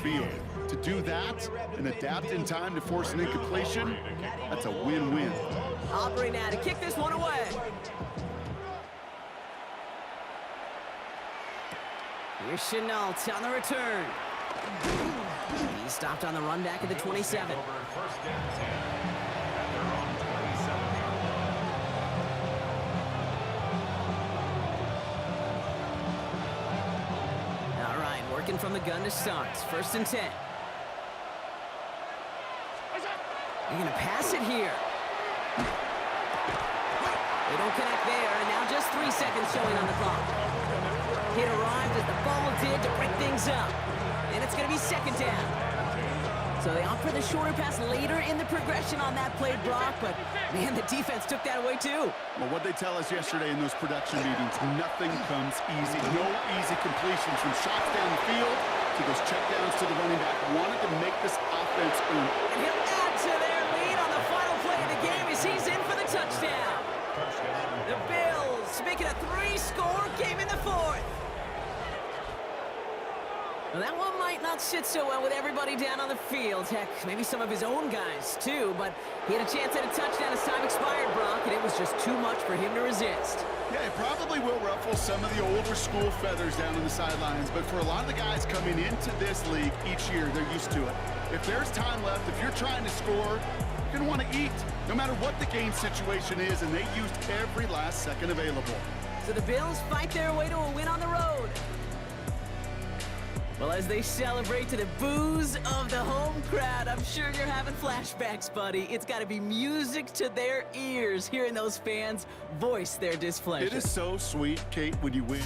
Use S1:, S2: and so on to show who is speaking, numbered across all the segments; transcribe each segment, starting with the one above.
S1: field. To do that and adapt in time to force an incompletion, that's a win-win.
S2: Aubrey now to kick this one away. Here's Chenault on the return. He stopped on the run back at the 27. All right, working from the gun to start. 1st and 10. You're going to pass it here. They don't connect there, and now just 3 seconds showing on the clock. Hit arrived as the ball did to break things up. And it's going to be 2nd down. So they opt for the shorter pass later in the progression on that play, Brock, but man, the defense took that away too.
S1: Well, what they tell us yesterday in those production meetings, nothing comes easy. No easy completions from shots down the field to those checkdowns to the running back. Wanted to make this offense earn.
S2: And he'll add to their lead on the final play of the game as he's in for the touchdown. The Bills making a 3-score game in the 4th. Well, that one might not sit so well with everybody down on the field. Heck, maybe some of his own guys, too. But he had a chance at a touchdown as time expired, Brock, and it was just too much for him to resist.
S1: Yeah, it probably will ruffle some of the older school feathers down on the sidelines. But for a lot of the guys coming into this league each year, they're used to it. If there's time left, if you're trying to score, you're going to want to eat, no matter what the game situation is, and they used every last second available.
S2: So the Bills fight their way to a win on the road. Well, as they celebrate to the boos of the home crowd, I'm sure you're having flashbacks, buddy. It's got to be music to their ears, hearing those fans voice their displeasure.
S1: It is so sweet, Kate, when you win.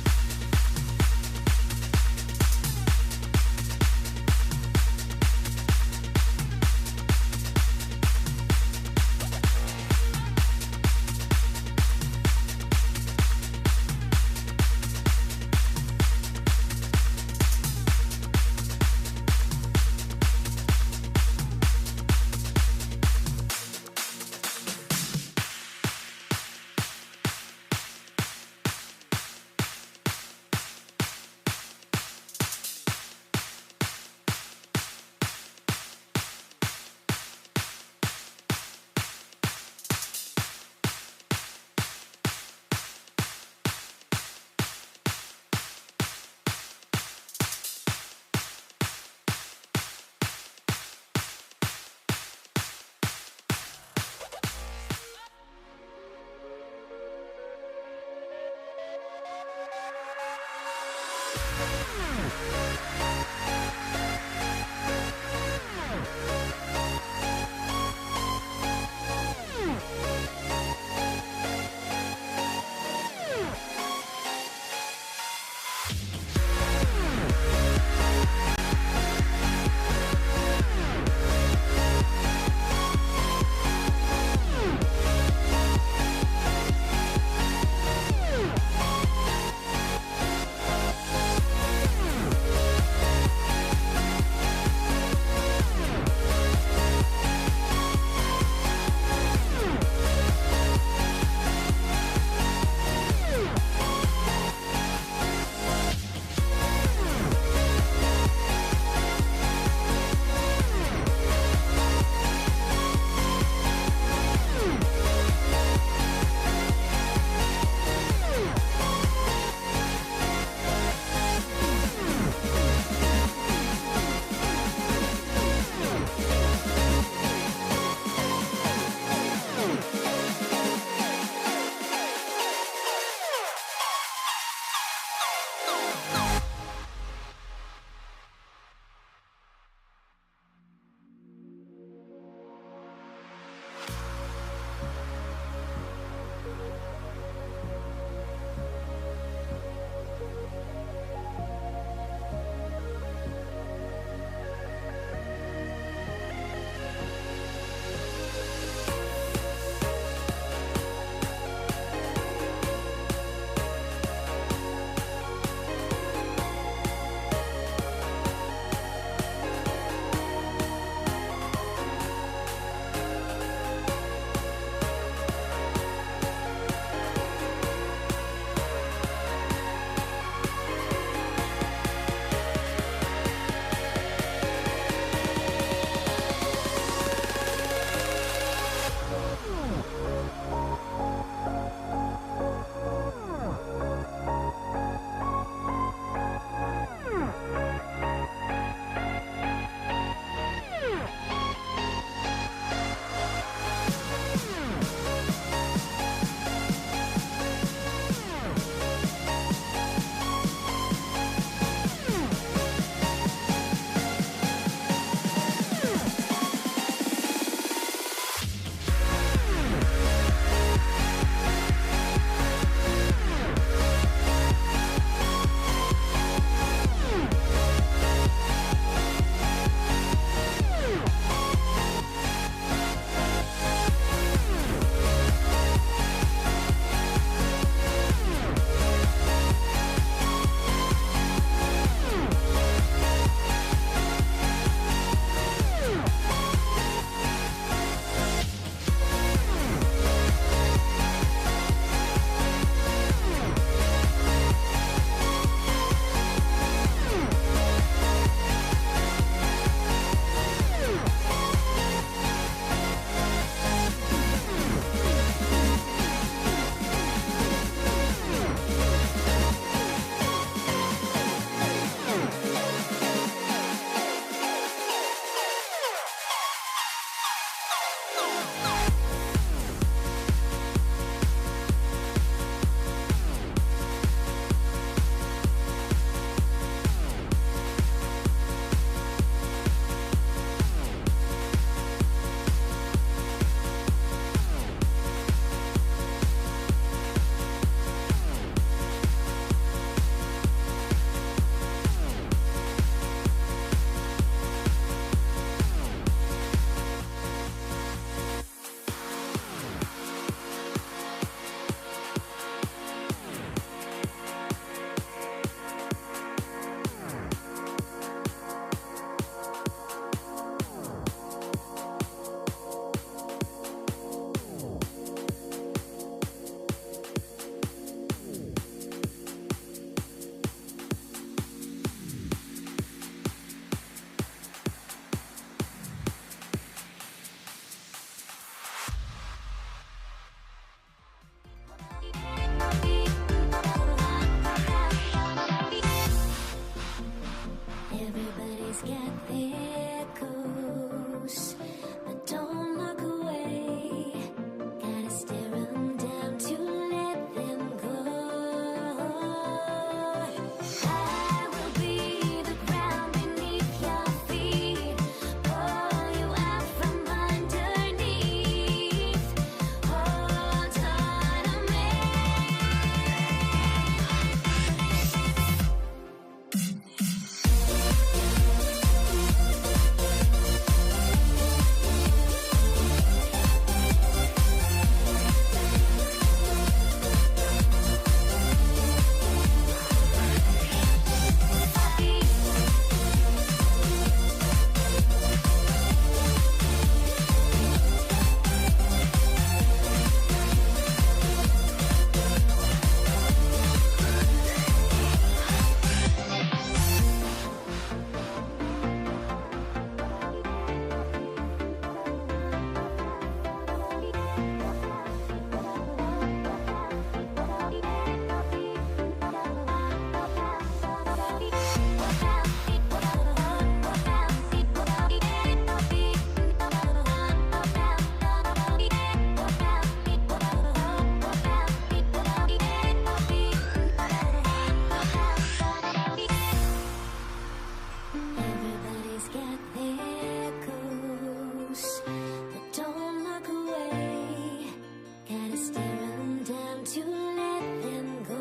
S3: to let them go.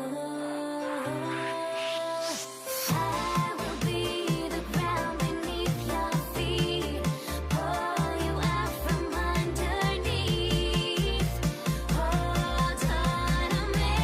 S3: I will be the ground beneath your feet, pull you out from underneath. Hold on to me.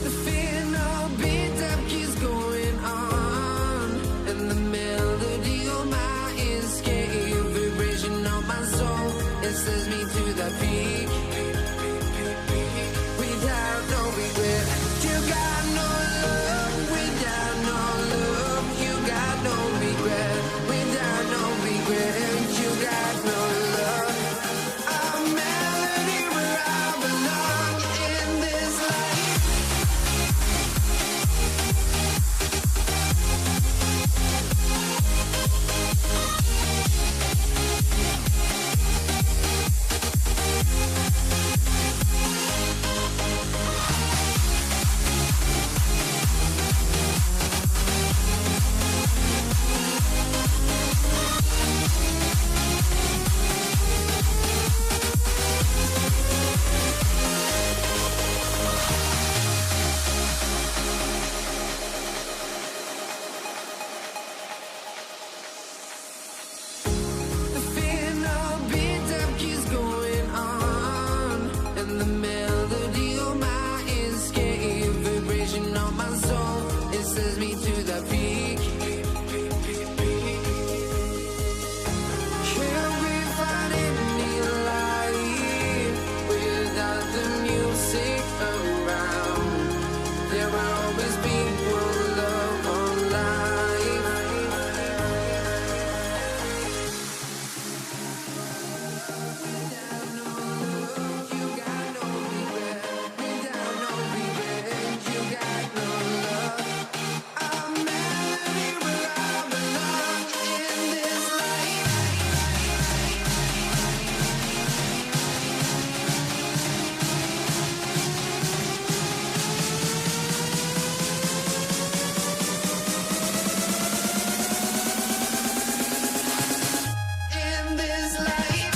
S4: The fear no beat up keeps going on, and the melody on my escape, vibration on my soul, it sends me to the peak. Without no regret, you got no love. Without no love, you got no regret. Without no regret, you got no love. A melody where I belong in this life. The fear no beat up keeps going on, and the melody on my escape, vibration on my soul, it sends me to the peak. Can't we find any light without the music around? There will always be one love on life. You got no regret. Without no regret, you got no love. A melody where I belong in this life. In this life.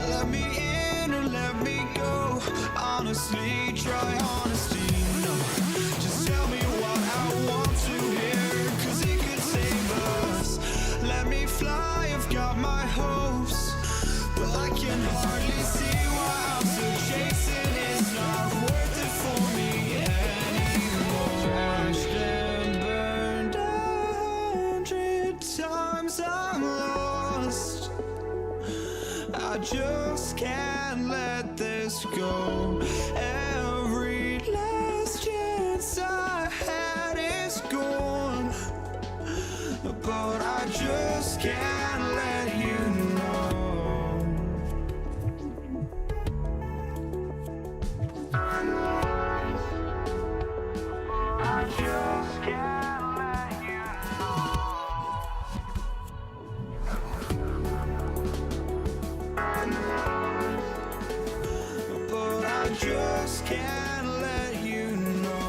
S4: Let me in or let me go. Honestly, try honesty. No, just tell me what I want to hear, 'cause it could save us. Let me fly, I've got my hopes, but I can hardly see why I'm still chasing. It's not worth it for me anymore. Ashed and burned 100 times I'm lost. I just can't let this go. Every last chance I had is gone, but I just can't let you know. I just can't let you know. But I just can't let you know.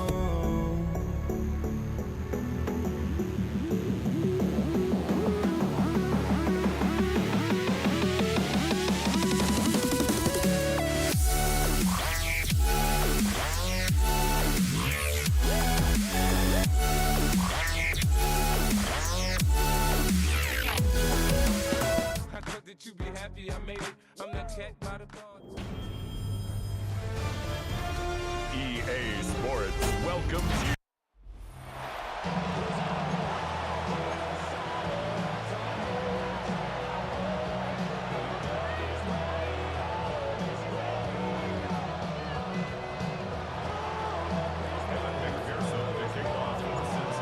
S5: I thought that you'd be happy I made it. I'm not cat by the ball.
S6: EA Sports welcomes you.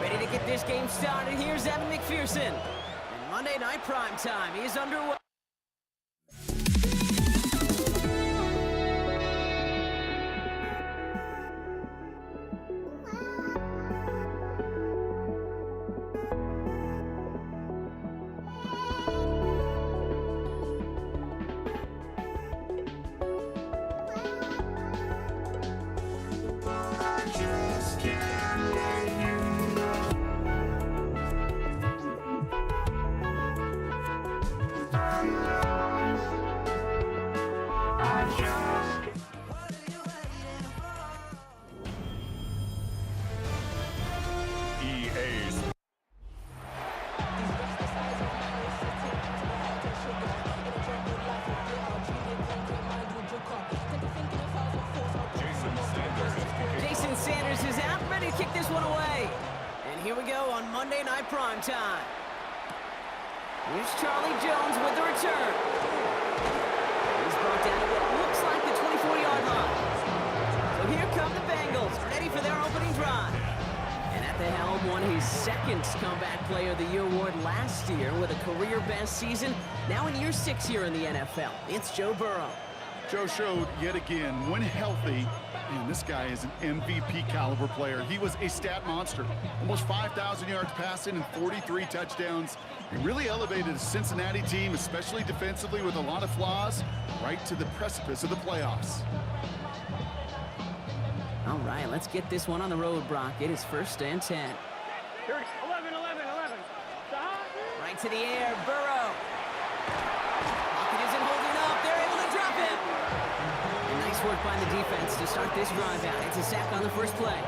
S2: Ready to get this game started. Here's Evan McPherson. And Monday Night Prime Time is underway.
S4: I just can't let you know. I just
S6: EA Sports.
S2: Jason Sanders is out, ready to kick this one away. And here we go on Monday Night Prime Time. Here's Charlie Jones with the return. He's brought down to what looks like the 24-yard line. So here come the Bengals, ready for their opening drive. And at the helm, won his second Comeback Player of the Year award last year with a career-best season. Now in year 6 here in the NFL, it's Joe Burrow.
S1: Joe showed yet again, when healthy, man, this guy is an MVP caliber player. He was a stat monster. Almost 5,000 yards passing and 43 touchdowns. He really elevated a Cincinnati team, especially defensively with a lot of flaws, right to the precipice of the playoffs.
S2: All right, let's get this one on the road, Brock. It is 1st and 10.
S7: 11, 11, 11. Stop.
S2: Right to the air, Burrow. Pocket isn't holding up. They're able to drop it. And nice work by the defense to start this drive out. It's a sack on the first play.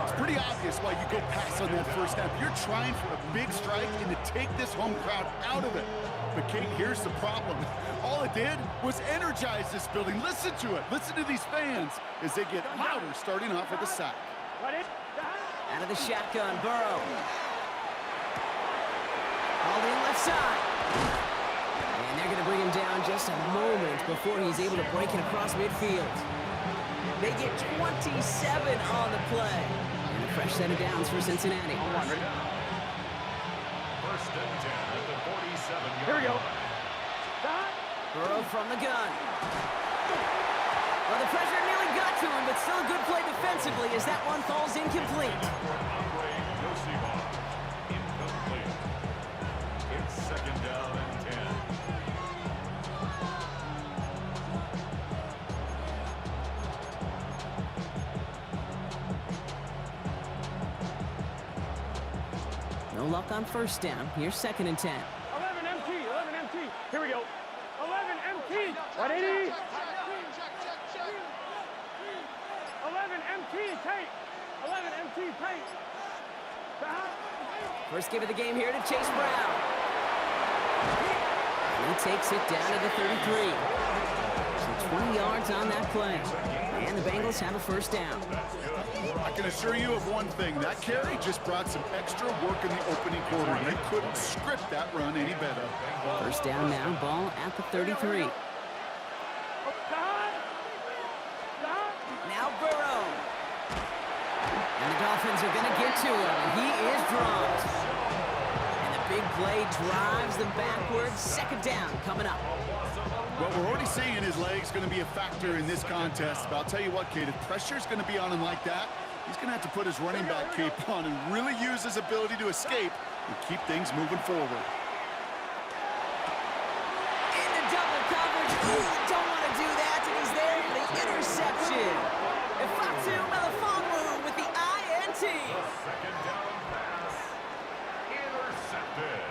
S1: It's pretty obvious why you go pass on that first snap. You're trying for a big strike and to take this home crowd out of it. But Kate, here's the problem. All it did was energize this building. Listen to it. Listen to these fans as they get louder starting off with the sack.
S2: Out of the shotgun, Burrow. Called in left side. And they're going to bring him down just a moment before he's able to break it across midfield. They get 27 on the play. And a fresh set of downs for Cincinnati.
S6: First and 10 at the 47.
S7: Here we go.
S2: Burrow from the gun. Well, the pressure nearly got to him, but still a good play defensively as that one falls incomplete.
S6: Incomplete. It's 2nd down and 10.
S2: No luck on 1st down. Here's 2nd and 10.
S7: 11 MT. 11 MT. Here we go. 11 MT. 180. 11 MT tight. 11 MT tight.
S2: First give of the game here to Chase Brown. And he takes it down to the 33. So 20 yards on that play. And the Bengals have a first down.
S1: I can assure you of one thing. That carry just brought some extra work in the opening quarter. They couldn't script that run any better.
S2: First down now, ball at the 33. Now Burrow. And the Dolphins are going to get to him. He is dropped. And the big play drives them backwards. Second down coming up.
S1: Well, we're already seeing his leg's going to be a factor in this contest. But I'll tell you what, Kate, if pressure's going to be on him like that, he's going to have to put his running back cape on and really use his ability to escape and keep things moving forward.
S2: Into double coverage. Ooh, don't want to do that, and he's there for the interception. And Fatu Melifonwu with the INT.
S6: Second down pass. Intercepted.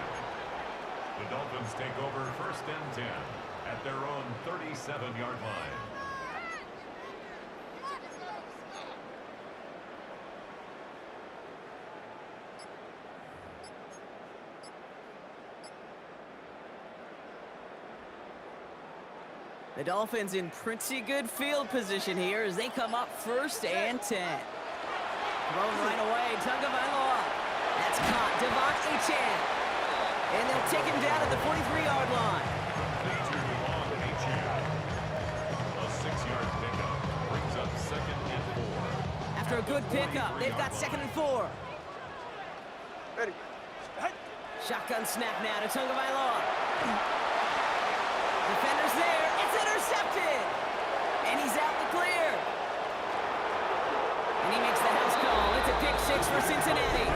S6: The Dolphins take over first and 10 at their own 37-yard line.
S2: The Dolphins in pretty good field position here as they come up first and 10. Thrown right away, Tagovailoa. That's caught, Devon Achane. And they'll take him down at the 43-yard line.
S6: A 6-yard pickup brings up second and 4.
S2: After a good pickup, they've got second and 4.
S7: Ready.
S2: Shotgun snap now to Tagovailoa. Defender's there. It's intercepted. And he's out the clear. And he makes the house call. It's a pick 6 for Cincinnati.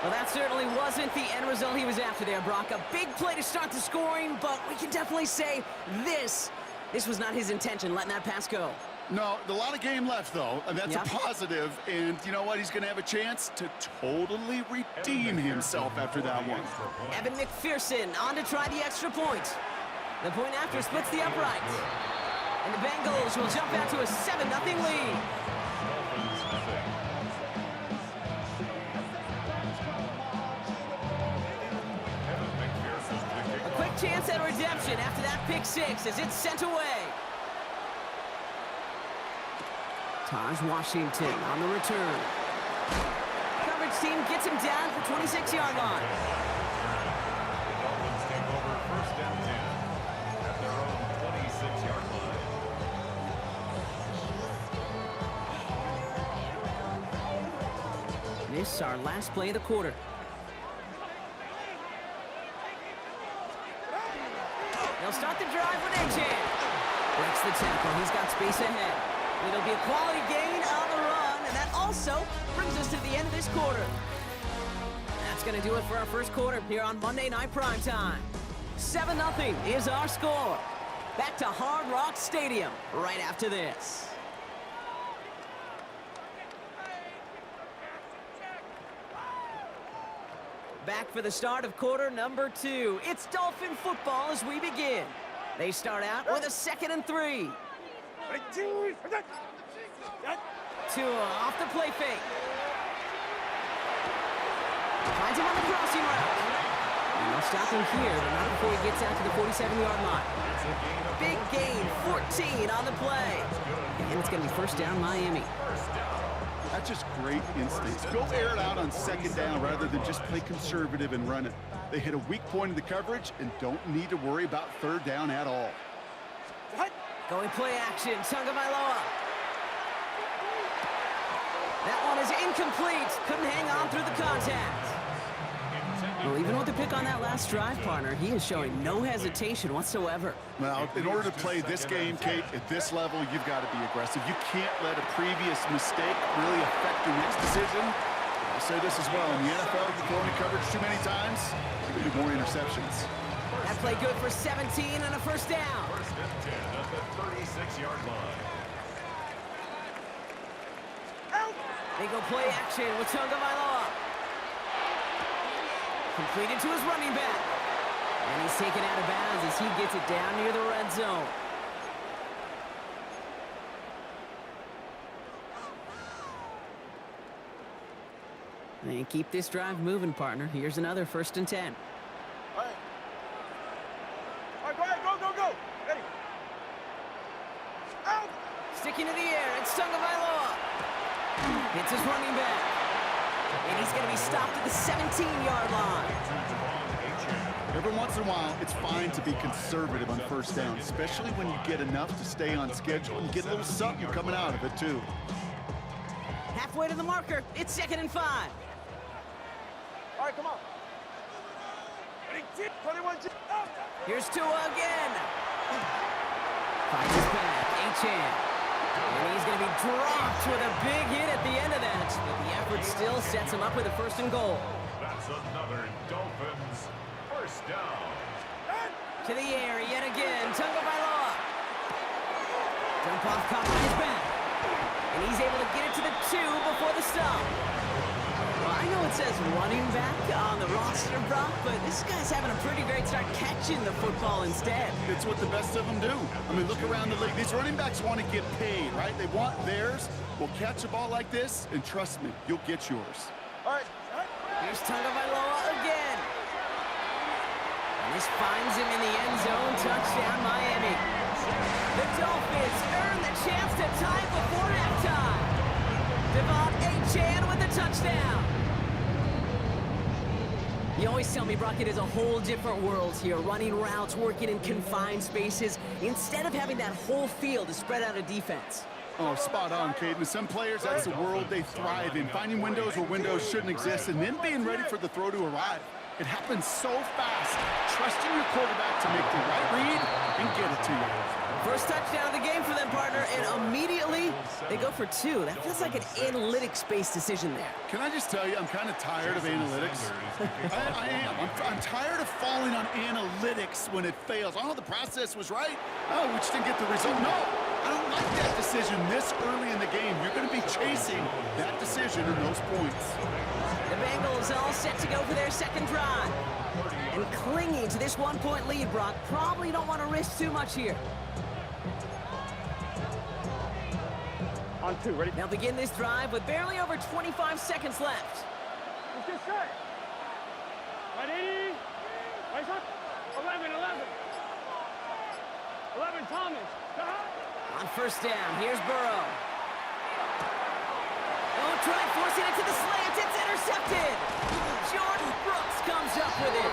S2: Well, that certainly wasn't the end result he was after there, Brock. A big play to start the scoring, but we can definitely say this was not his intention, letting that pass go.
S1: No, a lot of game left, though, and that's
S2: Yep.
S1: a positive. And you know what? He's going to have a chance to totally redeem himself after that one.
S2: Evan McPherson on to try the extra point. The point after splits the upright. And the Bengals will jump out to a 7-0 lead.
S6: Dolphins nothing. Evan McPherson to kick
S2: A quick chance at redemption after that pick 6 as it's sent away. Taj Washington on the return. Coverage team gets him down at the 26-yard line.
S6: The Dolphins take over first and 10 at their own 26-yard line.
S2: This is our last play of the quarter. They'll start the drive with Achane. Breaks the tackle. He's got space ahead. It'll be a quality gain on the run, and that also brings us to the end of this quarter. That's going to do it for our first quarter here on Monday Night Primetime. 7-0 is our score. Back to Hard Rock Stadium right after this. Back for the start of quarter number 2. It's Dolphin football as we begin. They start out with a 2nd and 3. Tua off the play fake. Finds him on the crossing route. And they'll stop him here, but not before he gets out to the 47-yard line. Big gain, 14 on the play. And it's going to be first down Miami.
S1: That's just great instincts. Go air it out on second down rather than just play conservative and run it. They hit a weak point in the coverage and don't need to worry about third down at all.
S2: Going play action, Tagovailoa. That one is incomplete. Couldn't hang on through the contact. Well, even with the pick on that last drive, partner, he is showing no hesitation whatsoever.
S1: Well, in order to play this game, Kate, at this level, you've got to be aggressive. You can't let a previous mistake really affect your next decision. I say this as well. In the NFL, if you throw any coverage too many times, there could be more interceptions.
S2: That play good for 17 and a first down.
S6: First and 10 at the 36-yard line.
S2: They go play action with Tagovailoa. Completed to his running back. And he's taken out of bounds as he gets it down near the red zone. And keep this drive moving, partner. Here's another 1st and 10.
S7: All right, go ahead, go, go, go! go. Ready. Out.
S2: Sticking to the air, it's Tagovailoa. Hits his running back. And he's going to be stopped at the 17-yard line.
S1: Every once in a while, it's fine to be conservative on first down, especially when you get enough to stay on schedule and get a little something coming out of it, too.
S2: Halfway to the marker, it's 2nd and 5.
S7: All right, come on. Ready, 21.
S2: Here's Tua again. Finds his back, Achane. And he's going to be dropped with a big hit at the end of that. But the effort still sets him up with a 1st and goal.
S6: That's another Dolphins first down.
S2: To the air yet again, Tagovailoa. Jump off caught by his back. And he's able to get it to the 2 before the stop. Well, I know it says running back on the roster, Brock, but this guy's having a pretty great start catching the football instead.
S1: It's what the best of them do. I mean, look around the league. These running backs want to get paid, right? They want theirs. Well, catch a ball like this, and trust me, you'll get yours.
S7: All right.
S2: Here's Tagovailoa again. And this finds him in the end zone. Touchdown, Miami. The Dolphins earn the chance to tie it before halftime. Devon Achane with the touchdown. You always tell me, Brock, it is a whole different world here. Running routes, working in confined spaces, instead of having that whole field to spread out a defense.
S1: Oh, spot on, Caden. Some players, that's the world they thrive in. Finding windows where windows shouldn't exist and then being ready for the throw to arrive. It happens so fast. Trusting your quarterback to make the right read and get it to you.
S2: First touchdown of the game for them, partner, and immediately they go for 2. That feels like an analytics-based decision there.
S1: Can I just tell you, I'm kind of tired of analytics. I am. I'm tired of falling on analytics when it fails. Oh, the process was right. Oh, we just didn't get the result. No, I don't like that decision this early in the game. You're going to be chasing that decision and those points.
S2: The Bengals all set to go for their 2nd drive. And clinging to this 1-point lead, Brock, probably don't want to risk too much here.
S7: On 2, ready?
S2: They'll begin this drive with barely over 25 seconds left.
S7: Let's get set. Ready? Rise up. 11. 11, Thomas.
S2: On 1st down, here's Burrow. Oh, try forcing it to the slant. It's intercepted. Jordan Brooks comes up with it.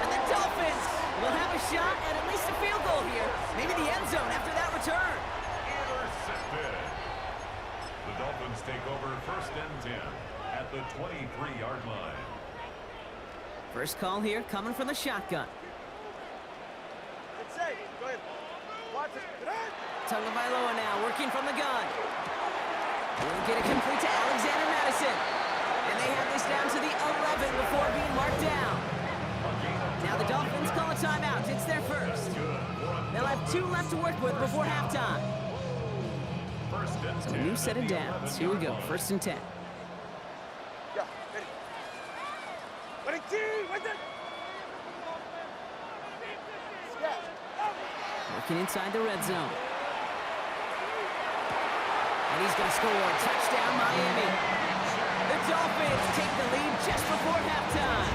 S2: And the Dolphins will have a shot at least a field goal here. Maybe the end zone after that return.
S6: Intercepted. The Dolphins take over 1st and 10 at the 23-yard line.
S2: First call here coming from the shotgun.
S7: It's safe. Go ahead. Watch it.
S2: Tagovailoa now working from the gun. We'll get it complete to Alexander Madison. And they have this down to the 11 before being marked down. Now the Dolphins call a timeout. It's their first. They'll have 2 left to work with before halftime. So a new set of downs. Here we go. 1st and 10.
S7: Yeah, ready. Ready, T. Wait there.
S2: Working inside the red zone. And he's going to score. Touchdown, Miami. The Dolphins take the lead just before halftime.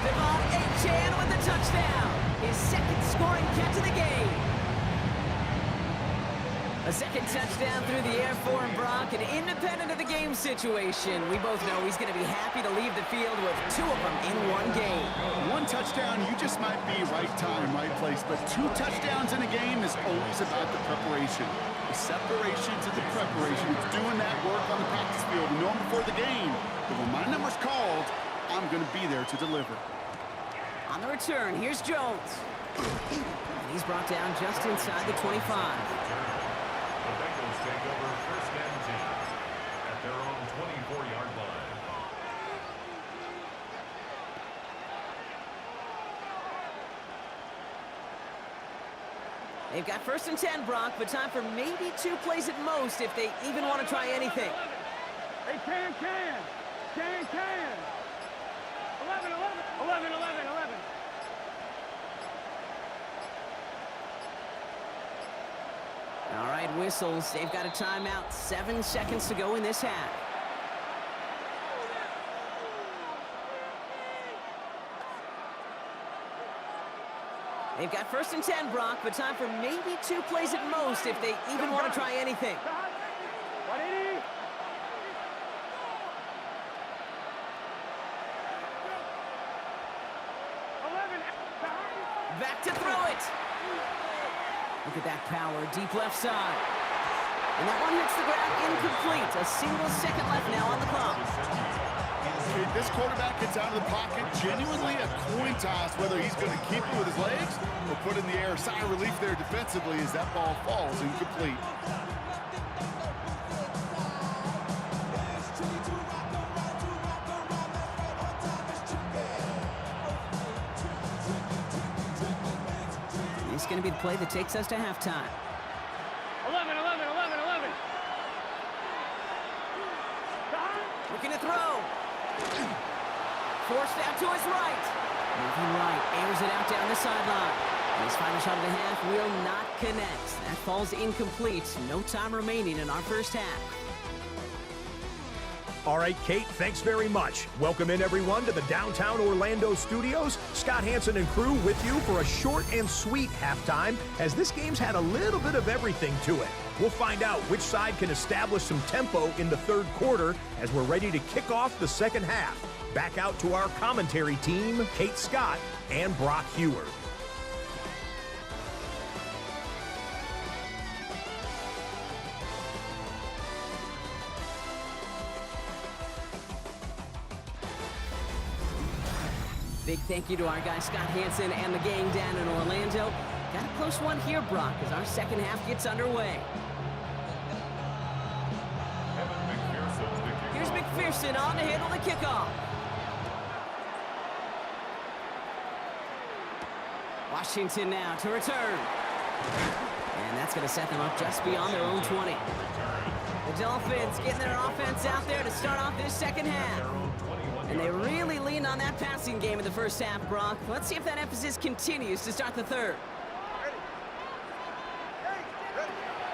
S2: Devon Achane with the touchdown. His 2nd scoring catch of the game. A 2nd touchdown through the air for him, Brock, and independent of the game situation, we both know he's going to be happy to leave the field with 2 of them in one game.
S1: 1 touchdown, you just might be right time, right place, but 2 touchdowns in a game is always about the preparation. The separation to the preparation. It's doing that work on the practice field and knowing before the game that when my number's called, I'm going to be there to deliver.
S2: On the return, here's Jones. He's brought down just inside the 25.
S6: The Bengals take over 1st and 10 at their own 24-yard line.
S2: They've got 1st and 10, Brock, but time for maybe 2 plays at most if they even want to try anything.
S7: Hey, can. 11.
S2: All right, whistles. They've got a timeout. 7 seconds to go in this half. They've got 1st and 10, Brock, but time for maybe 2 plays at most if they even want to try anything.
S7: 180.
S2: Back to throw it. Look at that power, deep left side. And that one hits the ground incomplete. A single second left now on the clock.
S1: This quarterback gets out of the pocket, genuinely a coin toss whether he's going to keep it with his legs or put it in the air. Sigh of relief there defensively as that ball falls incomplete.
S2: This is going to be the play that takes us to halftime.
S7: 11.
S2: Looking to throw. Forced out to his right. Moving right, airs it out down the sideline. And his final shot of the half will not connect. That falls incomplete. No time remaining in our first half.
S8: All right, Kate, thanks very much. Welcome in, everyone, to the downtown Orlando studios. Scott Hansen and crew with you for a short and sweet halftime, as this game's had a little bit of everything to it. We'll find out which side can establish some tempo in the third quarter as we're ready to kick off the second half. Back out to our commentary team, Kate Scott and Brock Huard.
S2: Big thank you to our guy Scott Hansen and the gang down in Orlando. Got a close one here, Brock, as our second half gets underway. Here's McPherson on to handle the kickoff. Washington now to return. And that's going to set them up just beyond their own 20. The Dolphins getting their offense out there to start off this second half. And they really leaned on that passing game in the first half, Brock. Let's see if that emphasis continues to start the third.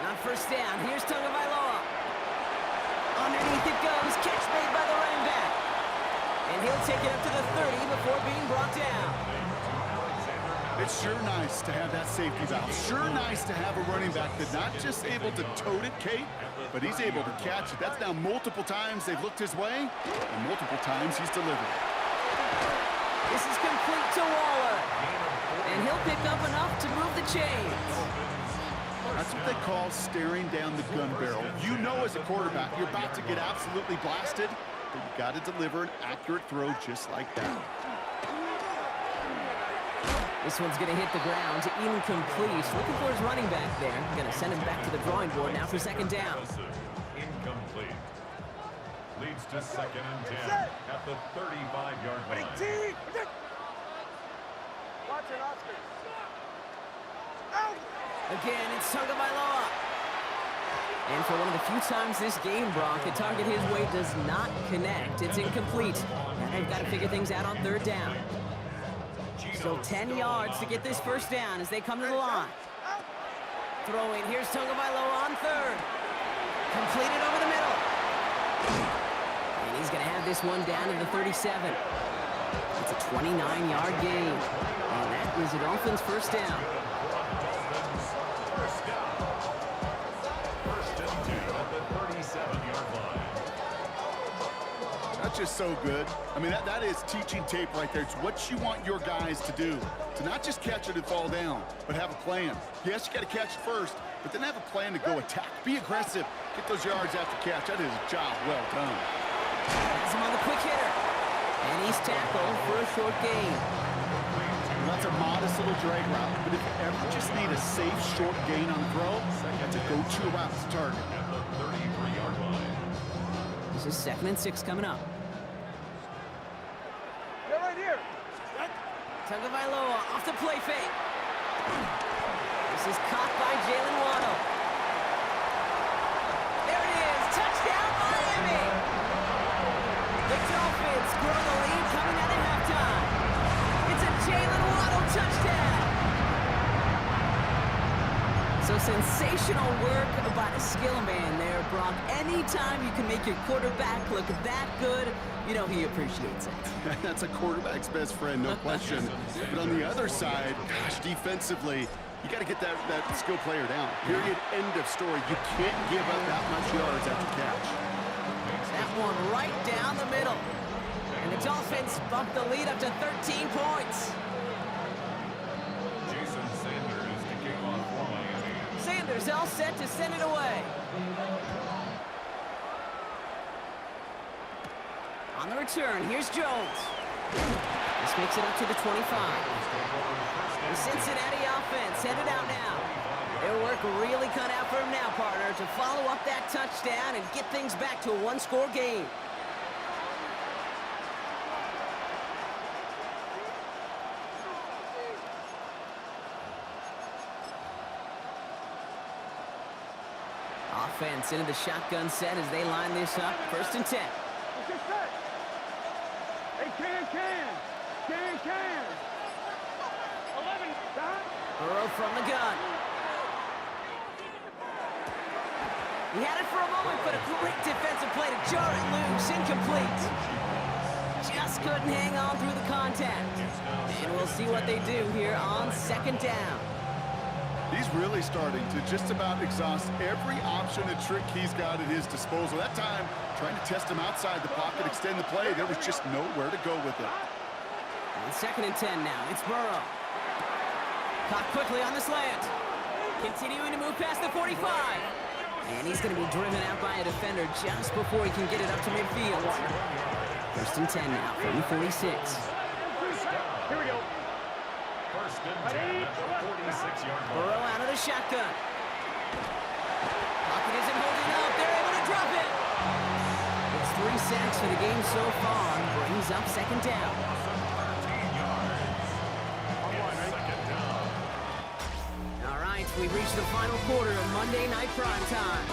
S2: On first down, here's Tagovailoa. Underneath it goes, catch made by the running back. And he'll take it up to the 30 before being brought down.
S1: It's sure nice to have that safety valve. Sure nice to have a running back that's not just able to tote it, Kate, but he's able to catch it. That's now multiple times they've looked his way, and multiple times he's delivered.
S2: This is complete to Waller. And he'll pick up enough to move the chains.
S1: That's what they call staring down the gun barrel. You know as a quarterback, you're about to get absolutely blasted, but you got to deliver an accurate throw just like that.
S2: This one's going to hit the ground, incomplete. Looking for his running back there. Going to send him back to the drawing board now for second down.
S6: Incomplete. Leads to 2nd and 10 at the 35-yard line.
S7: Watch it, Oscar.
S2: Again, it's Tagovailoa. And for one of the few times this game, Brock, a target his way does not connect. It's incomplete. And they've got to figure things out on third down. Still 10 yards to get this first down as they come to the line. Throwing, here's Tagovailoa on third. Completed over the middle. And he's going to have this one down to the 37. It's a 29-yard gain. And that is the Dolphins' first down.
S1: That's just so good. I mean, that is teaching tape right there. It's what you want your guys to do. To not just catch it and fall down, but have a plan. Yes, you got to catch it first, but then have a plan to go attack. Be aggressive. Get those yards after catch. That is a job well done.
S2: Has him on the quick hitter. And he's tackled for a short gain.
S1: That's a modest little drag route, but if you ever just need a safe short gain on the throw, that's a go-to route to target.
S6: At the 33-yard line.
S2: This is 2nd and 6 coming up.
S7: They're right here.
S2: Tagovailoa off the play fake. This is caught by Jalen Waddle. There it is. Touchdown, Miami. The Dolphins grow the lead coming out at halftime. It's a Jalen Waddle touchdown. So So sensational work by the skill man there, Brock. Anytime you can make your quarterback look that good, you know he appreciates it.
S1: That's a quarterback's best friend, no question. But on the other side, gosh, defensively, you got to get that skill player down. Period, end of story. You can't give up that much yards after catch.
S2: That one right down the middle. And the Dolphins bump the lead up to 13 points.
S6: Jason Sanders to kick off for Miami.
S2: Sanders all set to send it away. On the return, here's Jones. This makes it up to the 25. The Cincinnati offense headed out now. Their work really cut out for him now, partner, to follow up that touchdown and get things back to a one-score game. Offense into the shotgun set as they line this up. 1st and 10.
S7: Hey, can. 11, stop.
S2: Burrow from the gun. He had it for a moment, but a great defensive play to jar it loose. Incomplete. Just couldn't hang on through the contact. And we'll see what they do here on 2nd down.
S1: He's really starting to just about exhaust every option and trick he's got at his disposal. That time, trying to test him outside the pocket, extend the play, there was just nowhere to go with it.
S2: On 2nd and 10 now, it's Burrow. Caught quickly on the slant. Continuing to move past the 45. And he's going to be driven out by a defender just before he can get it up to midfield. 1st and 10 now from the 46.
S7: Here we go.
S6: 1st and 10 at the 46-yard line.
S2: Burrow out of the shotgun. Pocket isn't holding up. They're able to drop it. It's 3 sacks for the game so far. Brings up 2nd down.
S6: 13 yards. It's 2nd down.
S2: All right, we've reached the final quarter of Monday Night Primetime.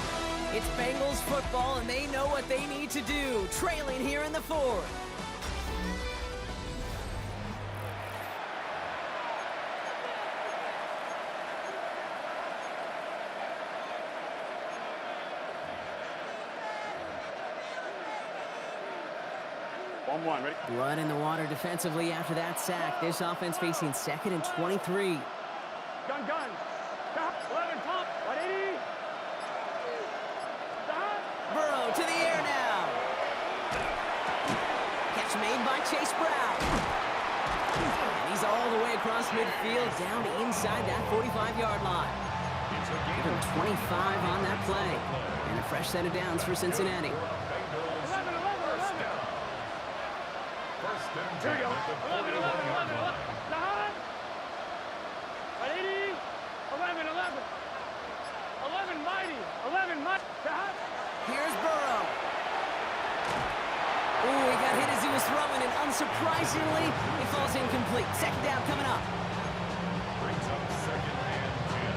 S2: It's Bengals football, and they know what they need to do, trailing here in the 4th.
S7: One, ready?
S2: Blood in the water defensively after that sack. This offense facing 2nd and 23.
S7: Gun. Stop. 11, top. 180. Stop.
S2: Burrow to the air now. Catch made by Chase Brown. And he's all the way across midfield, down inside that 45-yard line. Give him 25 on that play. And a fresh set of downs for Cincinnati.
S6: 1st and 10
S7: Here we go.
S6: at the
S7: 11.
S6: 41-yard line.
S7: Stop. 180. 11. 11 mighty. Stop.
S2: Here's Burrow. Ooh, he got hit as he was throwing, and unsurprisingly, he falls incomplete. 2nd down coming up.
S6: Brings up 2nd and 10.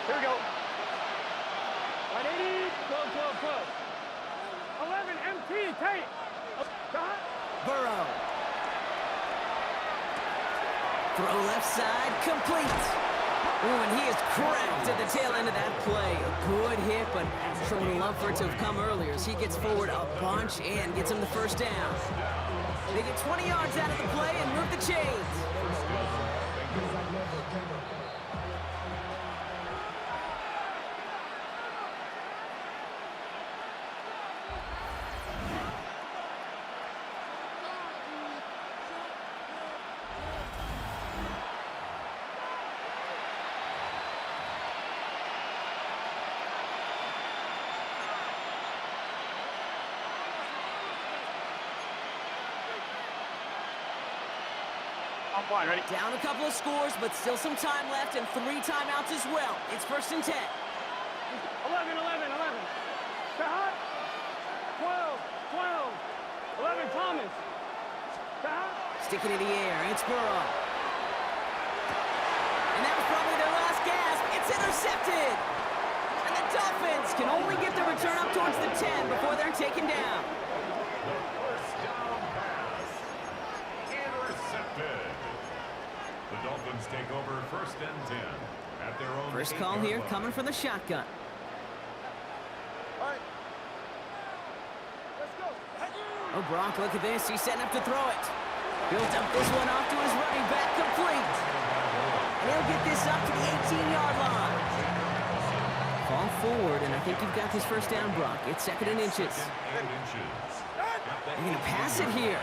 S7: Here we go. 180. 12. 11 MT. Take. Stop.
S2: Burrow. Throw left side, complete. Ooh, and he is cracked at the tail end of that play. A good hit, but sure would have loved for it to have come earlier as he gets forward a bunch and gets him the 1st down. They get 20 yards out of the play and move the chains.
S7: I'm fine, ready?
S2: Down a couple of scores, but still some time left and 3 timeouts as well. It's 1st and 10.
S7: 11. Stop. 12. 11 Thomas. Stop.
S2: Sticking in the air, it's Burrow. And that was probably their last gasp. It's intercepted. And the Dolphins can only get the return up towards the 10 before they're taken down.
S6: The 1st down pass take over first and 10 at their own
S2: First call
S6: 8-yard
S2: here,
S6: line.
S2: coming from the shotgun. Oh, Brock, look at this. He's setting up to throw it. Built up this one off to his running back, complete. And he'll get this up to the 18-yard line. Fall forward, and I think you've got this first down, Brock. It's 2nd and inches.
S6: Second and inches.
S2: They're going to pass it here.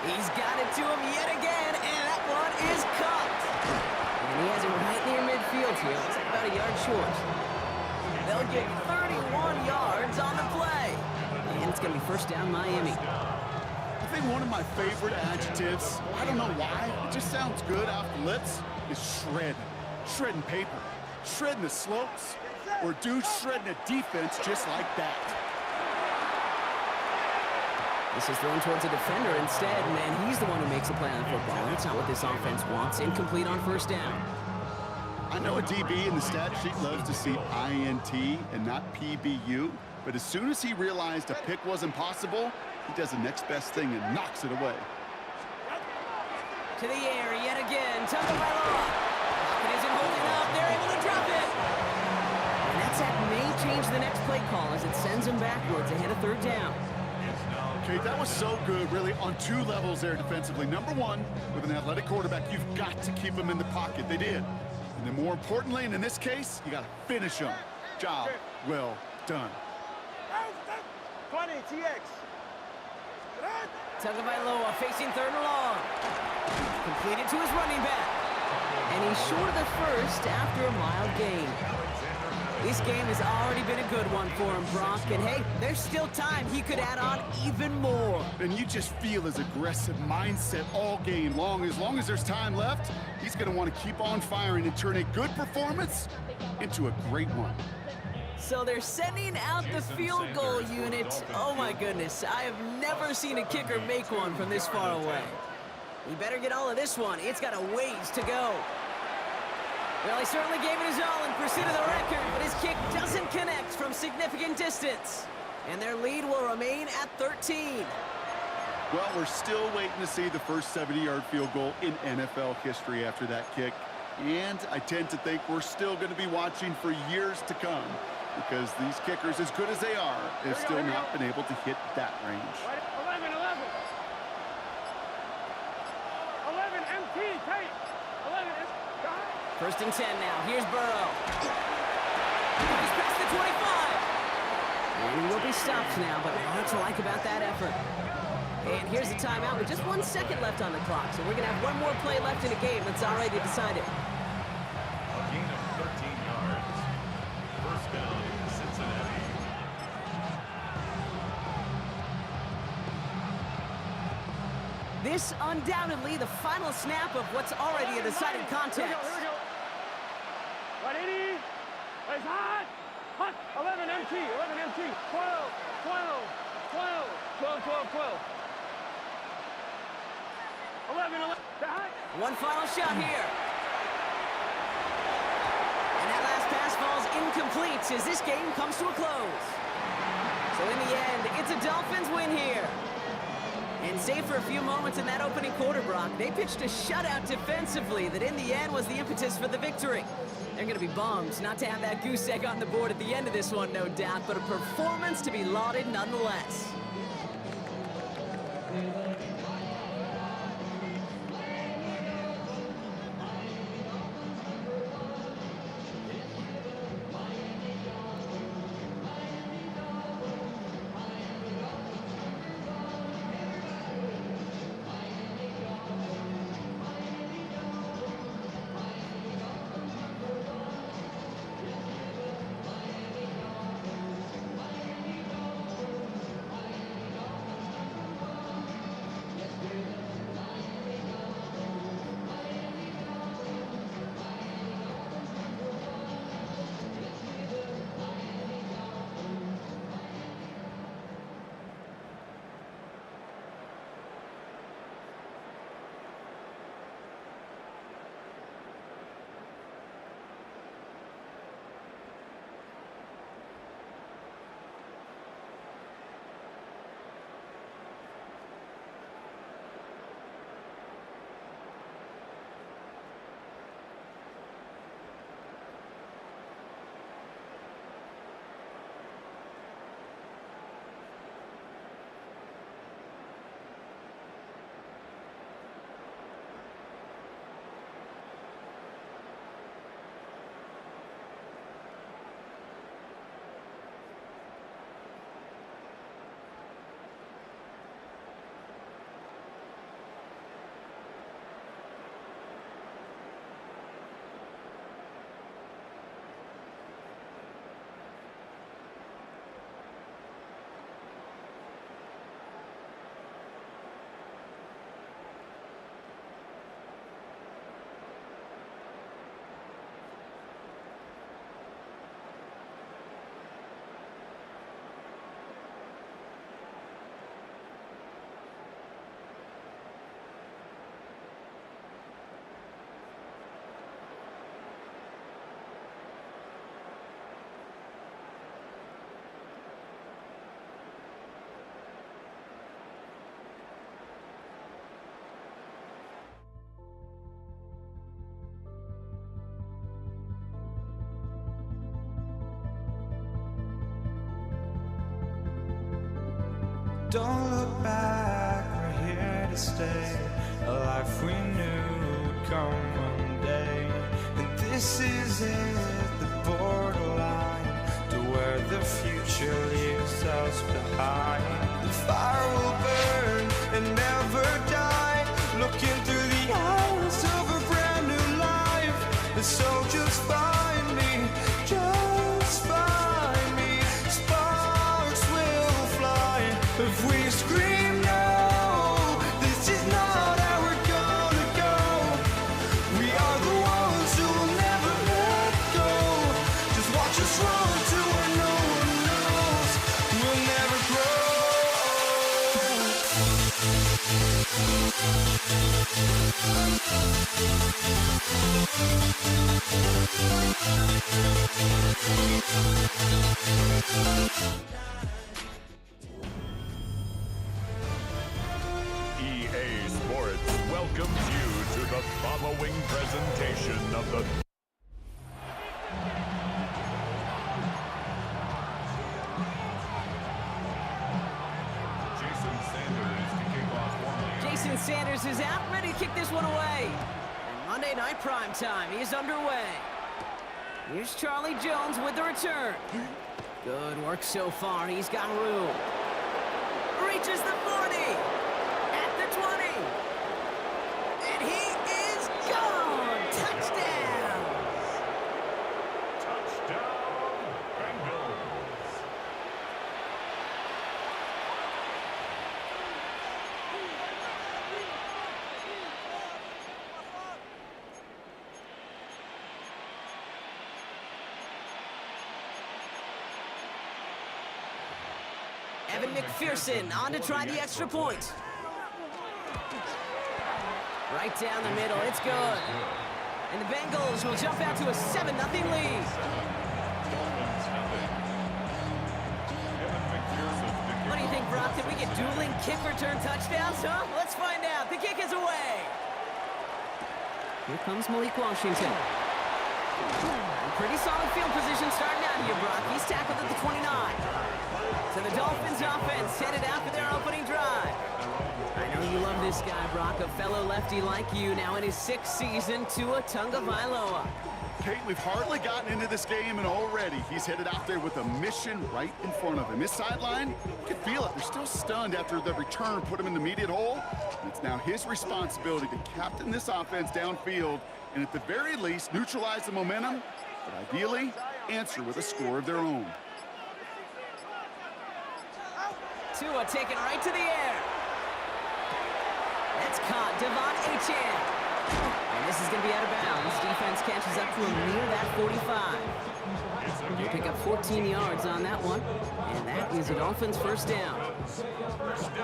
S2: He's got it to him yet again, and that one is caught. And he has it right near midfield here. Looks like about a yard short. They'll get 31 yards on the play. And it's going to be first down, Miami.
S1: I think one of my favorite adjectives, I don't know why, it just sounds good off the lips, is shred. Shredding paper. Shredding the slopes. Or dude shredding a defense just like that.
S2: This is thrown towards a defender instead, and he's the one who makes the play on the football. That's not what this offense wants. Incomplete on first down.
S1: I know a DB in the stat sheet loves to see INT and not PBU, but as soon as he realized a pick wasn't possible, he does the next best thing and knocks it away.
S2: To the air yet again. Tagovailoa. Pocket isn't holding up. They're able to drop it. And that sack may change the next play call as it sends him backwards ahead of 3rd down.
S1: Okay, that was so good, really, on 2 levels there defensively. Number one, with an athletic quarterback, you've got to keep him in the pocket. They did. And then more importantly, and in this case, you got to finish him. Job well done.
S7: 20 TX.
S2: Tagovailoa facing 3rd and long. Completed to his running back. And he's short of the first after a mild gain. This game has already been a good one for him, Brock. And hey, there's still time. He could add on even more.
S1: And you just feel his aggressive mindset all game long. As long as there's time left, he's going to want to keep on firing and turn a good performance into a great one.
S2: So they're sending out the field goal unit. Oh my goodness, I have never seen a kicker make one from this far away. He better get all of this one. It's got a ways to go. Well, he certainly gave it his all in pursuit of the record, but his kick doesn't connect from significant distance. And their lead will remain at 13.
S1: Well, we're still waiting to see the first 70-yard field goal in NFL history after that kick. And I tend to think we're still going to be watching for years to come because these kickers, as good as they are, have still not been able to hit that range.
S7: 11, 11. 11 MT, tight. 11 MT.
S2: First and 10 now. Here's Burrow. He's past the 25. And he will be stopped now, but lots to like about that effort. And here's the timeout with just 1 second left on the clock. So we're going to have one more play left in the game that's already decided.
S6: A gain of 13 yards. First down, Cincinnati.
S2: This undoubtedly the final snap of what's already a decided contest.
S7: Here we go. 180. It's hot. Hot. 11 MT. 11 MT. 12. 12. 12. 12. 12. 12. 11. 11. Hot.
S2: One final shot here. And that last pass falls incomplete as this game comes to a close. So in the end, it's a Dolphins win here. And save for a few moments in that opening quarter, Brock, they pitched a shutout defensively that in the end was the impetus for the victory. They're going to be bummed not to have that goose egg on the board at the end of this one, no doubt, but a performance to be lauded nonetheless.
S4: Don't look back, we're here to stay. A life we knew would come one day. And this is it, the borderline to where the future leaves us behind. The fire will burn and never die, looking through the eyes of a brand new life. And so just find me, just find me. Sparks will fly if we scream no. This is not how we're gonna go. We are the ones who will never let go. Just watch us run to where no one knows. We'll never grow.
S6: EA Sports welcomes you to the following presentation of the Jason Sanders to kick off one lead.
S2: Jason Sanders is out, ready to kick this one away. And Monday Night Prime Time is underway. Here's Charlie Jones with the return. Good work so far. He's got room. Reaches the 40. At the 20. And he is gone. Touchdown.
S6: Touchdown, Bengals.
S2: Evan McPherson on to try the extra point. Right down the middle, it's good. And the Bengals will jump out to a 7-0 lead.
S6: Dolphins nothing. Evan McPherson to kick
S2: What do you think,
S6: off.
S2: Brock? Did we get dueling kick return touchdowns, huh? Let's find out. The kick is away. Here comes Malik Washington. Pretty solid field position starting out here, Brock. He's tackled at the 29. So the Dolphins offense headed out for their opening drive. I know you love this guy, Brock, a fellow lefty like you, now in his 6th season, Tua Tagovailoa.
S1: Kate, we've hardly gotten into this game, and already he's headed out there with a mission right in front of him. His sideline, you can feel it. They're still stunned after the return put him in the immediate hole. And it's now his responsibility to captain this offense downfield and at the very least neutralize the momentum, but ideally answer with a score of their own.
S2: Tua taken right to the air. That's caught. Devon Achane. And this is going to be out of bounds. Defense catches up to him near that 45. They pick up 14 yards on that one. And that is a Dolphins first down.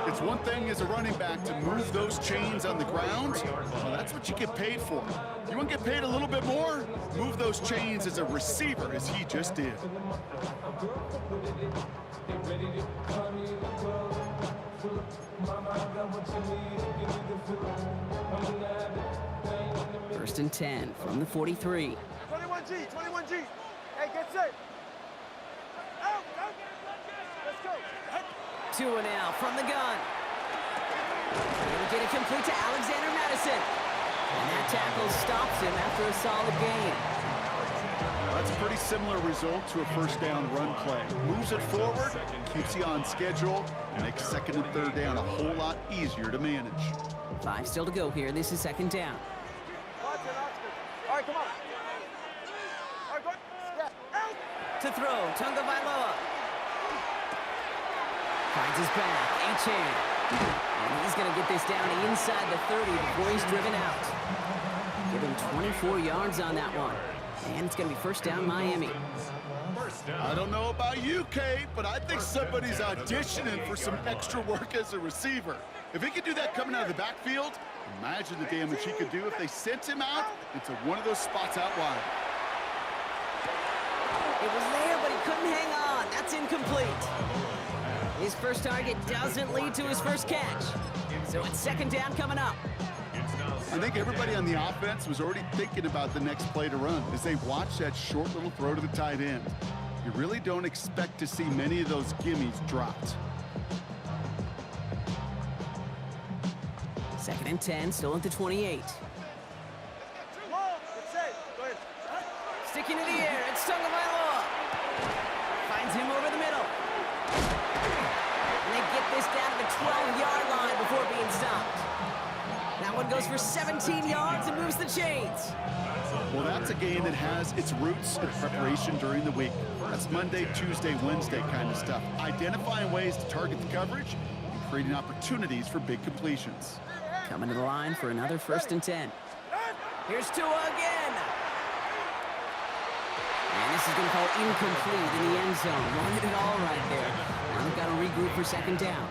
S1: It's one thing as a running back to move those chains on the ground. Well, that's what you get paid for. You want to get paid a little bit more? Move those chains as a receiver, as he just did.
S2: First and 10 from the 43.
S7: 21G, 21G. Hey, get set. Out, out. Let's go. Hey.
S2: Tua now from the gun. He'll get it complete to Alexander Madison. And that tackle stops him after a solid gain.
S1: That's a pretty similar result to a first down run play. Moves it forward, keeps you on schedule, and makes second and third down a whole lot easier to manage.
S2: 5 still to go here. This is second down.
S7: Watch it, Oscar. All right, come on. All right, go. Yeah. Out.
S2: To throw, Tagovailoa. Finds his back, Achane. And he's going to get this down inside the 30 before he's driven out. Give him 24 yards on that one. And it's going to be first down, Miami.
S6: First down.
S1: I don't know about you, Kate, but I think somebody's auditioning for some extra work as a receiver. If he could do that coming out of the backfield, imagine the damage he could do if they sent him out into one of those spots out wide.
S2: It was there, but he couldn't hang on. That's incomplete. His first target doesn't lead to his first catch. So it's second down coming up.
S1: I think everybody on the offense was already thinking about the next play to run as they watch that short little throw to the tight end. You really don't expect to see many of those gimmies dropped.
S2: Second and 10, still at the 28. Sticking to the air, it's Tagovailoa. Finds him over the middle. And they get this down to the 12-yard line before being stopped. That one goes for 17 yards and moves the chains.
S1: Well, that's a game that has its roots in preparation during the week. That's Monday, Tuesday, Wednesday kind of stuff. Identifying ways to target the coverage and creating opportunities for big completions.
S2: Coming to the line for another 1st and 10. Here's Tua again. And this is going to fall incomplete in the end zone. Wanted it all right there. Now they've got to regroup for 2nd down.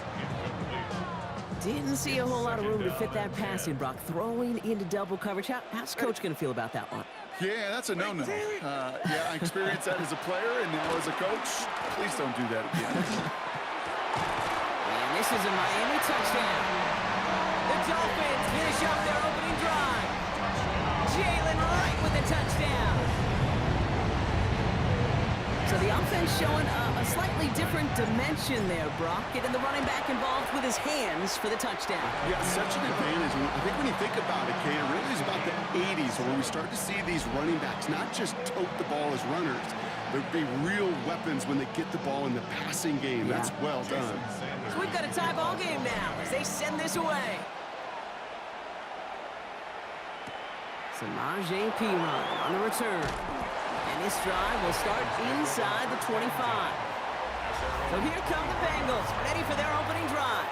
S2: Didn't see a whole lot of room to fit that pass in, Brock. Throwing into double coverage. How's Coach going to feel about that one?
S1: Yeah, that's a no-no. Yeah, I experienced that as a player, and now as a coach, please don't do that again.
S2: And this is a Miami touchdown. The Dolphins finish up their opening drive. Jalen Wright with the touchdown. So the offense showing a slightly different dimension there, Brock. Getting the running back involved with his hands for the touchdown.
S1: Yeah, such an advantage. I think when you think about it, Kate, it really is about the 80s where we start to see these running backs not just tote the ball as runners, but be real weapons when they get the ball in the passing game.
S2: Yeah.
S1: That's well done.
S2: So we've got a tie ball game now as they send this away. Samaje Perine on the return. And this drive will start inside the 25. So here come the Bengals, ready for their opening drive.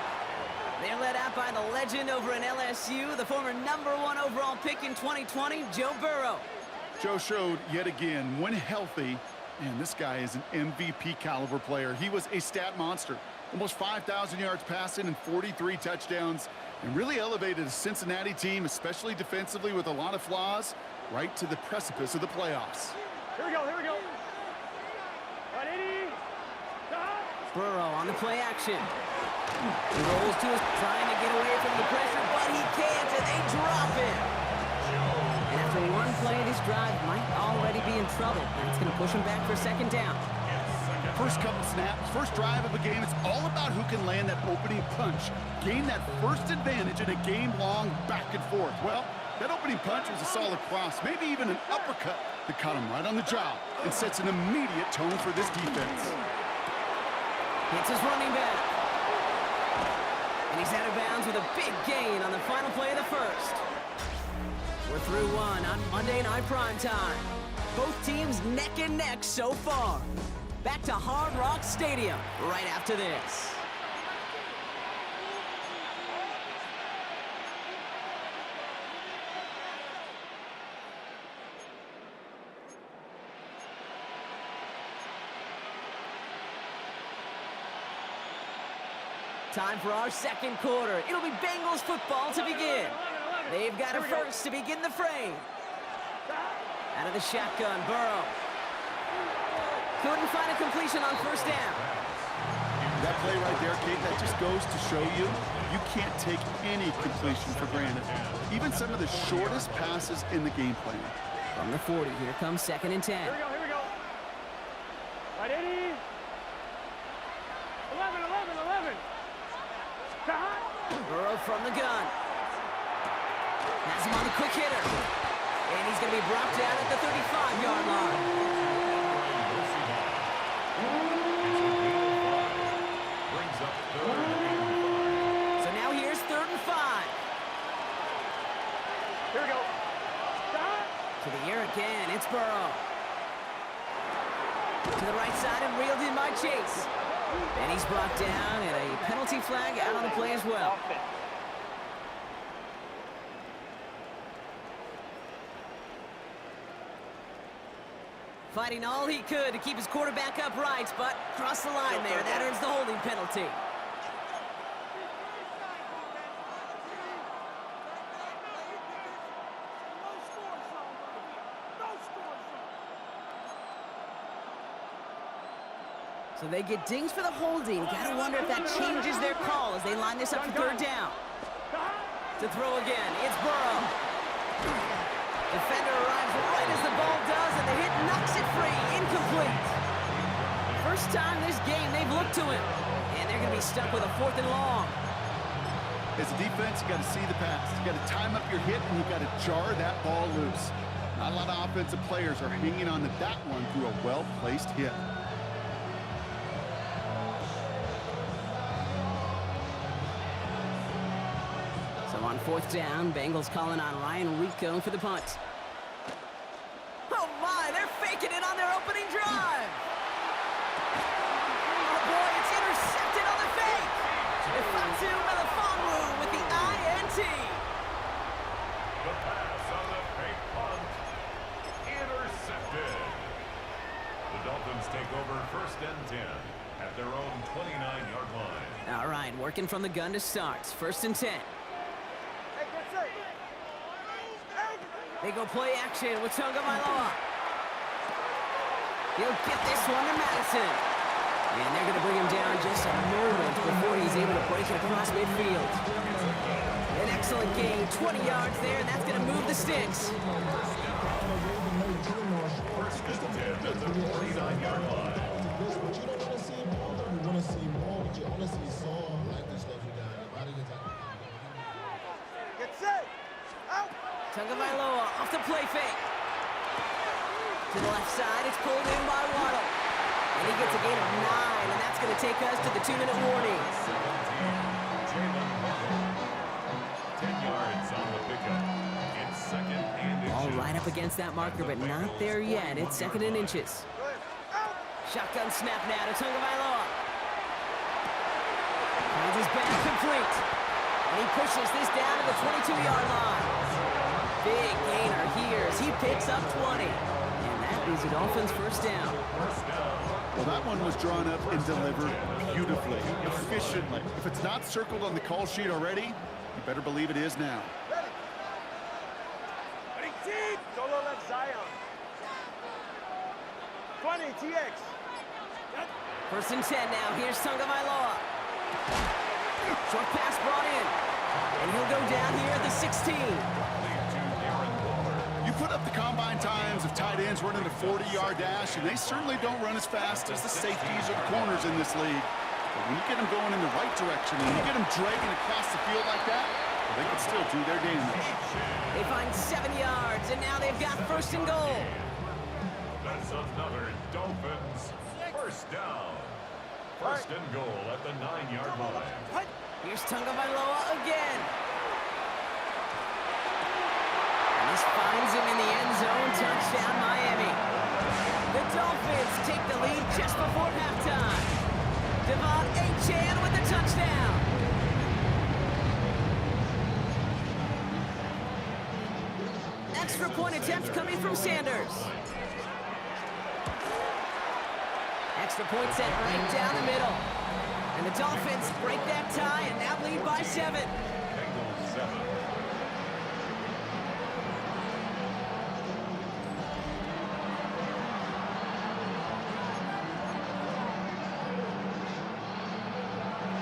S2: They're led out by the legend over in LSU, the former #1 overall pick in 2020, Joe Burrow.
S1: Joe showed yet again, when healthy, and this guy is an MVP caliber player. He was a stat monster. Almost 5,000 yards passing and 43 touchdowns, and really elevated a Cincinnati team, especially defensively with a lot of flaws, right to the precipice of the playoffs.
S7: Here we go, here we go. 180.
S2: Burrow on the play action. He rolls to his, trying to get away from the pressure, but he can't, and they drop it. And after one play, this drive might already be in trouble. That's going to push him back for 2nd down.
S1: First couple snaps, first drive of a game, it's all about who can land that opening punch. Gain that first advantage in a game-long back and forth. Well, that opening punch was a solid cross, maybe even an uppercut that caught him right on the job and sets an immediate tone for this defense.
S2: Hits his running back. And he's out of bounds with a big gain on the final play of the first. We're through one on Monday Night Primetime. Both teams neck and neck so far. Back to Hard Rock Stadium right after this. Time for our 2nd quarter. It'll be Bengals football to begin. They've got a first to begin the frame. Out of the shotgun, Burrow. Couldn't find a completion on 1st down.
S1: That play right there, Kate, that just goes to show you, you can't take any completion for granted. Even some of the shortest passes in the game plan.
S2: From the 40, here comes 2nd and 10.
S7: Here we go, here we go. 180. 11, 11, 11.
S2: Burrow from the gun. Has him on the quick hitter. And he's going to be brought down at the 35-yard line.
S6: Brings up 3rd and 5.
S2: So now here's 3rd and 5.
S7: Here we go.
S2: To the air again, it's Burrow. To the right side and reeled in by Chase. And he's brought down, and a penalty flag out on the play as well. Fighting all he could to keep his quarterback upright, but crossed the line there. That earns the holding penalty. So they get dings for the holding. Gotta wonder if that changes their call as they line this up for 3rd down. To throw again, it's Burrow. Defender arrives right as the ball does, and the hit knocks it free. Incomplete. First time this game they've looked to him. And they're gonna be stuck with a 4th and long.
S1: As a defense, you got to see the pass. You got to time up your hit, and you got to jar that ball loose. Not a lot of offensive players are hanging on to that one through a well-placed hit.
S2: So on 4th down, Bengals calling on Ryan Rico for the punt. Oh my, they're faking it on their opening drive. Oh boy, it's intercepted on the fake. Ifatu Melifonwu with the INT.
S6: The pass on the fake punt. Intercepted. The Dolphins take over 1st and 10 at their own 29-yard line.
S2: All right, working from the gun to start. 1st and 10. They go play action with Tagovailoa. He'll get this one to Madison. And they're going to bring him down just a moment before he's able to break it across midfield. An excellent gain, 20 yards there, and that's going to move the sticks.
S6: 1st and 10 at the 49-yard line.
S7: Get set. Out.
S2: Tagovailoa off the play fake. To the left side, it's pulled in by Waddle. And he gets a gain of 9, and that's going to take us to the 2-minute warning.
S6: 10 yards on the pickup. It's 2nd and inches.
S2: All right up against that marker, but not there yet. It's 2nd and inches. Shotgun snap now to Tagovailoa. Finds his back complete. And he pushes this down to the 22-yard line. Big gainer here as he picks up 20. And that is the Dolphins' 1st down.
S1: Well, that one was drawn up and delivered beautifully, efficiently. If it's not circled on the call sheet already, you better believe it is now.
S7: Ready, team. Solo left Zion. 20, TX.
S2: 1st and 10 now. Here's Tagovailoa. Short pass brought in. And he'll go down here at the 16.
S1: You put up the combine times of tight ends running a 40-yard dash, and they certainly don't run as fast as the safeties or the corners in this league. But when you get them going in the right direction and you get them dragging across the field like that, well, they can still do their damage.
S2: They find 7 yards, and now they've got 1st and goal.
S6: That's another Dolphins 1st down. 1st and goal at the 9-yard line.
S2: Here's Tagovailoa again. And this finds him in the end zone. Touchdown, Miami. The Dolphins take the lead just before halftime. Devon Achane with the touchdown. Extra point attempt coming from Sanders. Extra point set right down the middle. And the Dolphins break that tie and now lead by 7.
S6: Bengals 7.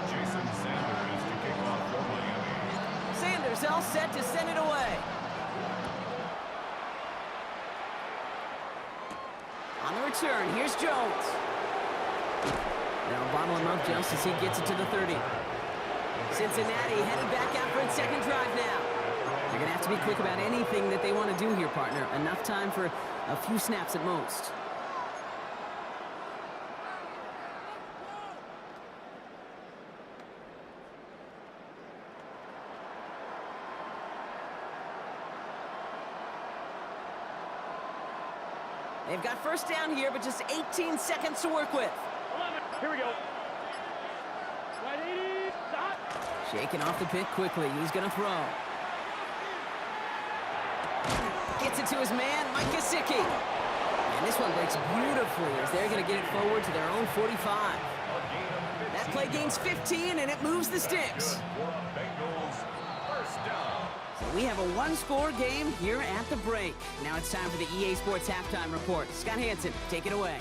S6: Jason Sanders to kick off for Miami.
S2: Sanders all set to send it away. On the return, here's Jones. Now bottle him up just as he gets it to the 30. Cincinnati headed back out for its 2nd drive now. They're going to have to be quick about anything that they want to do here, partner. Enough time for a few snaps at most. They've got 1st down here, but just 18 seconds to work with.
S7: 11. Here we go. 180. Stop.
S2: Shaking off the pick quickly. He's going to throw. Gets it to his man, Mike Gesicki. And this one breaks beautifully as they're going to get it forward to their own 45. That play gains 15, and it moves the sticks.
S6: Bengals 1st down.
S2: So we have a one-score game here at the break. Now it's time for the EA Sports Halftime Report. Scott Hanson, take it away.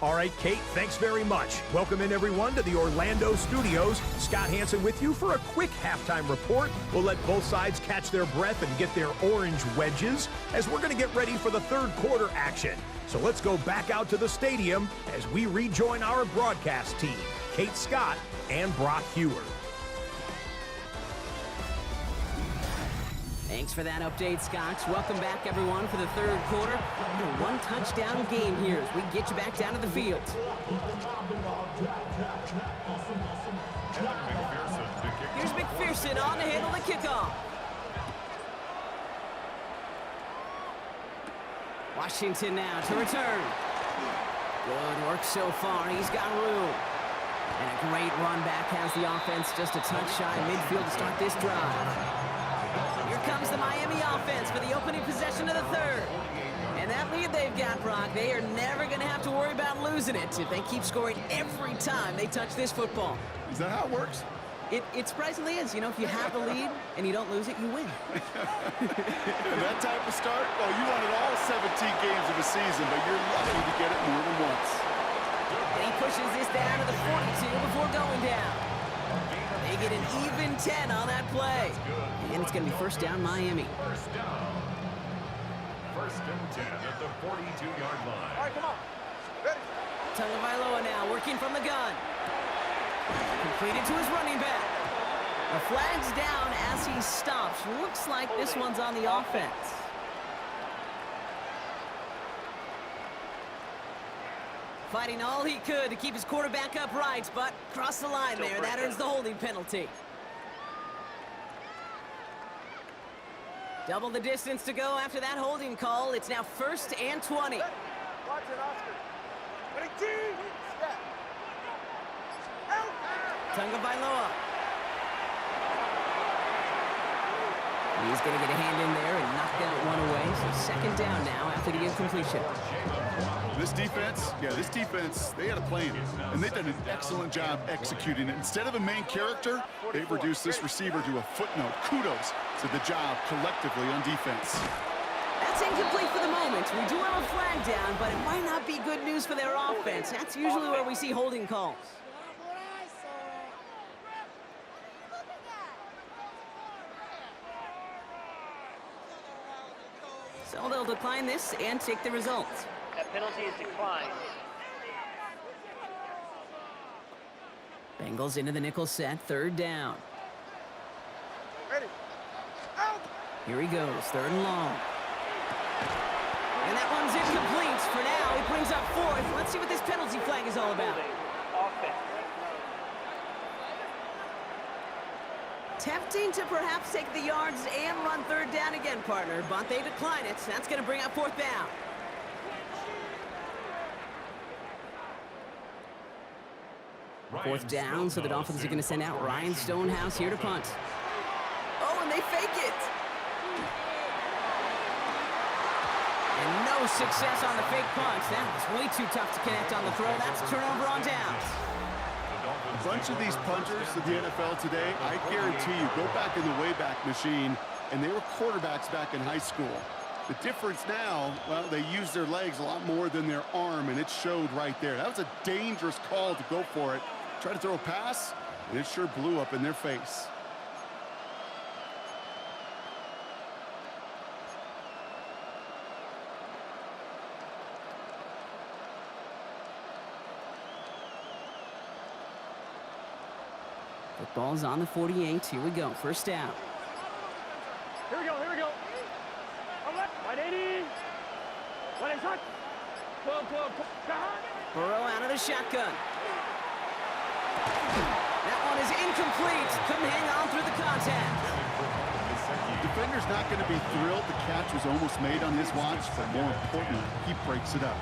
S8: All right, Kate, thanks very much. Welcome in, everyone, to the Orlando studios. Scott Hanson with you for a quick halftime report. We'll let both sides catch their breath and get their orange wedges as we're going to get ready for the 3rd quarter action. So let's go back out to the stadium as we rejoin our broadcast team, Kate Scott and Brock Hewer.
S2: Thanks for that update, Scotch. Welcome back, everyone, for the third quarter. A one-touchdown game here as we get you back down to the field. Here's McPherson on to handle the kickoff. Washington now to return. Good work so far. He's got room. And a great run back has the offense just a touch shy midfield to start this drive. Here comes the Miami offense for the opening possession of the third. And that lead they've got, Brock, they are never going to have to worry about losing it if they keep scoring every time they touch this football.
S1: Is that how it works?
S2: It surprisingly is. You know, if you have the lead and you don't lose it, you win.
S1: That type of start, well, you won it all 17 games of a season, but you're lucky to get it more than once.
S2: And he pushes this down to the 42 before going down. They get an even 10 on that play. And it's going to be first down, Miami.
S6: First down. First and 10 at the 42-yard line.
S7: All right, come on. Ready?
S2: Tagovailoa now working from the gun. Completed to his running back. The flag's down as he stops. Looks like this one's on the offense. Fighting all he could to keep his quarterback upright, but crossed the line there. That earns the holding penalty. Double the distance to go after that holding call. It's now first and 20.
S7: Watch it, Oscar. Ready, T. Step. Out.
S2: Tagovailoa. He's going to get a hand in there and knock that one away. So second down now after the incompletion.
S1: This defense, they had a plan, and they've done an excellent job executing it. Instead of a main character, they've reduced this receiver to a footnote. Kudos to the job collectively on defense.
S2: That's incomplete for the moment. We do have a flag down, but it might not be good news for their offense. That's usually where we see holding calls. So they'll decline this and take the results.
S7: That penalty is declined.
S2: Bengals into the nickel set, third down.
S7: Ready. Out.
S2: Here he goes, third and long. And that one's incomplete for now. He brings up fourth. Let's see what this penalty flag is all about.
S7: Offense.
S2: Tempting to perhaps take the yards and run third down again, partner, but they decline it. That's going to bring up fourth down. Fourth down, so the Dolphins are going to send out Ryan Stonehouse here to punt. Oh, and they fake it. And no success on the fake punt. That was way too tough to connect on the throw. That's a turnover on downs.
S1: A bunch of these punters to the NFL today, I guarantee you, go back in the Wayback Machine, and they were quarterbacks back in high school. The difference now, well, they use their legs a lot more than their arm, and it showed right there. That was a dangerous call to go for it. Try to throw a pass, and it sure blew up in their face.
S2: Football's on the 48. Here we go. First down.
S7: Here we go. Here we go. All right. 180. 180. 12.
S2: Burrow out of the shotgun. That one is incomplete. Couldn't hang on through the contact.
S1: Defender's not going to be thrilled the catch was almost made on his watch, but more importantly, he breaks it up.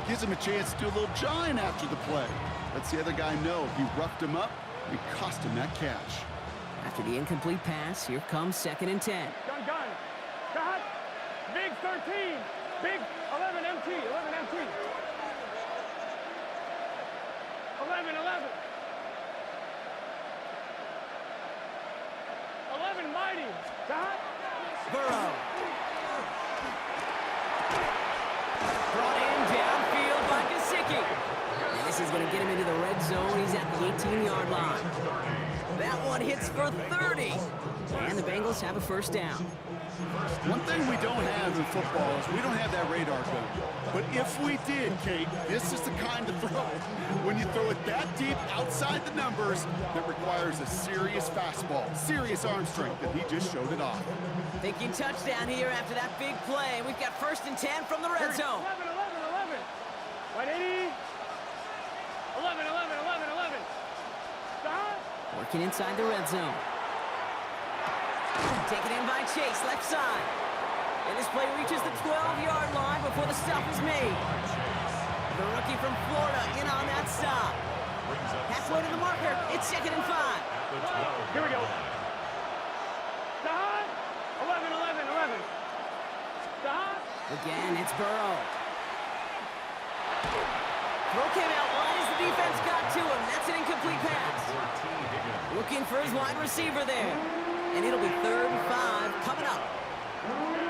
S1: Gives him a chance to do a little jawing after the play. Lets the other guy know he roughed him up and cost him that catch.
S2: After the incomplete pass, here comes second and 10.
S7: Gun. Cut. Big 13. Big 11 MT. 11 MT. 11. 11 mighty. Cut.
S2: Burrow. Brought in downfield by Gesicki. And this is going to get him into the red zone. He's at the 18-yard line. That one hits for 30. And the Bengals have a first down.
S1: One thing we don't have in football is we don't have that radar gun. But if we did, Kate, this is the kind of throw, when you throw it that deep outside the numbers, that requires a serious fastball, serious arm strength, and he just showed it off.
S2: Thinking touchdown here after that big play. We've got 1st and 10 from the red zone.
S7: 11, 11, 11. 180. 11, 11, 11, 11. Stop.
S2: Working inside the red zone. Taken in by Chase, left side. And this play reaches the 12-yard line before the stop is made. The rookie from Florida in on that stop. Halfway to the marker, it's 2nd and 5.
S7: Here we go. Stop. 11, 11, 11. Stop.
S2: Again, it's Burrow. Throw came out wide as the defense got to him. That's an incomplete pass. Looking for his wide receiver there. And it'll be 3rd and 5 coming up.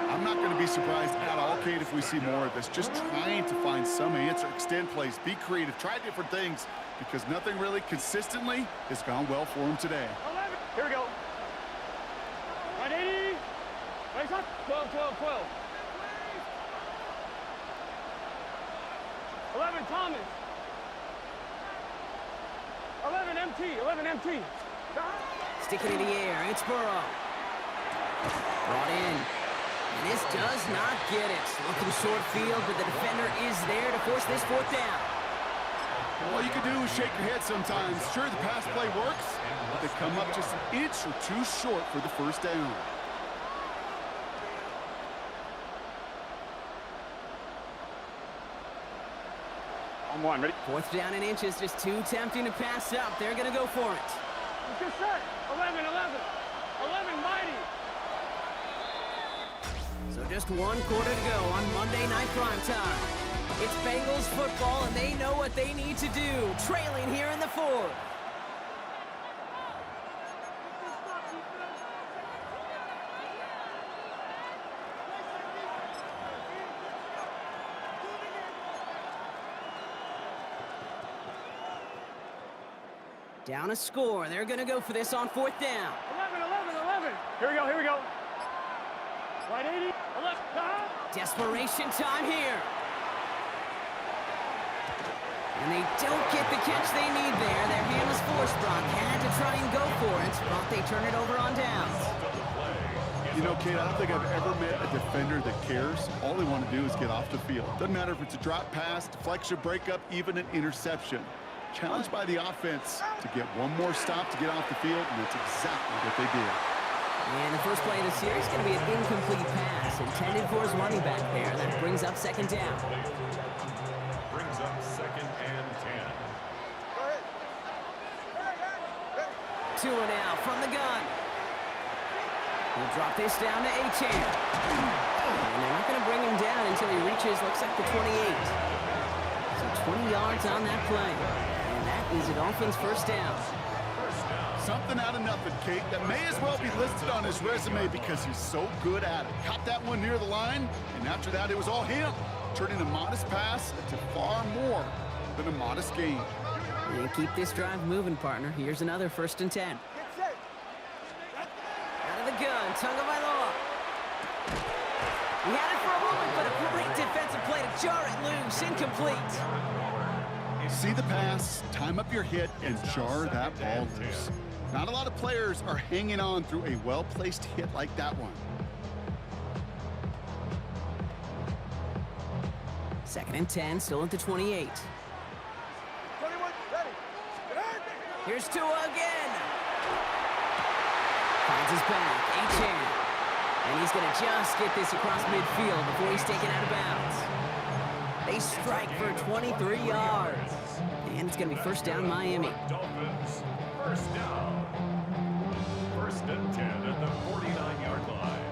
S1: I'm not going to be surprised at all, Kate, if we see more of this. Just trying to find some answer, extend plays, be creative, try different things, because nothing really consistently has gone well for him today.
S7: 11. Here we go. 180. Raise up. 12, 12, 12. 11, Thomas. 11, MT. 11, MT.
S2: Sticking in the air, it's Burrow. Brought in. And this does not get it. Looking short field, but the defender is there to force this 4th down.
S1: All you can do is shake your head sometimes. Sure, the pass play works, but they come up just an inch or two short for the 1st down.
S7: On 1, ready?
S2: 4th down in inches, just too tempting to pass up. They're going to go for it.
S7: Good set. 11, 11. 11, mighty.
S2: So just 1 quarter to go on Monday Night Primetime. It's Bengals football, and they know what they need to do. Trailing here in the 4th. Down a score. They're going to go for this on 4th down.
S7: 11, 11, 11. Here we go, here we go. 180. 11.
S2: Desperation time here. And they don't get the catch they need there. Their hand was forced. Brock had to try and go for it, but they turn it over on downs.
S1: You know, Kate, I don't think I've ever met a defender that cares. All they want to do is get off the field. Doesn't matter if it's a drop pass, deflection, breakup, even an interception. Challenged by the offense to get one more stop to get off the field, and that's exactly what they did.
S2: And the first play of the series is going to be an incomplete pass intended for his running back there. That brings up 2nd down.
S6: Brings up 2nd and 10.
S2: 2 now from the gun. He'll drop this down to Achane. And they're not going to bring him down until he reaches, looks like the 28. So 20 yards on that play. And that is a Dolphins 1st down.
S1: Something out of nothing, Kate, that may as well be listed on his resume because he's so good at it. Caught that one near the line, and after that, it was all him, turning a modest pass into far more than a modest gain.
S2: And keep this drive moving, partner. Here's another 1st and 10. Out of the gun, Tagovailoa. He had it for a moment, but a great defensive play to jar it loose. Incomplete.
S1: See the pass, time up your hit, and jar that ball loose. Not a lot of players are hanging on through a well-placed hit like that one.
S2: 2nd and 10, still at the 28.
S7: 21, ready.
S2: Here's Tua again. Finds his back, Achane. And he's going to just get this across midfield before he's taken out of bounds. They strike for 23 yards. And it's going to be 1st down, Miami.
S6: Dolphins, 1st down. 1st and 10 at the 49-yard line.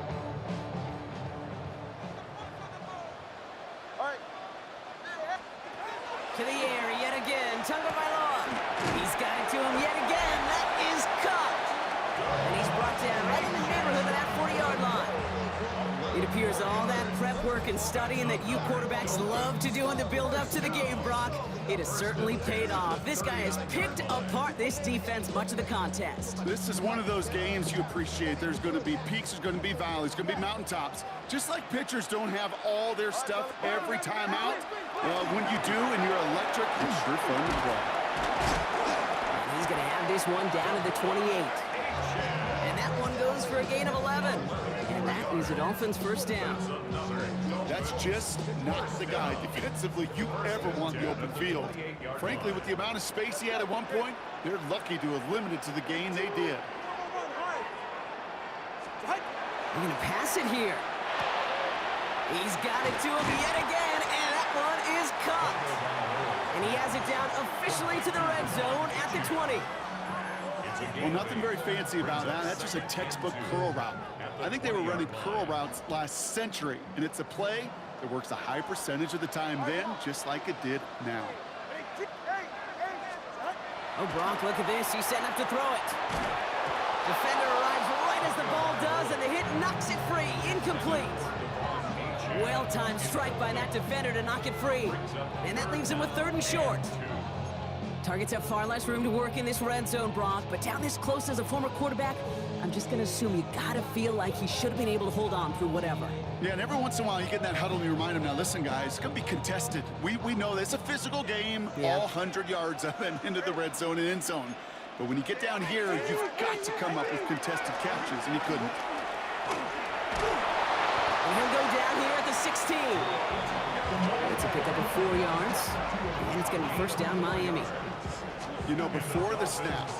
S7: All right.
S2: To the air yet again, Tagovailoa. He's got it to him yet again. That is caught. And he's brought down right in the neighborhood of that 40-yard line. It appears all that prep work and studying that you quarterbacks love to do in the build-up to the game, Brock, It has certainly paid off. This guy has picked apart this defense much of the contest.
S1: This is one of those games you appreciate. There's going to be peaks, there's going to be valleys, there's going to be mountaintops. Just like pitchers don't have all their stuff every time out, well, when you do and you're electric, it's sure fun to play.
S2: He's going to have this one down to the 28. And that one goes for a gain of 11. And that is a Dolphins first down.
S1: That's just not the guy defensively you ever want in the open field. Frankly, with the amount of space he had at one point, they're lucky to have limited to the gain they did.
S2: They're going to pass it here. He's got it to him yet again, and that one is caught. And he has it down officially to the red zone at the 20.
S1: Well, nothing very fancy about that. That's just a textbook curl route. I think they were running curl routes last century, and it's a play that works a high percentage of the time then, just like it did now.
S2: Oh, Brock, look at this. He's setting up to throw it. Defender arrives right as the ball does, and the hit knocks it free. Incomplete. Well-timed strike by that defender to knock it free. And that leaves him with 3rd and short. Targets have far less room to work in this red zone, Brock, but down this close as a former quarterback, I'm just going to assume you got to feel like he should have been able to hold on through whatever.
S1: Yeah, and every once in a while you get in that huddle and you remind him, now listen, guys, it's going to be contested. We know this. It's a physical game, all 100 yards of and into the red zone and end zone. But when you get down here, you've got to come up with contested catches, and he couldn't.
S2: And he'll go down here at the 16. It's a pickup of 4 yards, and it's going to be first down Miami.
S1: You know, before the snap,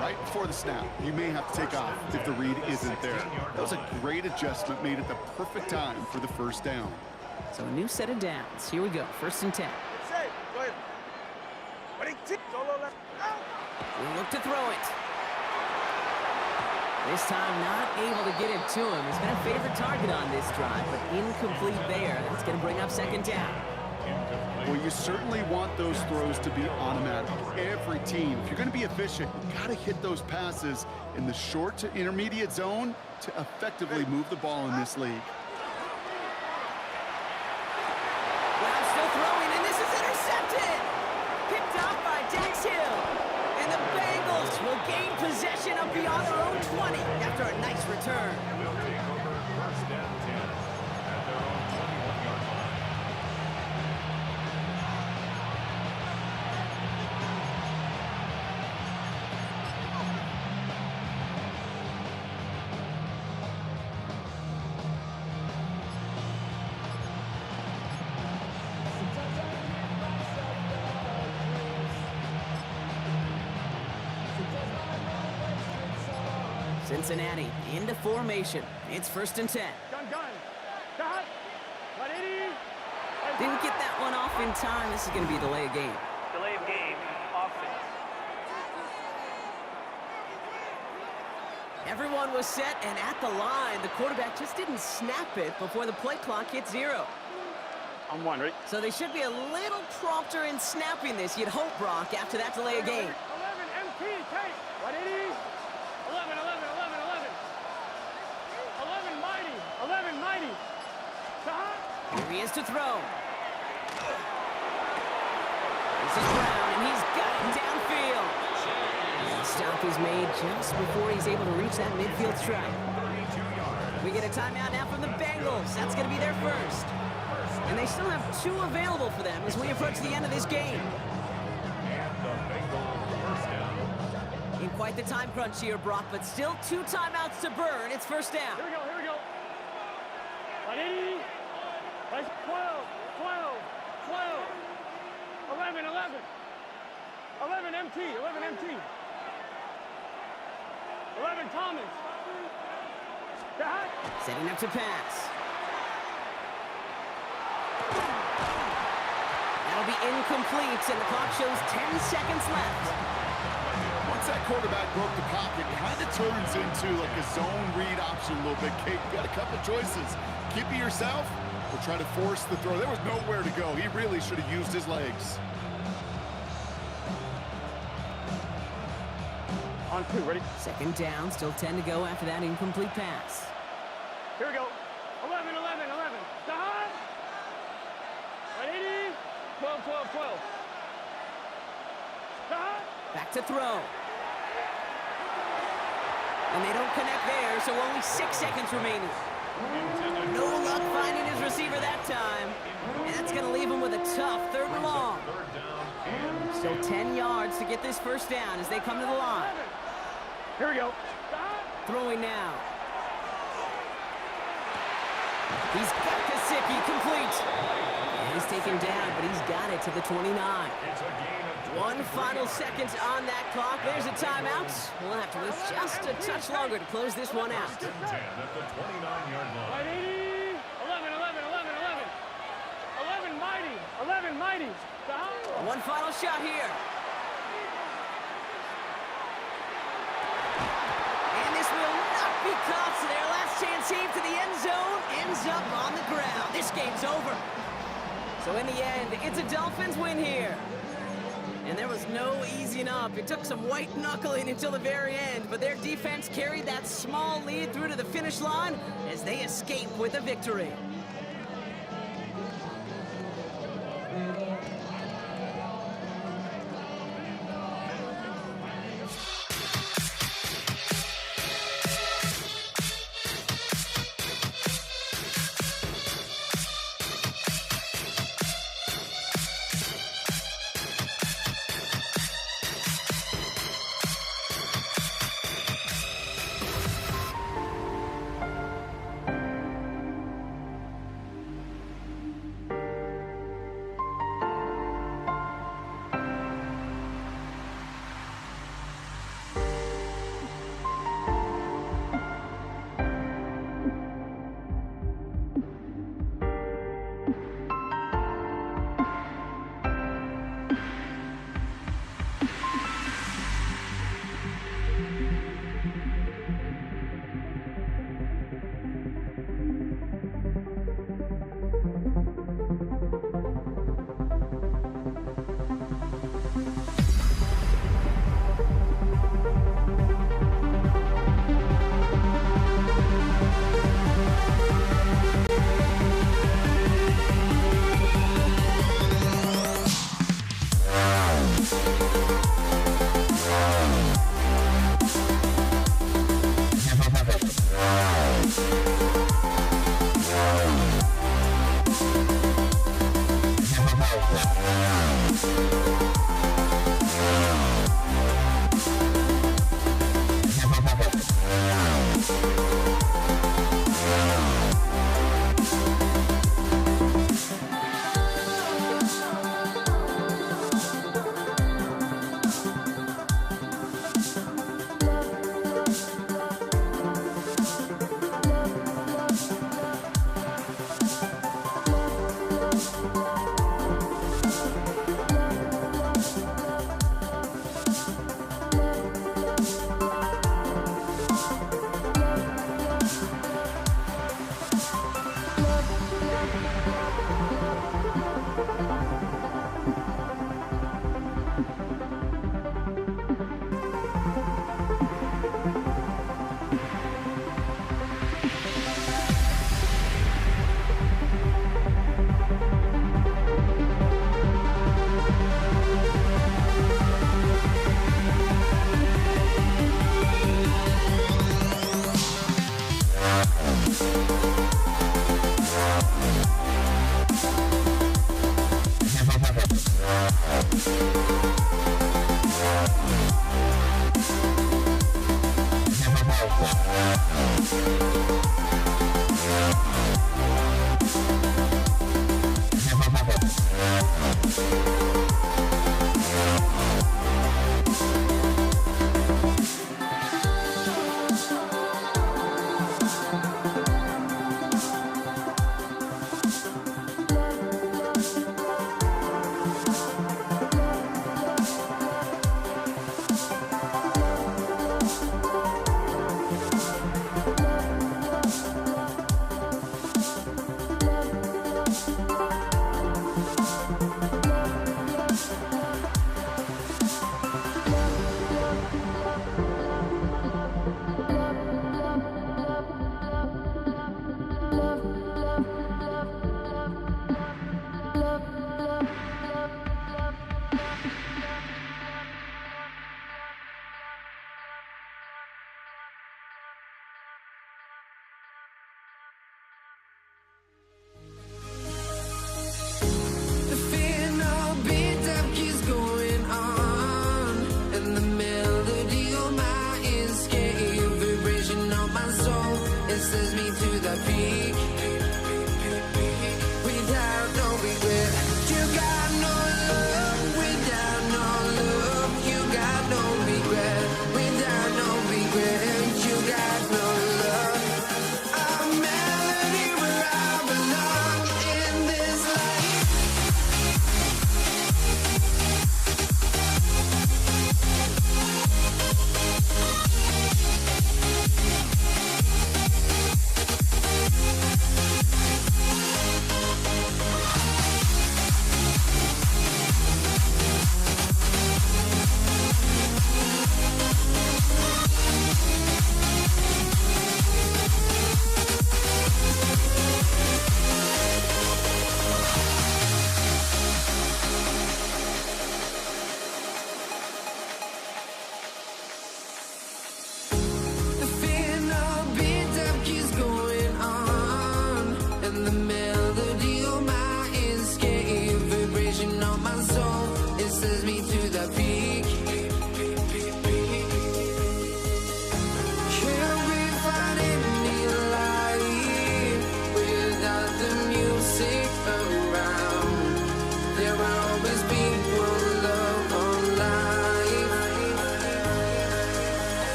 S1: right before the snap, you may have to take off if the read isn't there. That was a great adjustment made at the perfect time for the first down.
S2: So a new set of downs. Here we go, 1st and 10. We'll look to throw it. This time not able to get it to him. He's been a favorite target on this drive, but incomplete there. That's going to bring up 2nd down.
S1: Well, you certainly want those throws to be automatic. Every team, if you're going to be efficient, you've got to hit those passes in the short to intermediate zone to effectively move the ball in this league.
S2: Brown still throwing, and this is intercepted! Picked off by Dax Hill. And the Bengals will gain possession up beyond their own 20 after a nice return.
S6: Will take over 1st and 10 at their own 21-yard line.
S2: Cincinnati into formation. It's 1st and 10.
S7: Gun. Cut. 180.
S2: Didn't get that one off in time. This is going to be a delay of game.
S7: Delay of game. Offense.
S2: Everyone was set and at the line. The quarterback just didn't snap it before the play clock hit 0.
S7: I'm 1, ready?
S2: So they should be a little prompter in snapping this, you'd hope, Brock, after that delay of game.
S7: 11 MT. Take. 180. 11 mighty. 11 mighty.
S2: Here he is to throw. This is Brown, and he's got it downfield. The stop is made just before he's able to reach that midfield strike. We get a timeout now from the Bengals. That's going to be their first. And they still have 2 available for them as we approach the end of this game.
S6: And the Bengals first down.
S2: In quite the time crunch here, Brock, but still 2 timeouts to burn. It's first down.
S7: Here we go. 180. 12. 11 MT. 11 Thomas. Cut.
S2: Setting up to pass. That'll be incomplete, and the clock shows 10 seconds left.
S1: Once that quarterback broke the pocket, it kind of turns into like a zone read option a little bit. Kate, you got a couple choices. Keep it yourself or try to force the throw. There was nowhere to go. He really should have used his legs.
S7: On 2, ready?
S2: 2nd down, still 10 to go after that incomplete pass.
S7: Here we go. 11. Cut. 180. 12. 12. Stop.
S2: Back to throw. And they don't connect there, so only 6 seconds remaining. No luck finding his receiver that time. And that's going to leave him with a tough 3rd and long. So 10 yards to get this first down as they come to the line.
S7: Here we go. Stop.
S2: Throwing now. He's got Gesicki complete. And he's taken down, but he's got it to the 29. One final second on that clock. There's a timeout. We'll have to wait just a touch longer to close this one out.
S6: 10 at the 29-yard line.
S7: 11, 11, mighty. 11, mighty. Stop.
S2: One final shot here. And this will not be caught. So their last chance heave to the end zone ends up on the ground. This game's over. So in the end, it's a Dolphins win here. And there was no easing up. It took some white knuckling until the very end, but their defense carried that small lead through to the finish line as they escape with a victory.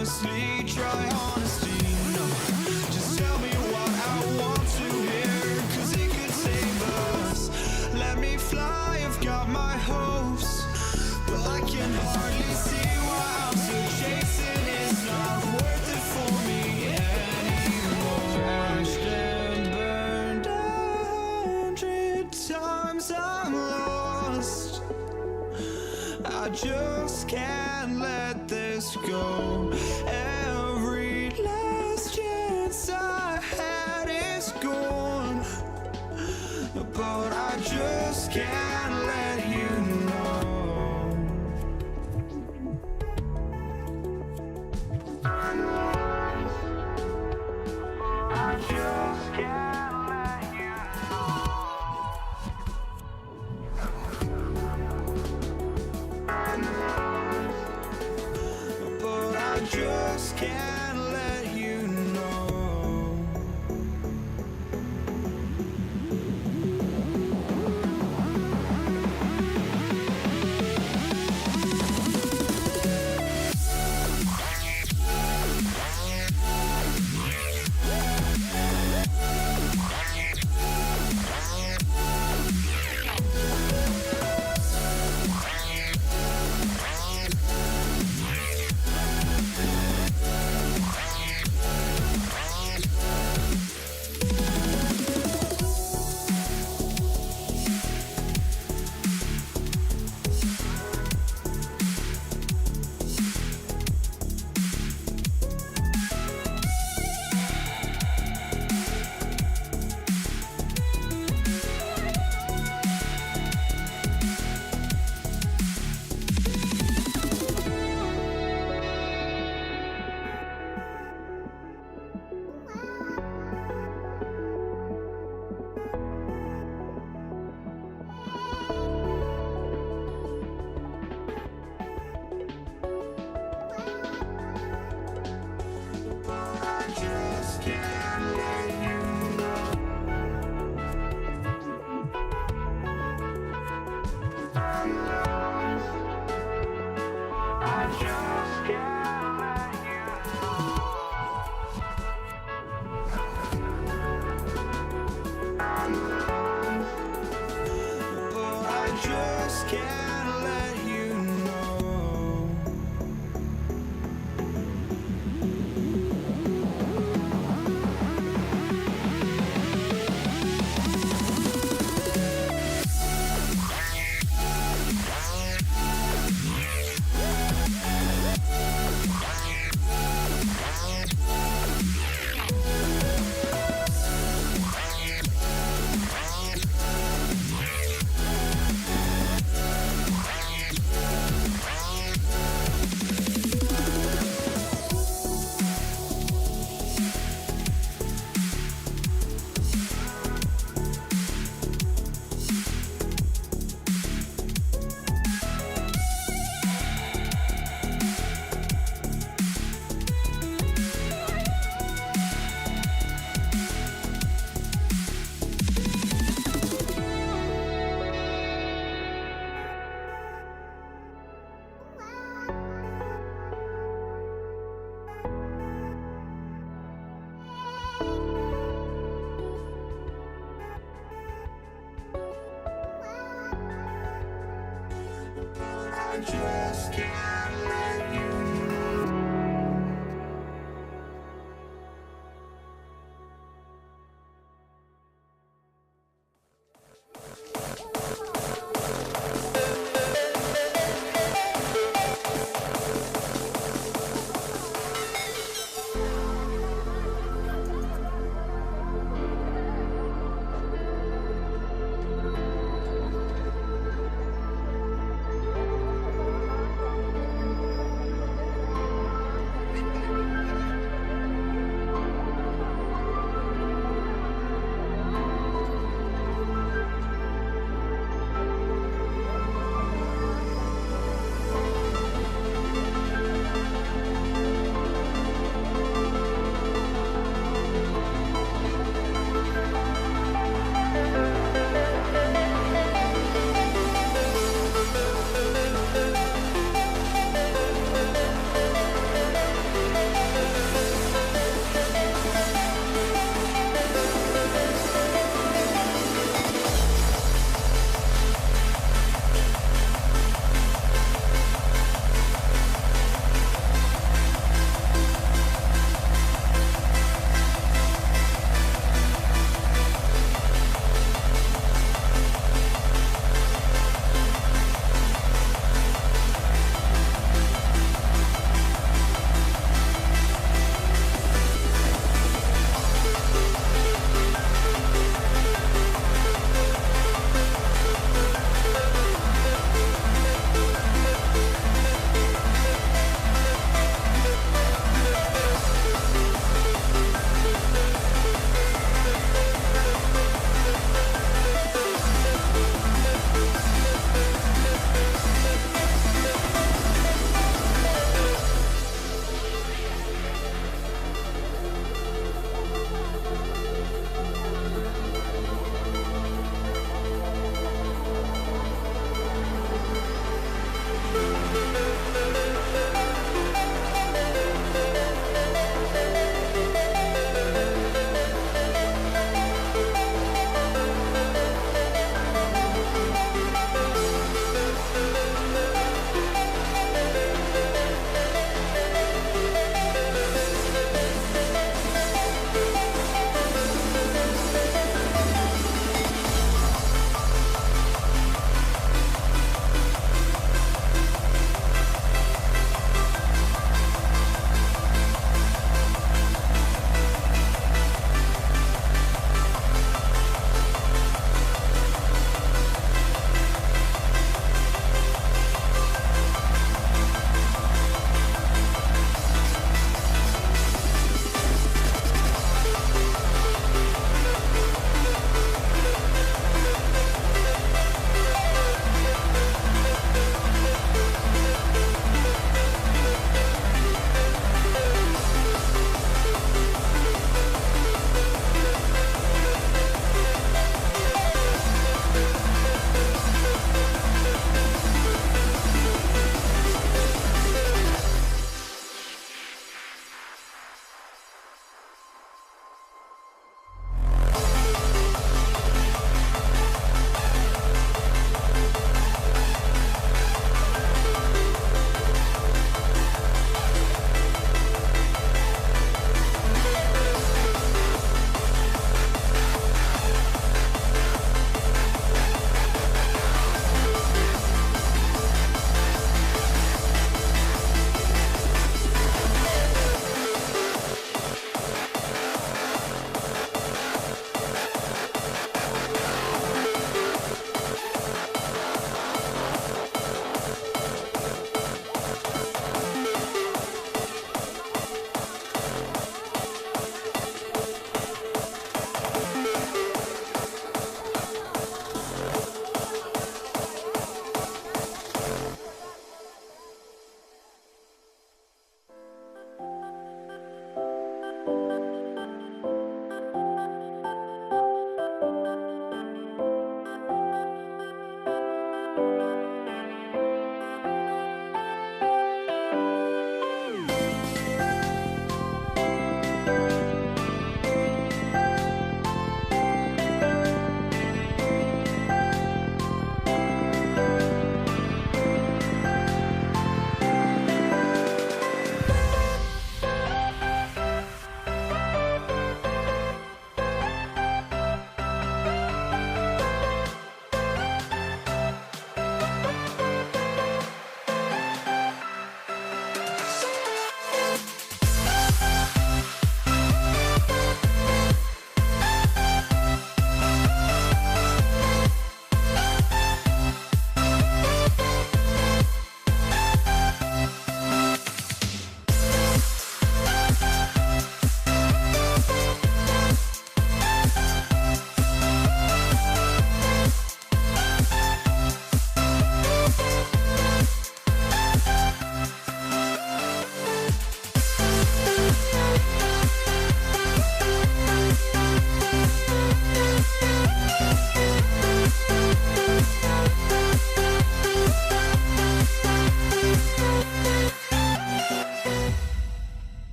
S4: honestly, try honesty. No, just tell me what I want to hear, 'cause it could save us. Let me fly, I've got my hopes, but I can hardly see why I'm still chasing. It's not worth it for me anymore. Crashed and burned 100 times, I'm lost. I just can't let this go. Every last chance I had is gone, but I just can't let you know. I just can't let you know. But I just can't let you know. just can't let you know.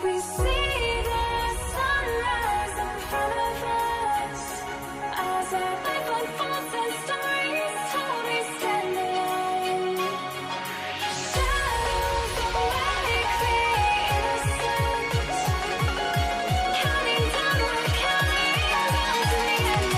S3: We see the sunrise in front of us as our life unfolds and stories told. We stand alone. Shadows awake the innocent, counting down, we're counting down to the end.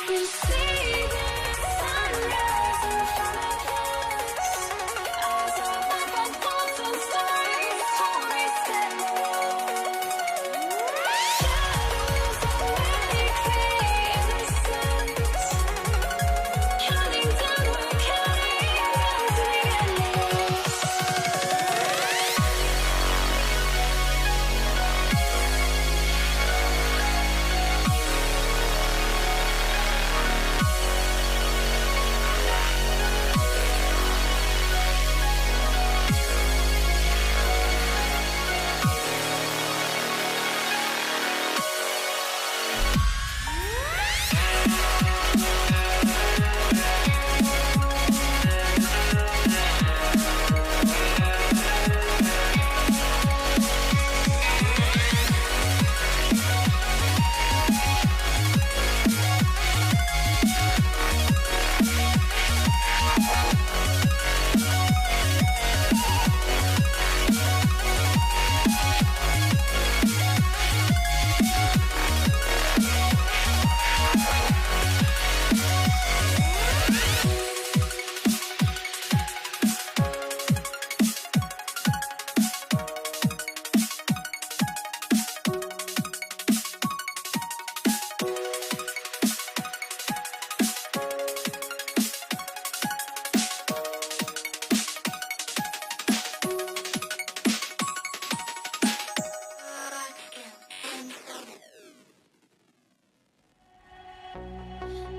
S3: We see the sunrise in front of us as our life unfolds and stories told. We stand alone. Shadows awake the innocent, counting down, we're counting down to the endless.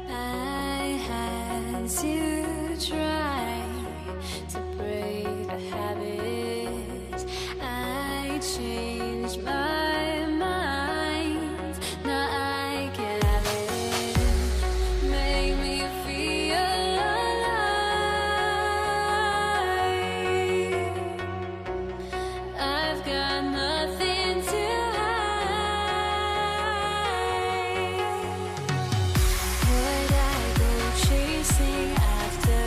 S3: I had to try to break a habit. I changed my mind. Now I can have it. Make me feel alive. I've got nothing to hide. Would I go chasing after?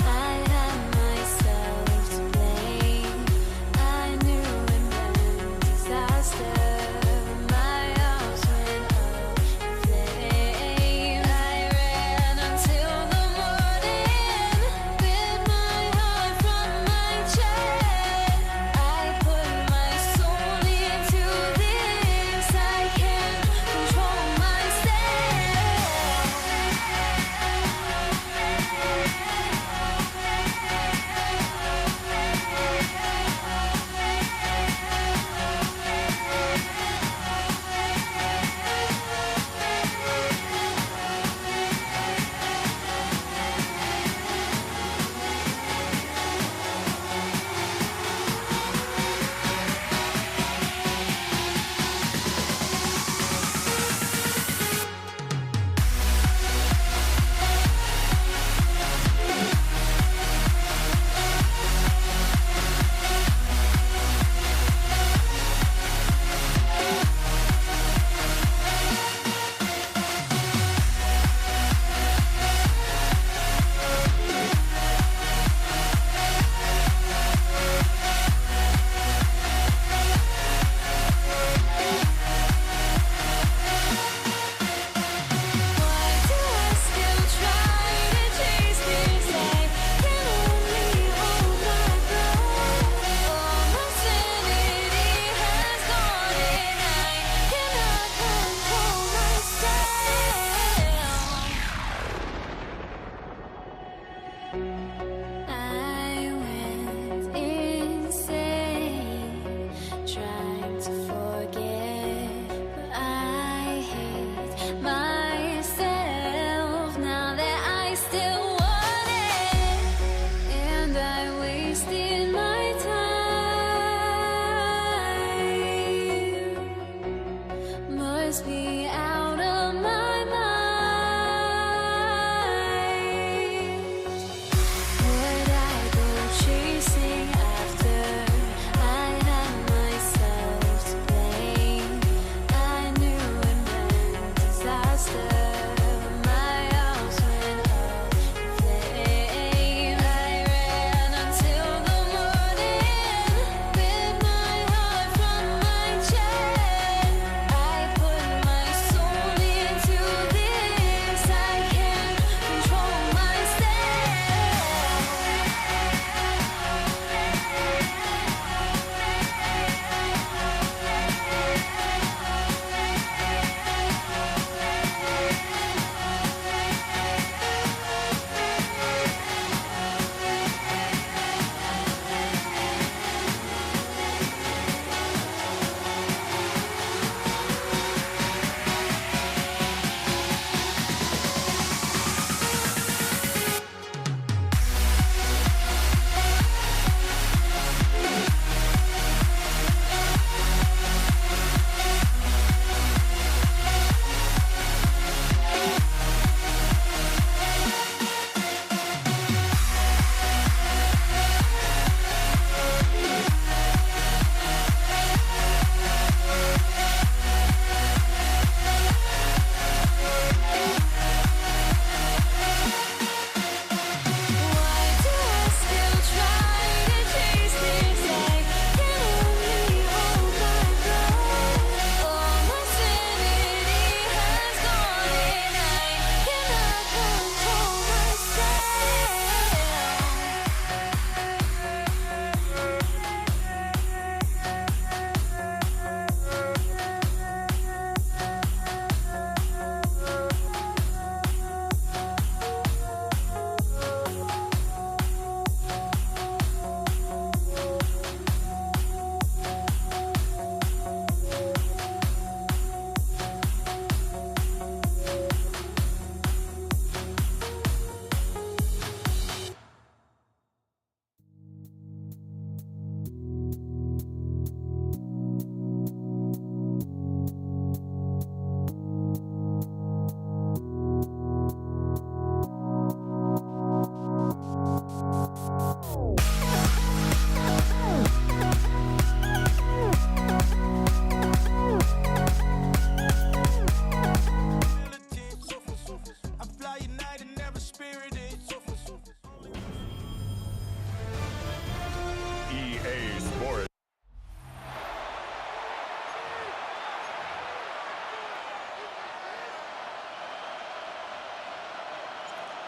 S3: I had myself to blame. I knew it meant disaster.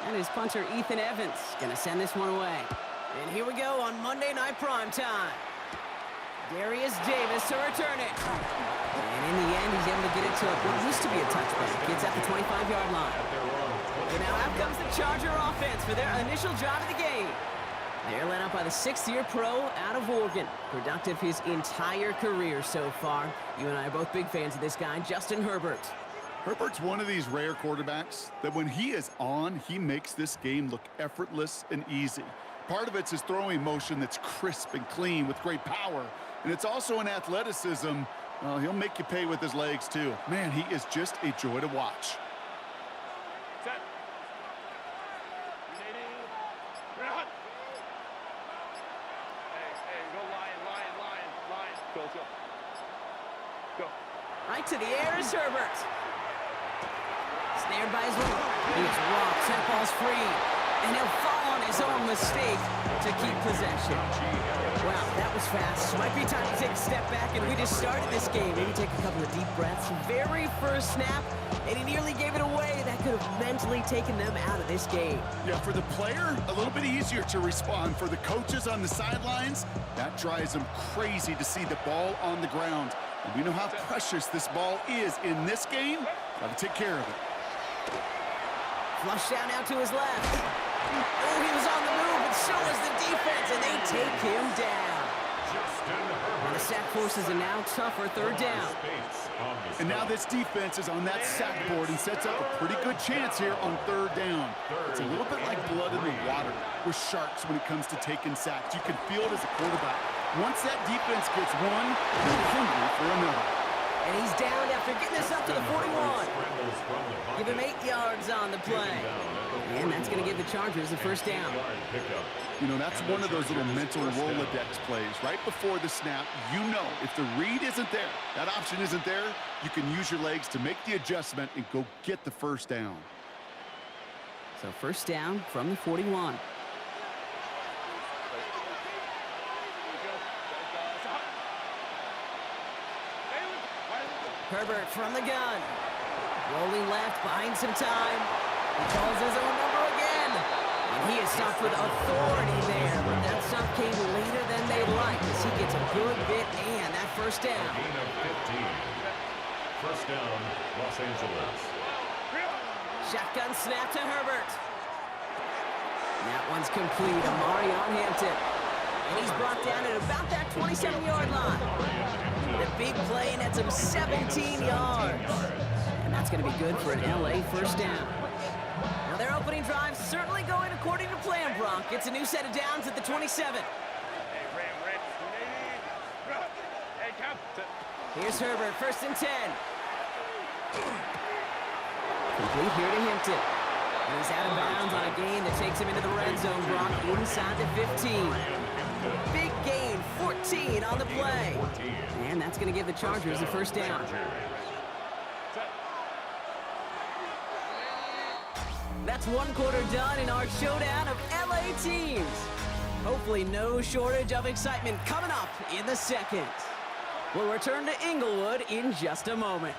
S2: And his punter, Ethan Evans, gonna send this one away. And here we go on Monday Night Primetime. Darius Davis to return it. And in the end, he's able to get it to what used to be a touchback. Gets at the 25-yard line. And now out comes the Charger offense for their initial drive of the game. They're led up by the 6th-year pro out of Oregon. Productive his entire career so far. You and I are both big fans of this guy, Justin Herbert.
S1: Herbert's one of these rare quarterbacks that when he is on, he makes this game look effortless and easy. Part of it's his throwing motion that's crisp and clean with great power. And it's also an athleticism. Well, he'll make you pay with his legs, too. Man, he is just a joy to watch.
S7: Set. Run. Hey, go line. Go. Go.
S2: Right to the air is Herbert. Snared by his own. He's rocked. That ball's free. And he'll fall on his own mistake to keep possession. Wow, that was fast. Might be time to take a step back, and we just started this game. Maybe take a couple of deep breaths. Very first snap, and he nearly gave it away. That could have mentally taken them out of this game.
S1: Yeah, for the player, a little bit easier to respond. For the coaches on the sidelines, that drives them crazy to see the ball on the ground. And we know how precious this ball is in this game. Got to take care of it.
S2: Flush down out to his left. Oh, he was on the move, but so was the defense, and they take him down. And the sack forces a now tougher 3rd down.
S1: And now this defense is on that sack board and sets up a pretty good chance here on 3rd down. It's a little bit like blood in the water with sharks when it comes to taking sacks. You can feel it as a quarterback. Once that defense gets one, they're hungry for another.
S2: And he's down after getting this up to the 41. Give him 8 yards on the play. And that's going to give the Chargers the 1st down.
S1: You know, that's one of those little mental Rolodex plays. Right before the snap, you know if the read isn't there, that option isn't there, you can use your legs to make the adjustment and go get the 1st down.
S2: So 1st down from the 41. Herbert from the gun. Rolling left, buying some time. He calls his own number again. And he is stopped with authority there. But that stop came later than they'd like as he gets a good bit and that 1st down.
S6: Gain of 15. 1st down, Los Angeles.
S2: Shotgun snap to Herbert. That one's complete. Amari on Hampton. And he's brought down at about that 27-yard line. The big play nets him 17 yards. And that's going to be good for an LA 1st down. Now their opening drive certainly going according to plan, Brock. It's a new set of downs at the 27.
S7: Hey, Ram. Hey, Cap.
S2: Here's Herbert, 1st and 10. Complete here to Hampton. And he's out of bounds on a gain that takes him into the red zone, Brock, inside the 15. Big gain, 14 on the play. And that's going to give the Chargers a 1st down. That's 1 quarter done in our showdown of LA teams. Hopefully no shortage of excitement coming up in the 2nd. We'll return to Inglewood in just a moment.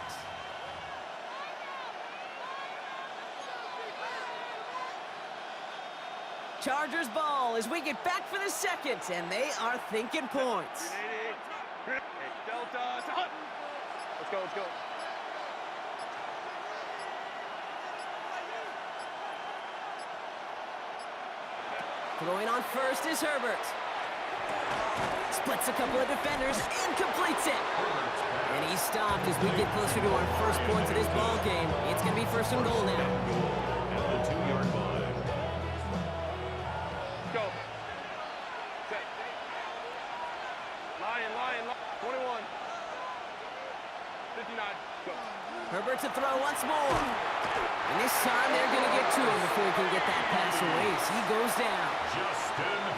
S2: Chargers ball as we get back for the 2nd, and they are thinking points.
S7: Hey, Delta. Let's go.
S2: Throwing on 1st is Herbert. Splits a couple of defenders and completes it. And he's stopped as we get closer to our 1st points of this ball game. It's going to be 1st and goal now.
S6: At the 2-yard line.
S7: Go. Set. Lion. 21. 59. Go.
S2: Herbert to throw once more. And this time they're going to get to him before he can get that pass away. So he goes down.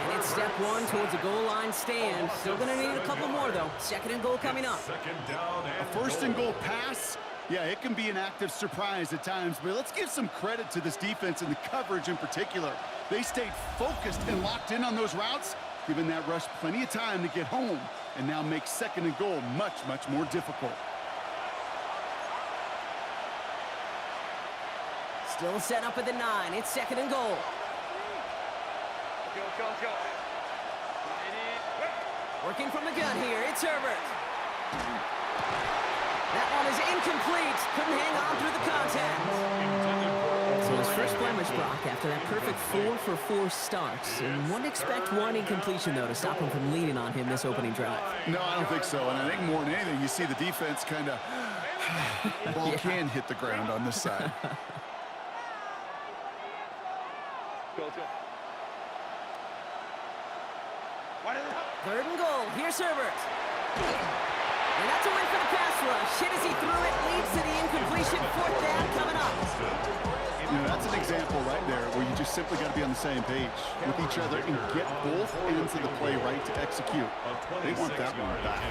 S2: And it's step 1 towards a goal line stand. Still going to need a couple more, though. 2nd and goal coming up.
S6: 2nd down and
S1: A 1st and goal pass, yeah, it can be an active surprise at times, but let's give some credit to this defense and the coverage in particular. They stayed focused and locked in on those routes, giving that rush plenty of time to get home, and now make 2nd and goal much, much more difficult.
S2: Still set up at the 9. It's 2nd and goal. Working from the gun here. It's Herbert. That one is incomplete. Couldn't hang on through the contact. So his first blemish, Brock, after that perfect 4-for-4 start. And wouldn't expect one incompletion, though, to stop him from leaning on him this opening drive.
S1: No, I don't think so. And I think more than anything, you see the defense kind of... ball can hit the ground on this side.
S2: Third and goal. Here's Herbert. And that's away for the pass rush. Hit as he threw it. Leads to the incompletion. 4th down coming up.
S1: You know, that's an example right there where you just simply got to be on the same page with each other and get both ends of the play right to execute. They want that one back.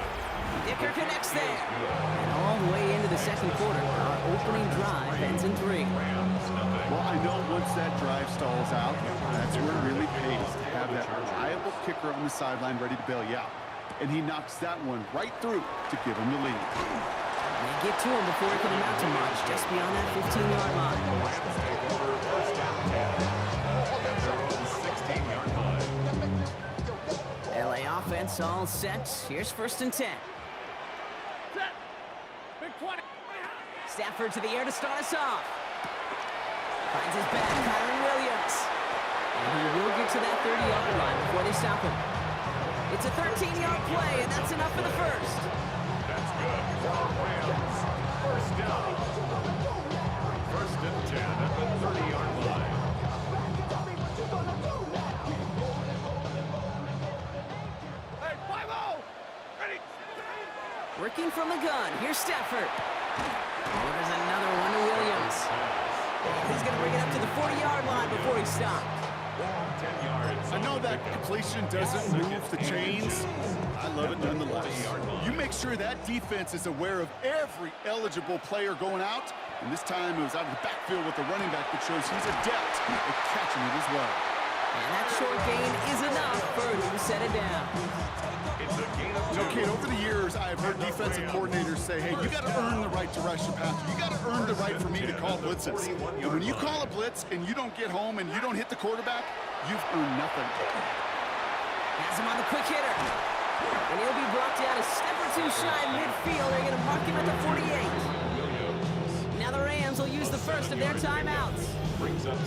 S2: Dicker connects there. And all the way into the 2nd quarter, our opening drive ends in 3.
S1: Well, I know once that drive stalls out, that's where it really pays to have that reliable kicker on the sideline ready to bail you out. And he knocks that one right through to give him the lead.
S2: They get to him before he can amount to much, just beyond that 15-yard line. LA offense all set. Here's 1st and 10.
S7: Big 20.
S2: Stafford to the air to start us off. Finds his back, Kyron Williams. And he will get to that 30-yard line before they stop him. It's a 13-yard play, and that's enough for the first.
S6: That's good. Rams, first down. 1st and 10 at the 30-yard line.
S7: Hey, 5-0. Ready.
S2: Working from the gun, here's Stafford. Oh, there's another one to Williams. He's going to bring it up to the 40-yard line before he stopped.
S6: 10 yards.
S1: I know that completion doesn't move the chains. I love it nonetheless. You make sure that defense is aware of every eligible player going out. And this time it was out of the backfield with the running back that shows he's adept at catching it as well.
S2: And that short gain is enough for him to set it down.
S6: It's a gain of
S1: You know, Kate, over the years, I've heard defensive coordinators say, hey, you got to earn the right to rush the passer. You got to earn the right for me to call blitzes. And when you call a blitz and you don't get home and you don't hit the quarterback, you've earned nothing.
S2: Has him on the quick hitter. And he'll be brought down a step or two shy midfield. They're going to mark him at the 48. Now the Rams will use the first of their timeouts.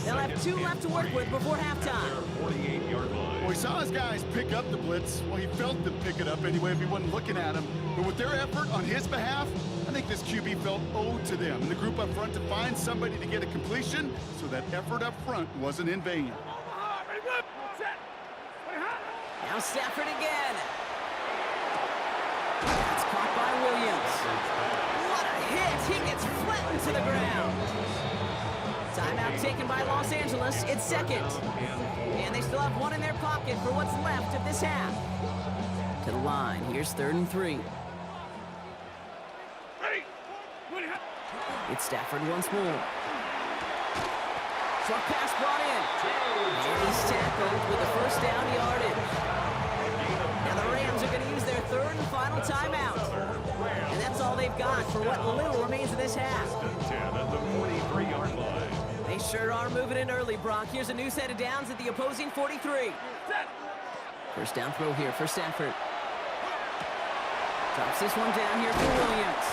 S2: They'll have 2 left to work with before halftime.
S6: 48-yard line.
S1: Well, he saw his guys pick up the blitz. Well, he felt them pick it up anyway if he wasn't looking at him. But with their effort on his behalf, I think this QB felt owed to them and the group up front to find somebody to get a completion so that effort up front wasn't in vain.
S7: Ready, good. Set. Ready, hot.
S2: Now Stafford again. That's caught by Williams. What a hit! He gets flattened to the ground. Timeout taken by Los Angeles. It's 2nd. And they still have 1 in their pocket for what's left of this half. To the line. Here's 3rd and 3.
S7: Ready. Ready, hot.
S2: It's Stafford once more. Short pass brought in. And he's tackled with the 1st down yardage. Now the Rams are going to use their 3rd and final timeout. And that's all they've got for what little remains of this half.
S6: 10 at the 43-yard line.
S2: They sure are moving in early, Brock. Here's a new set of downs at the opposing 43.
S7: Set.
S2: First down throw here for Stafford. Drops this one down here for Williams.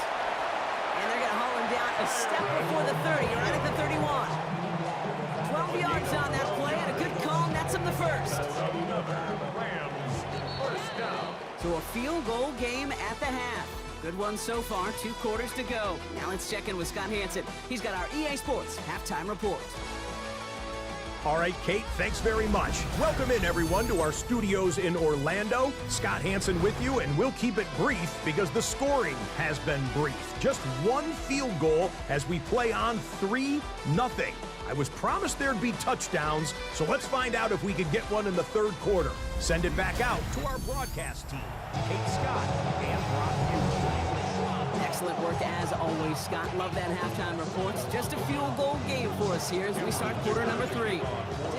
S2: And they're going to haul him down a step before the 30, right at the 31. 12 yards on that play, and a good call nets him the first.
S6: Rams, first down.
S2: So a field goal game at the half. Good one so far, 2 quarters to go. Now let's check in with Scott Hansen. He's got our EA Sports halftime report.
S8: All right, Kate, thanks very much. Welcome in, everyone, to our studios in Orlando. Scott Hansen with you, and we'll keep it brief because the scoring has been brief. Just 1 field goal as we play on 3-0. I was promised there'd be touchdowns, so let's find out if we could get one in the 3rd quarter. Send it back out to our broadcast team, Kate Scott and Brock Hughes.
S2: Excellent work as always, Scott. Love that halftime report. Just a field goal game for us here as we start quarter number 3.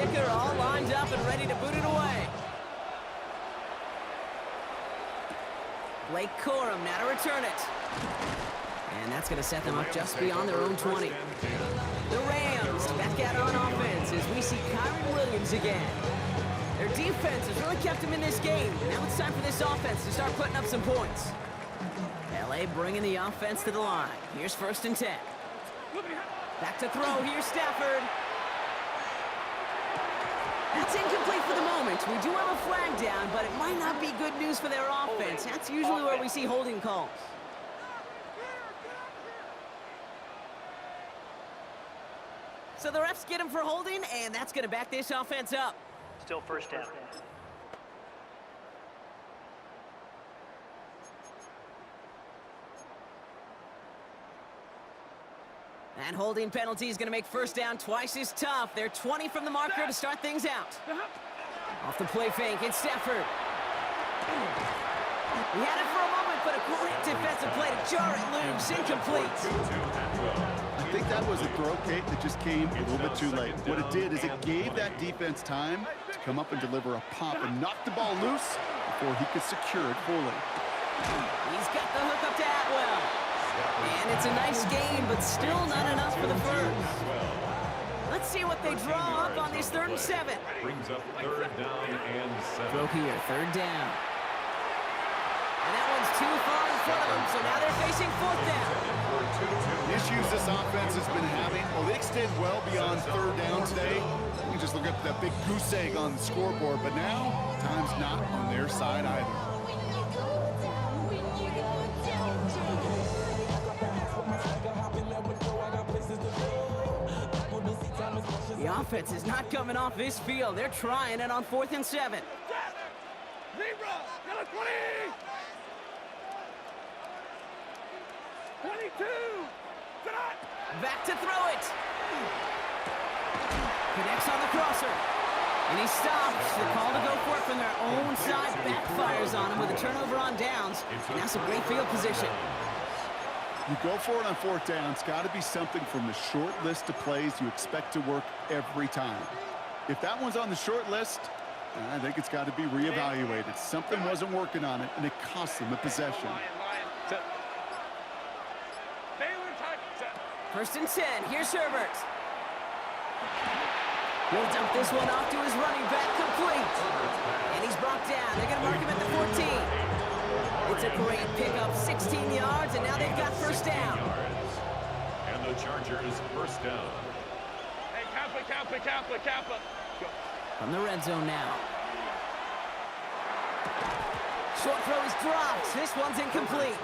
S2: Dicker all lined up and ready to boot it away. Blake Corum now to return it. And that's going to set them up just beyond their own 20. The Rams as we see Kyron Williams again. Their defense has really kept them in this game. Now it's time for this offense to start putting up some points. LA bringing the offense to the line. Here's 1st and 10. Back to throw. Here's Stafford. That's incomplete for the moment. We do have a flag down, but it might not be good news for their offense. That's usually where we see holding calls. So the refs get him for holding, and that's going to back this offense up.
S9: Still 1st down.
S2: And holding penalty is going to make 1st down twice as tough. They're 20 from the marker to start things out. Off the play fake, it's Stafford. He had it for a moment, but a great defensive play to jar it loose. Incomplete.
S1: I think that was a throw, Kate, that just came a little bit too late. What it did is it gave that defense time to come up and deliver a pop and knock the ball loose before he could secure it fully.
S2: He's got the hook up to Atwell. And it's a nice game, but still not enough for the first. Let's see what they draw up on this 3rd and 7.
S6: Brings up 3rd down and 7.
S2: Throw here, 3rd down. And that one's too far in front of them, so now they're facing 4th down.
S1: The issues this offense has been having, well, they extend well beyond 3rd down today. You can just look up that big goose egg on the scoreboard, but now time's not on their side either.
S2: The offense is not coming off this field. They're trying it on 4th and 7.
S7: Zebra, yellow 20. 22. Tonight.
S2: Back to throw it. Connects on the crosser. And he stops. The call to go for it from their own side backfires on him with a turnover on downs. And that's a great field position.
S1: You go for it on 4th down. It's got to be something from the short list of plays you expect to work every time. If that one's on the short list, I think it's got to be reevaluated. Something wasn't working on it, and it cost them the possession.
S2: 1st and 10. Here's Herbert. He'll dump this one off to his running back, complete. And he's brought down. They're going to mark him at the 14. It's a great pickup, 16 yards, and now they've got 1st down.
S6: And the Chargers 1st down.
S7: Hey, Kappa.
S2: From the red zone now. Short throw is dropped. This one's incomplete.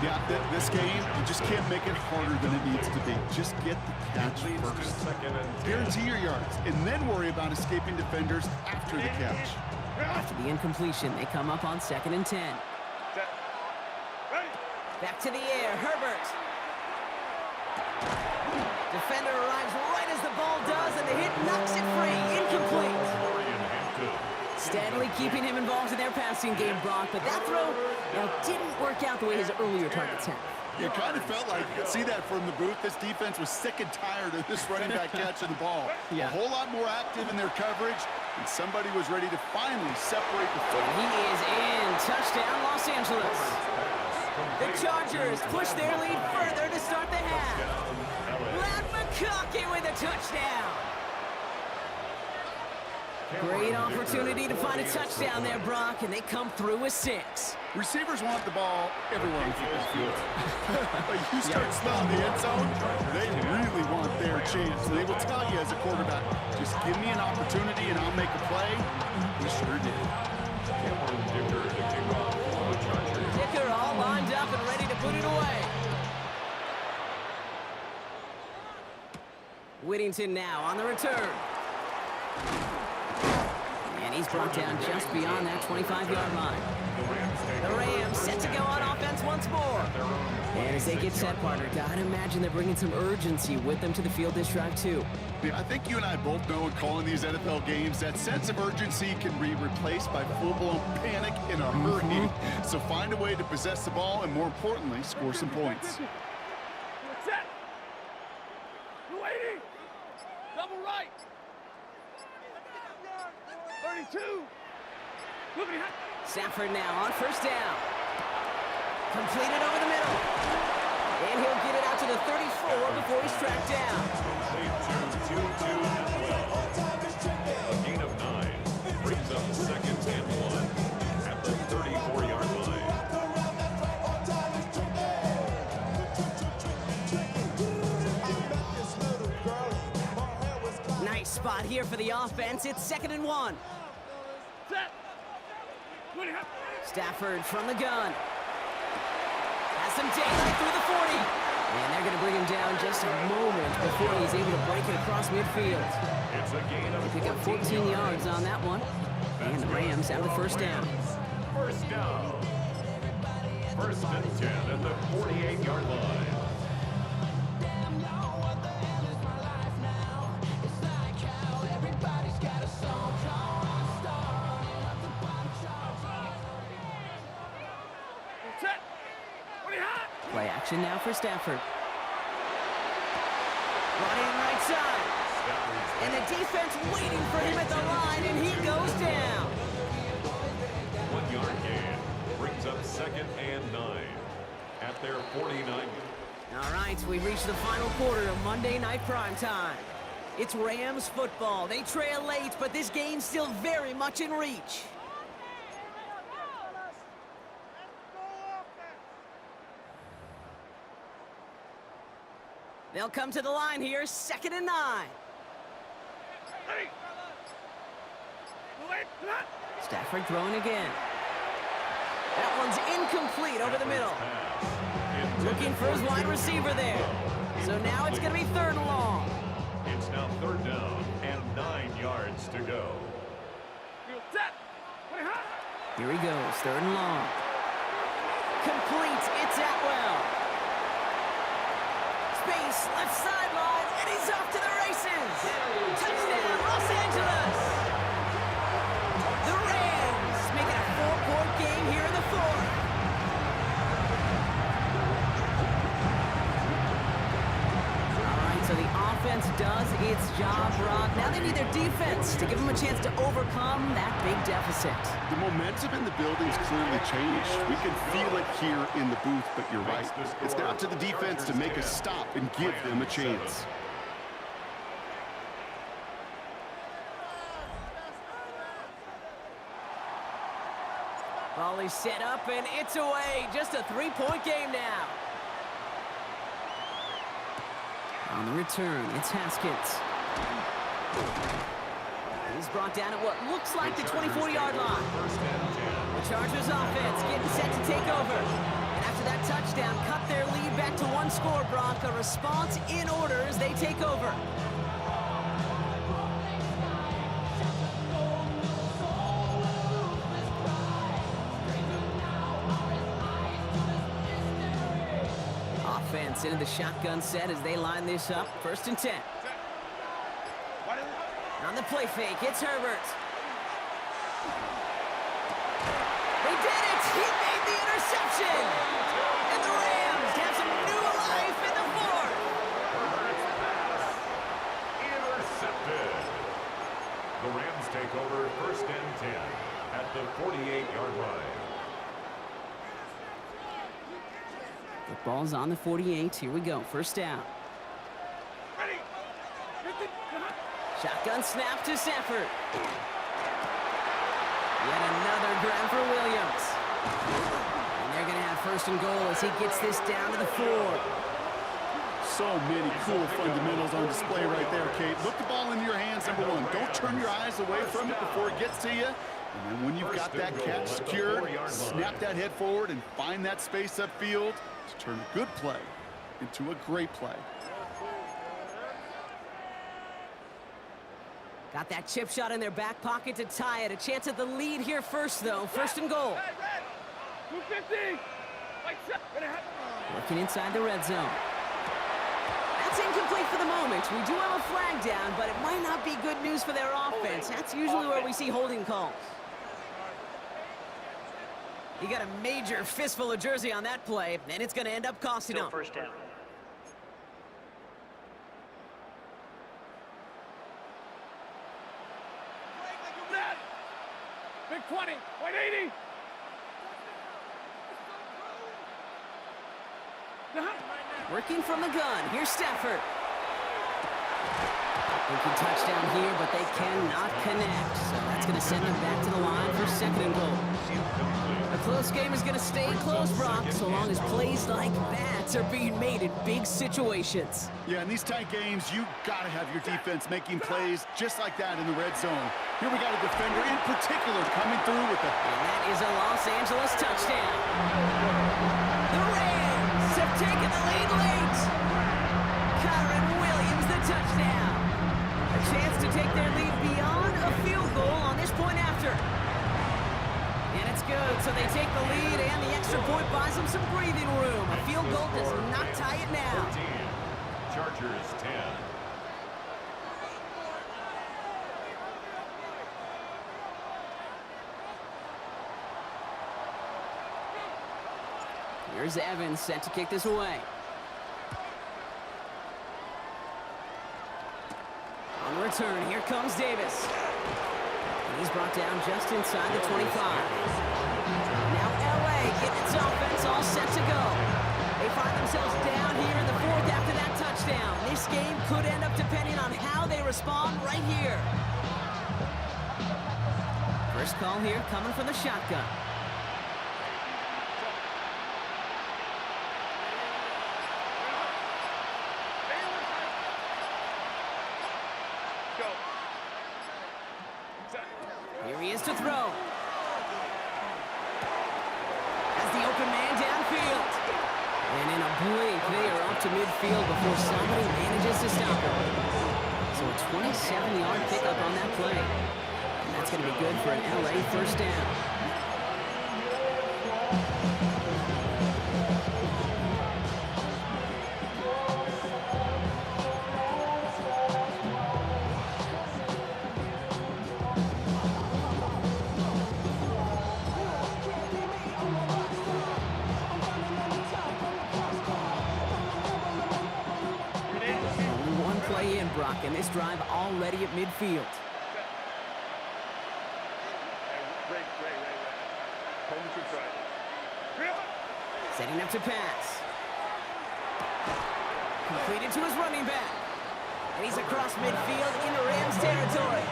S1: Yeah, this game, you just can't make it harder than it needs to be. Just get the catch first. Guarantee your yards, and then worry about escaping defenders after the catch.
S2: After the incompletion, they come up on 2nd and 10. Back to the air, Herbert. Defender arrives right as the ball does, and the hit knocks it free. Incomplete. Steadily keeping him involved in their passing game, Brock, but that throw didn't work out the way his earlier targets had.
S1: It kind of felt like, you could see that from the booth, this defense was sick and tired of this running back catching the ball.
S2: Yeah.
S1: A whole lot more active in their coverage, and somebody was ready to finally separate the foot.
S2: He is in. Touchdown, Los Angeles. The Chargers push their lead further to start the half. Matt McConkey with a touchdown. Great opportunity to find a touchdown there, Brock, and they come through with 6.
S1: Receivers want the ball everywhere on the football field. But you start smelling the end zone, they really want their chance. They will tell you as a quarterback, just give me an opportunity and I'll make a play. He sure did.
S2: Dicker all lined up and ready to put it away. Whittington now on the return. And he's brought down just beyond that 25-yard line. The Rams set to go on offense once more. And as they get set, partner, gotta imagine they're bringing some urgency with them to the field this drive, too.
S1: Yeah, I think you and I both know in calling these NFL games, that sense of urgency can be replaced by full-blown panic in a hurry. So find a way to possess the ball and, more importantly, score some points.
S7: Set. 280. Double right. 32. Moving behind.
S2: Stafford now on 1st down. Completed over the middle. And he'll get it out to the 34 before he's tracked down. spot here for the offense. It's 2nd and 1.
S7: Set.
S2: Stafford from the gun. Has some daylight through the 40. And they're going to bring him down just a moment before he's able to break it across midfield.
S6: It's a gain of
S2: They pick up 14 yards on that one. And the Rams have the first down.
S6: First down. 1st and 10 at the 48-yard line.
S7: Set. What do you have?
S2: Play action now for Stafford. Brought in right side. And the defense waiting for him at the line, and he goes down.
S6: 1 yard gain brings up 2nd and 9 at their 49.
S2: All right, we've reached the final quarter of Monday Night Primetime. It's Rams football. They trail late, but this game's still very much in reach. They'll come to the line here, 2nd and 9.
S7: Ready. Wait.
S2: Stafford throwing again. That one's incomplete over the middle. Looking for his wide receiver there. So now it's going to be 3rd and long.
S6: It's now 3rd down and 9 yards to go.
S7: Set. What do you have?
S2: Here he goes, 3rd and long. Complete, it's Atwell. Space, left sideline, and he's off to the races. Touchdown, Los Angeles. The Rams making a 4-point game here in the 4th. All right, so the offense does its job, Rob. Now they need their defense to give them a chance to overcome that big deficit.
S1: The momentum in the building's clearly changed. We can feel it here in the booth, but you're right. It's down to the defense to make a stop and give them a chance.
S2: Ball is set up, and it's away. Just a 3-point game now. On the return, it's Haskins. He's brought down at what looks like the 24-yard line. The Chargers offense getting set to take over. And after that touchdown, cut their lead back to 1 score, Brock. A response in order as they take over. Offense into the shotgun set as they line this up. 1st and 10. On the play fake, it's Herbert. They did it! He made the interception! And the Rams have some new life in the 4th.
S6: Intercepted. The Rams take over 1st and 10 at the 48-yard line.
S2: The ball's on the 48. Here we go. 1st down.
S7: Ready.
S2: Shotgun snap to Stafford. Yet another grab for Williams. And they're going to have 1st and goal as he gets this down to the 4.
S1: So many cool fundamentals on display right there, Kate. Look the ball into your hands, number 1. Don't turn your eyes away from it before it gets to you. And then when you've got that catch secured, snap that head forward and find that space upfield to turn a good play into a great play.
S2: Got that chip shot in their back pocket to tie it. A chance at the lead here first, though. 1st and goal.
S7: Hey, red. 250. Like set.
S2: Looking inside the red zone. That's incomplete for the moment. We do have a flag down, but it might not be good news for their offense. That's usually where we see holding calls. He got a major fistful of jersey on that play, and it's going to end up costing him.
S9: 1st down.
S7: Big 20. White 80.
S2: Working from the gun. Here's Stafford. Thinking touchdown here, but they cannot connect. So that's going to send them back to the line for second and goal. A close game is going to stay close, Brock, so long as plays like that are being made in big situations.
S1: Yeah, in these tight games, you got to have your defense making plays just like that in the red zone. Here we got a defender in particular coming through with the...
S2: And that is a Los Angeles touchdown. The Rams have taken the lead late. Kyron Williams, the touchdown. A chance to take their lead beyond a field goal on this point after. And it's good, so they take the lead, and the extra point buys them some breathing room. A field goal does not tie it now.
S6: 14, Chargers 10.
S2: Here's Evans set to kick this away. On the return, here comes Davis. And he's brought down just inside the 25. Now LA getting its offense all set to go. They find themselves down here in the fourth after that touchdown. This game could end up depending on how they respond right here. First call here coming from the shotgun. Here he is to throw. Has the open man downfield. And in a blink, they are up to midfield before somebody manages to stop him. So a 27-yard pickup on that play. And that's going to be good for an LA first down. In, Brock, and this drive already at midfield. Setting up to pass. Completed to his running back. And he's across midfield into Rams territory.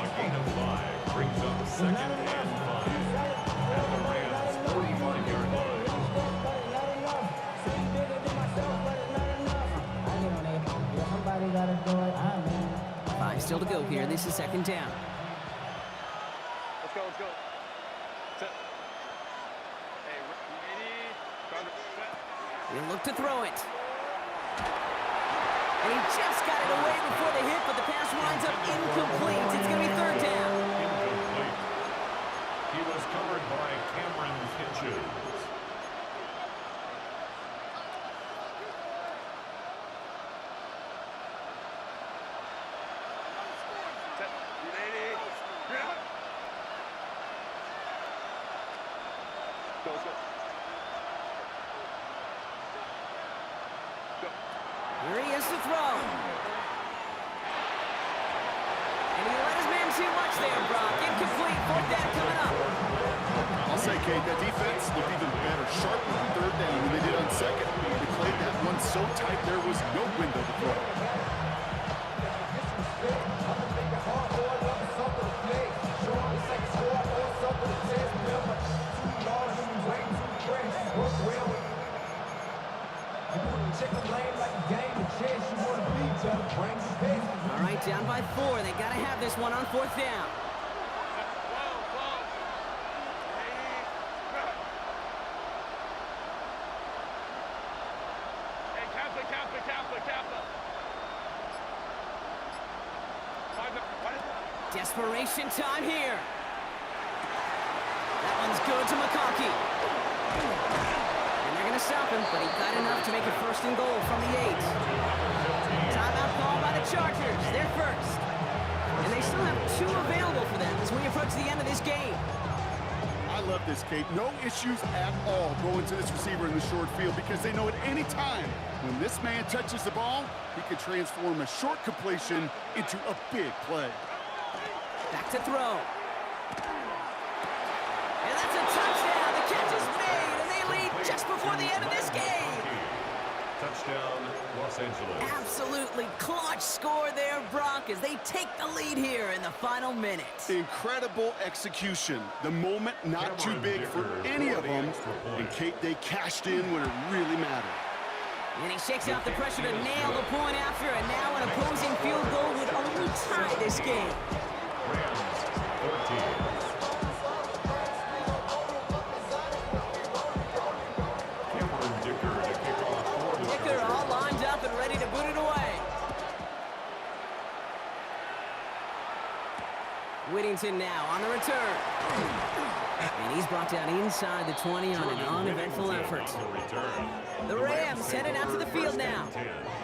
S6: A gain of 5 brings up second and 5 at the Rams' 45-yard line.
S2: Five still to go here. This is second down.
S7: Let's go, let's go. Set. Hey, ready? Set.
S2: He'll look to throw it. And he just got it away before the hit, but the pass winds up incomplete. It's going to be third down.
S6: Incomplete. He was covered by Cameron Kitchens.
S2: Here he is to throw. And he let his man too much there, Brock. Incomplete. Fourth down coming up.
S1: I'll say, Kate, that defense looked even better, sharper on third down than they did on second. They played that one so tight there was no window to throw.
S2: All right, down by 4. They got to have this one on fourth down. Desperation time here. That one's good to McConkey. And they're going to stop him, but he got enough to make it first and goal from the 8. Timeout call by the Chargers. They're first. And they still have 2 available for them as we approach the end of this game.
S1: I love this, Kate. No issues at all going to this receiver in the short field because they know at any time when this man touches the ball, he can transform a short completion into a big play.
S2: Back to throw. And that's a touchdown. The catch is made, and they lead just before the end of this game.
S6: Touchdown, Los Angeles.
S2: Absolutely clutch score there, Brock, as they take the lead here in the final minutes.
S1: Incredible execution. The moment not too big for any of them. And Kate, they cashed in when it really mattered.
S2: And he shakes off the pressure to nail the point after, and now an opposing field goal would only tie this game.
S6: Rams, 14. Cameron Dicker to kick off for the
S2: Dicker all lined up and ready to boot it away. Whittington now on the return. And he's brought down inside the 20 on an uneventful effort. The Rams headed out to the field now.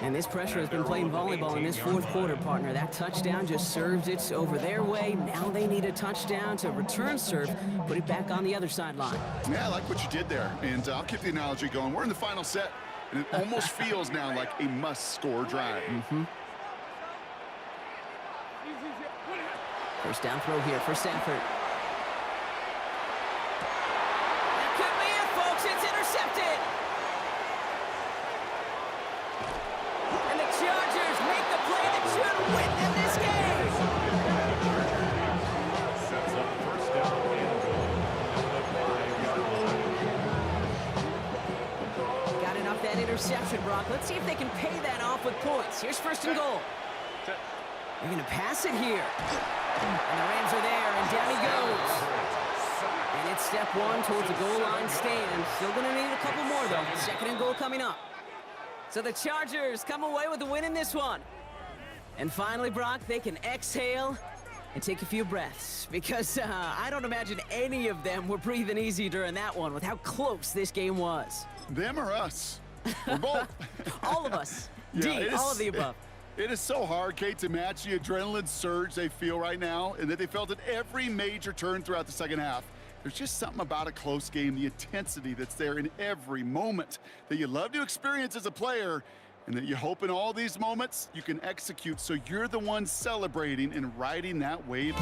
S2: And this pressure has been playing volleyball in this fourth quarter, partner. That touchdown just served it over their way. Now they need a touchdown to return serve, put it back on the other sideline.
S1: Yeah, I like what you did there. And I'll keep the analogy going. We're in the final set, and it almost feels now like a must-score drive.
S2: First down throw here for Stafford. That could be it, folks. It's intercepted. And the Chargers make the play that should win them this game.
S6: Sets up first down and goal at the 5-yard line.
S2: Got enough that interception, Brock. Let's see if they can pay that off with points. Here's first and goal. They're going to pass it here. And the Rams are there, and down he goes. And it's step one towards the goal line stand. Still going to need a couple more, though. Second and goal coming up. So the Chargers come away with the win in this one. And finally, Brock, they can exhale and take a few breaths. Because I don't imagine any of them were breathing easy during that one with how close this game was.
S1: Them or us? We're both.
S2: All of us.
S1: Yeah,
S2: D,
S1: it
S2: all
S1: is-
S2: of the above.
S1: It is so hard, Kate, to match the adrenaline surge they feel right now, and that they felt at every major turn throughout the second half. There's just something about a close game, the intensity that's there in every moment that you love to experience as a player, and that you hope in all these moments you can execute so you're the one celebrating and riding that wave.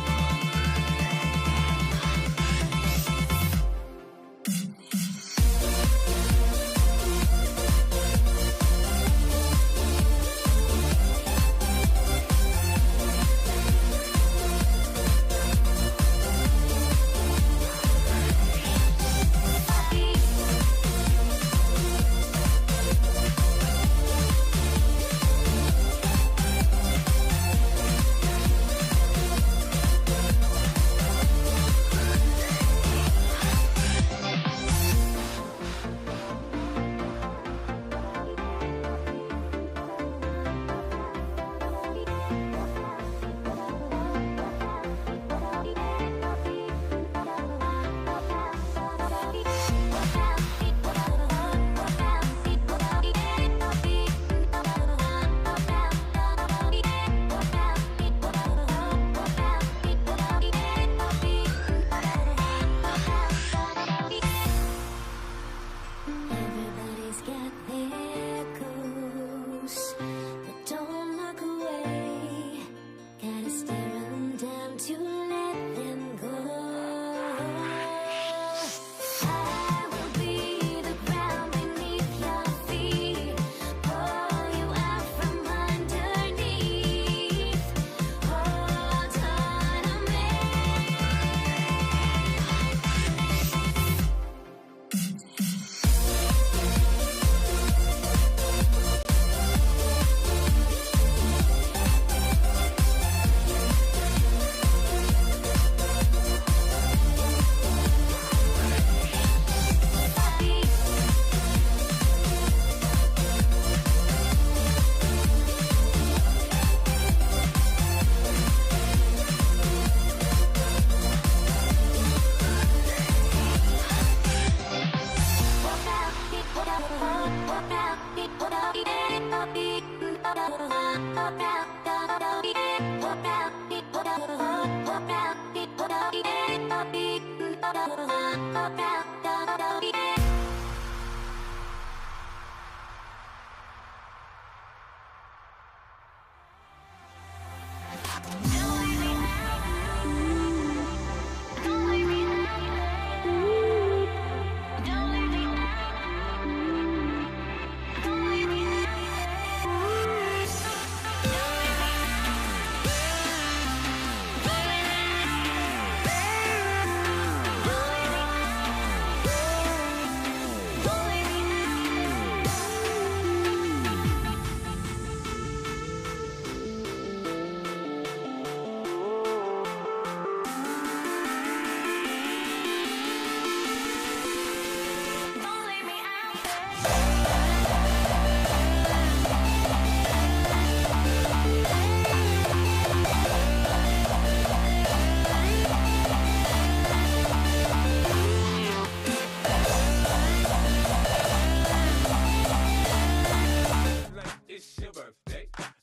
S3: Everybody's got their goals, but don't look away. Gotta stare 'em down to let them go. I will be the ground beneath your feet, pull you out from underneath. Hold on to me. Don't leave me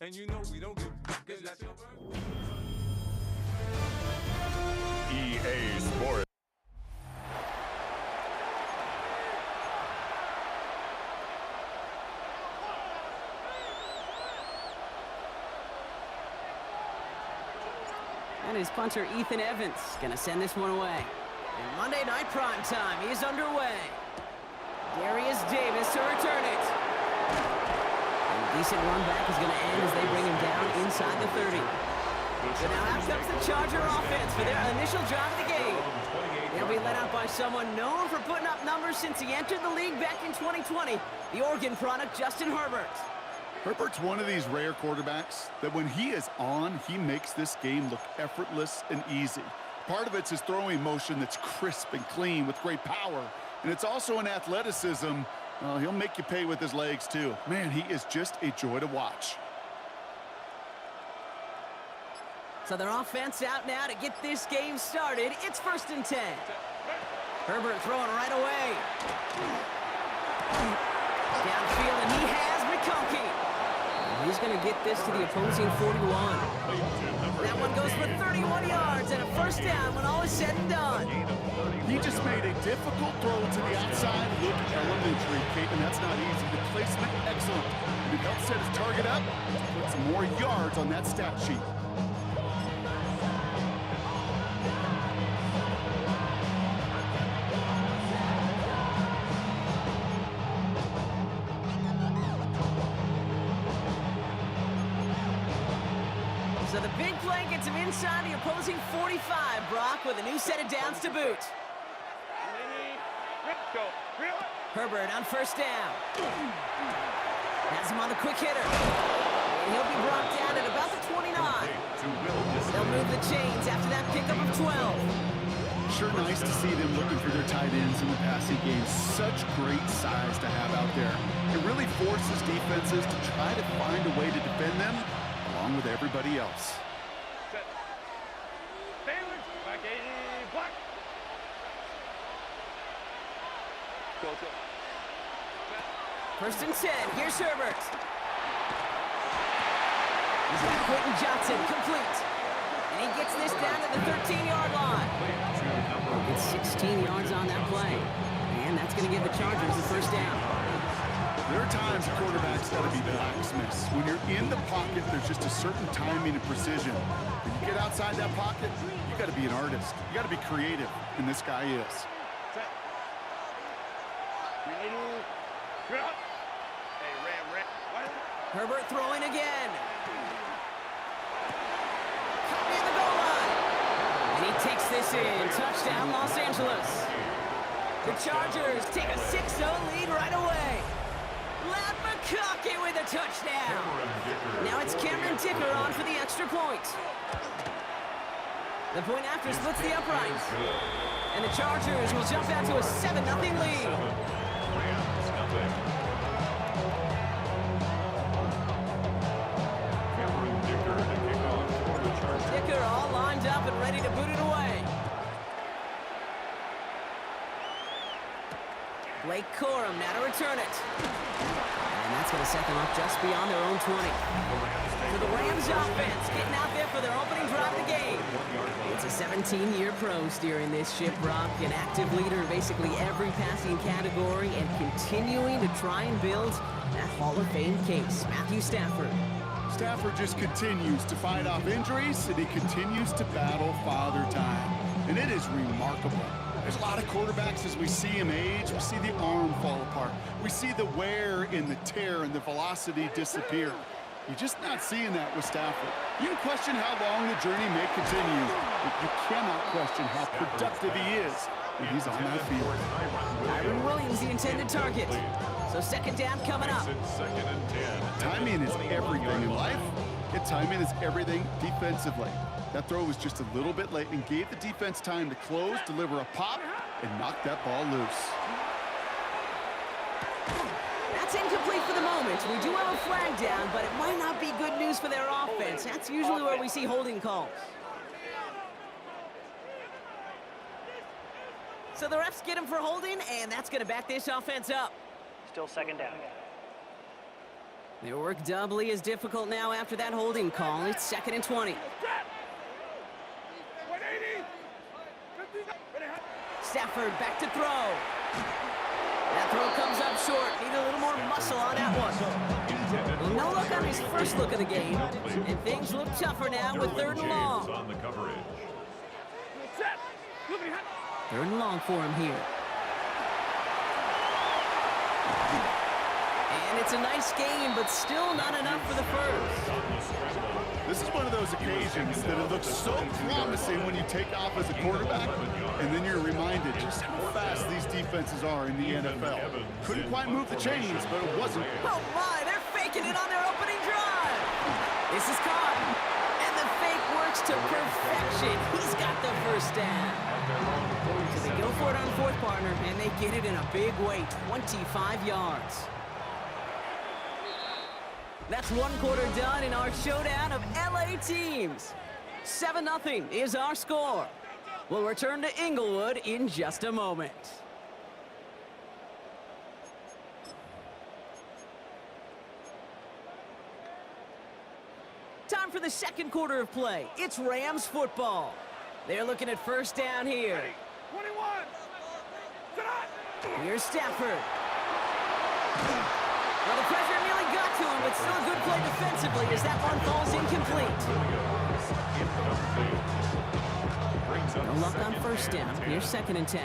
S5: And you know we don't give a fuck, 'cause that's your birthday.
S6: EA Sports.
S2: And his punter, Ethan Evans, gonna send this one away. And Monday Night Prime Time is underway. Darius Davis to return it. And a decent run back is gonna end as they bring him down inside the 30. So now out comes the Charger offense for their initial drive of the game. They'll be led out by someone known for putting up numbers since he entered the league back in 2020, the Oregon product, Justin Herbert.
S1: Herbert's one of these rare quarterbacks that when he is on, he makes this game look effortless and easy. Part of it's his throwing motion that's crisp and clean with great power. And it's also an athleticism. He'll make you pay with his legs, too. Man, he is just a joy to watch.
S2: So their offense out now to get this game started. It's 1st and 10. Herbert throwing right away. Downfield, and he has McConkey. And he's going to get this to the opposing 41. That one goes for 31 yards and a 1st down when all is said and done.
S1: He just made a difficult throw to the outside. Look elementary, Kate, and that's not easy. The placement, excellent. And it helps set his target up to put some more yards on that stat sheet.
S2: So the big play gets him inside the opposing 45, Brock, with a new set of downs to boot. Herbert on 1st down. Has him on the quick hitter. And he'll be brought down at about the 29. They'll move the chains after that pickup of 12.
S1: Sure nice to see them looking for their tight ends in the passing game. Such great size to have out there. It really forces defenses to try to find a way to defend them along with everybody else.
S7: Set. Baylor, black 80, black. Go.
S2: 1st and 10. Here's Herbert. He's got Quentin Johnson complete. And he gets this down to the 13-yard line. Gets 16 yards on that play. And that's going to give the Chargers the 1st down.
S1: There are times quarterbacks got to be blacksmiths. When you're in the pocket, there's just a certain timing and precision. When you get outside that pocket, you got to be an artist. You got to be creative, and this guy is.
S7: Set. Hey, Ram. What?
S2: Herbert throwing again. Caught near the goal line. And he takes this in. Touchdown, Los Angeles. The Chargers take a 6-0 lead right away. Lad McConkey with a touchdown. Now it's Cameron Dicker on for the extra point. The point after splits the uprights. And the Chargers will jump out to a 7-0 lead. Dicker all lined up and ready to boot it away. Blake Corum now to return it. And that's going to set them up just beyond their own 20. For the Rams offense, getting out there for their opening drive of the game. It's a 17-year pro steering this ship, Brock, an active leader in basically every passing category and continuing to try and build that Hall of Fame case. Matthew Stafford.
S1: Stafford just continues to fight off injuries, and he continues to battle father time. And it is remarkable. There's a lot of quarterbacks as we see him age, we see the arm fall apart. We see the wear and the tear and the velocity disappear. You're just not seeing that with Stafford. You can question how long the journey may continue, but you cannot question how productive he is when he's on that field.
S2: Kyron Williams, the intended target. So 2nd down coming up.
S1: Timing is everything in life, and timing is everything defensively. That throw was just a little bit late and gave the defense time to close, deliver a pop, and knock that ball loose.
S2: That's incomplete for the moment. We do have a flag down, but it might not be good news for their offense. That's usually where we see holding calls. So the refs get him for holding, and that's going to back this offense up.
S9: Still 2nd down.
S2: Their work doubly as difficult now after that holding call. It's 2nd and 20. Stafford back to throw. That throw comes up short. Need a little more muscle on that one. Well, no look on his first look of the game. And things look tougher now with 3rd and long.
S6: On the coverage.
S2: 3rd and long for him here. And it's a nice gain, but still not enough for the first.
S1: This is one of those occasions that it looks so promising when you take off as a quarterback, and then you're reminded just how fast these defenses are in the NFL. Couldn't quite move the chains, but it wasn't.
S2: Oh my, they're faking it on their opening drive. This is caught, and the fake works to perfection. He's got the first down. So they go for it on the 4th, partner, and they get it in a big way, 25 yards. That's 1 quarter done in our showdown of LA teams. 7-0 is our score. We'll return to Inglewood in just a moment. Time for the 2nd quarter of play. It's Rams football. They're looking at first down here.
S7: 21.
S2: Here's Stafford. Well, the pressure nearly got to him, but still a good play defensively as that one falls incomplete. No luck on first down. Here's 2nd and 10.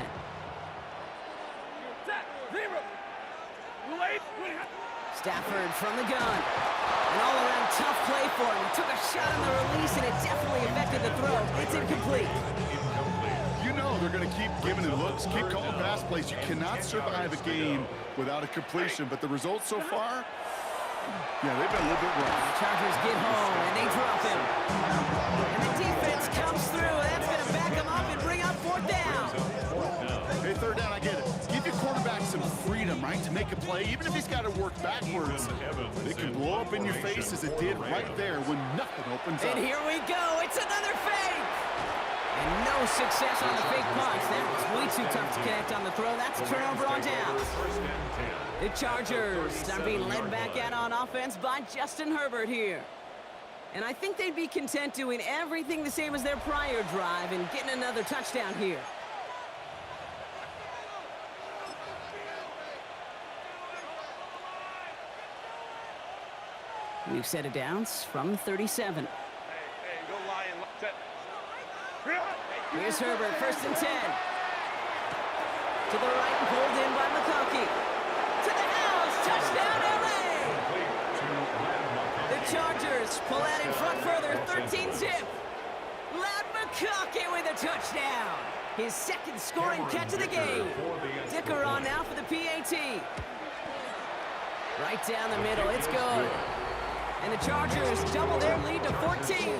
S2: Stafford from the gun. An all-around tough play for him. He took a shot on the release, and it definitely affected the throw. It's incomplete.
S1: You know they're going to keep giving it looks, keep calling pass plays. You cannot survive a game without a completion, but the results so far, yeah, they've been a little bit rough.
S2: The Chargers get home, and they drop him. And the defense comes through, and that's going to back him up and bring up 4th down.
S1: Hey, 3rd down, I get it. Give your quarterback some freedom, right, to make a play, even if he's got to work backwards. It can blow up in your face as it did right there when nothing opens up.
S2: And here we go. It's another fake. And no success on the fake punch. That was way too tough to connect on the throw. That's a turnover on downs. The Chargers are being led back out on offense by Justin Herbert here. And I think they'd be content doing everything the same as their prior drive and getting another touchdown here. We've set it downs from 37.
S7: Hey, go Lion. Set.
S2: Here's Herbert, 1st and 10. To the right and pulled in by McConkey. To the house, touchdown LA! The Chargers pull out in front further, 13-zip. Ladd McConkey with a touchdown. His 2nd scoring catch of the game. Dicker on now for the PAT. Right down the middle, it's good. And the Chargers double their lead to 14.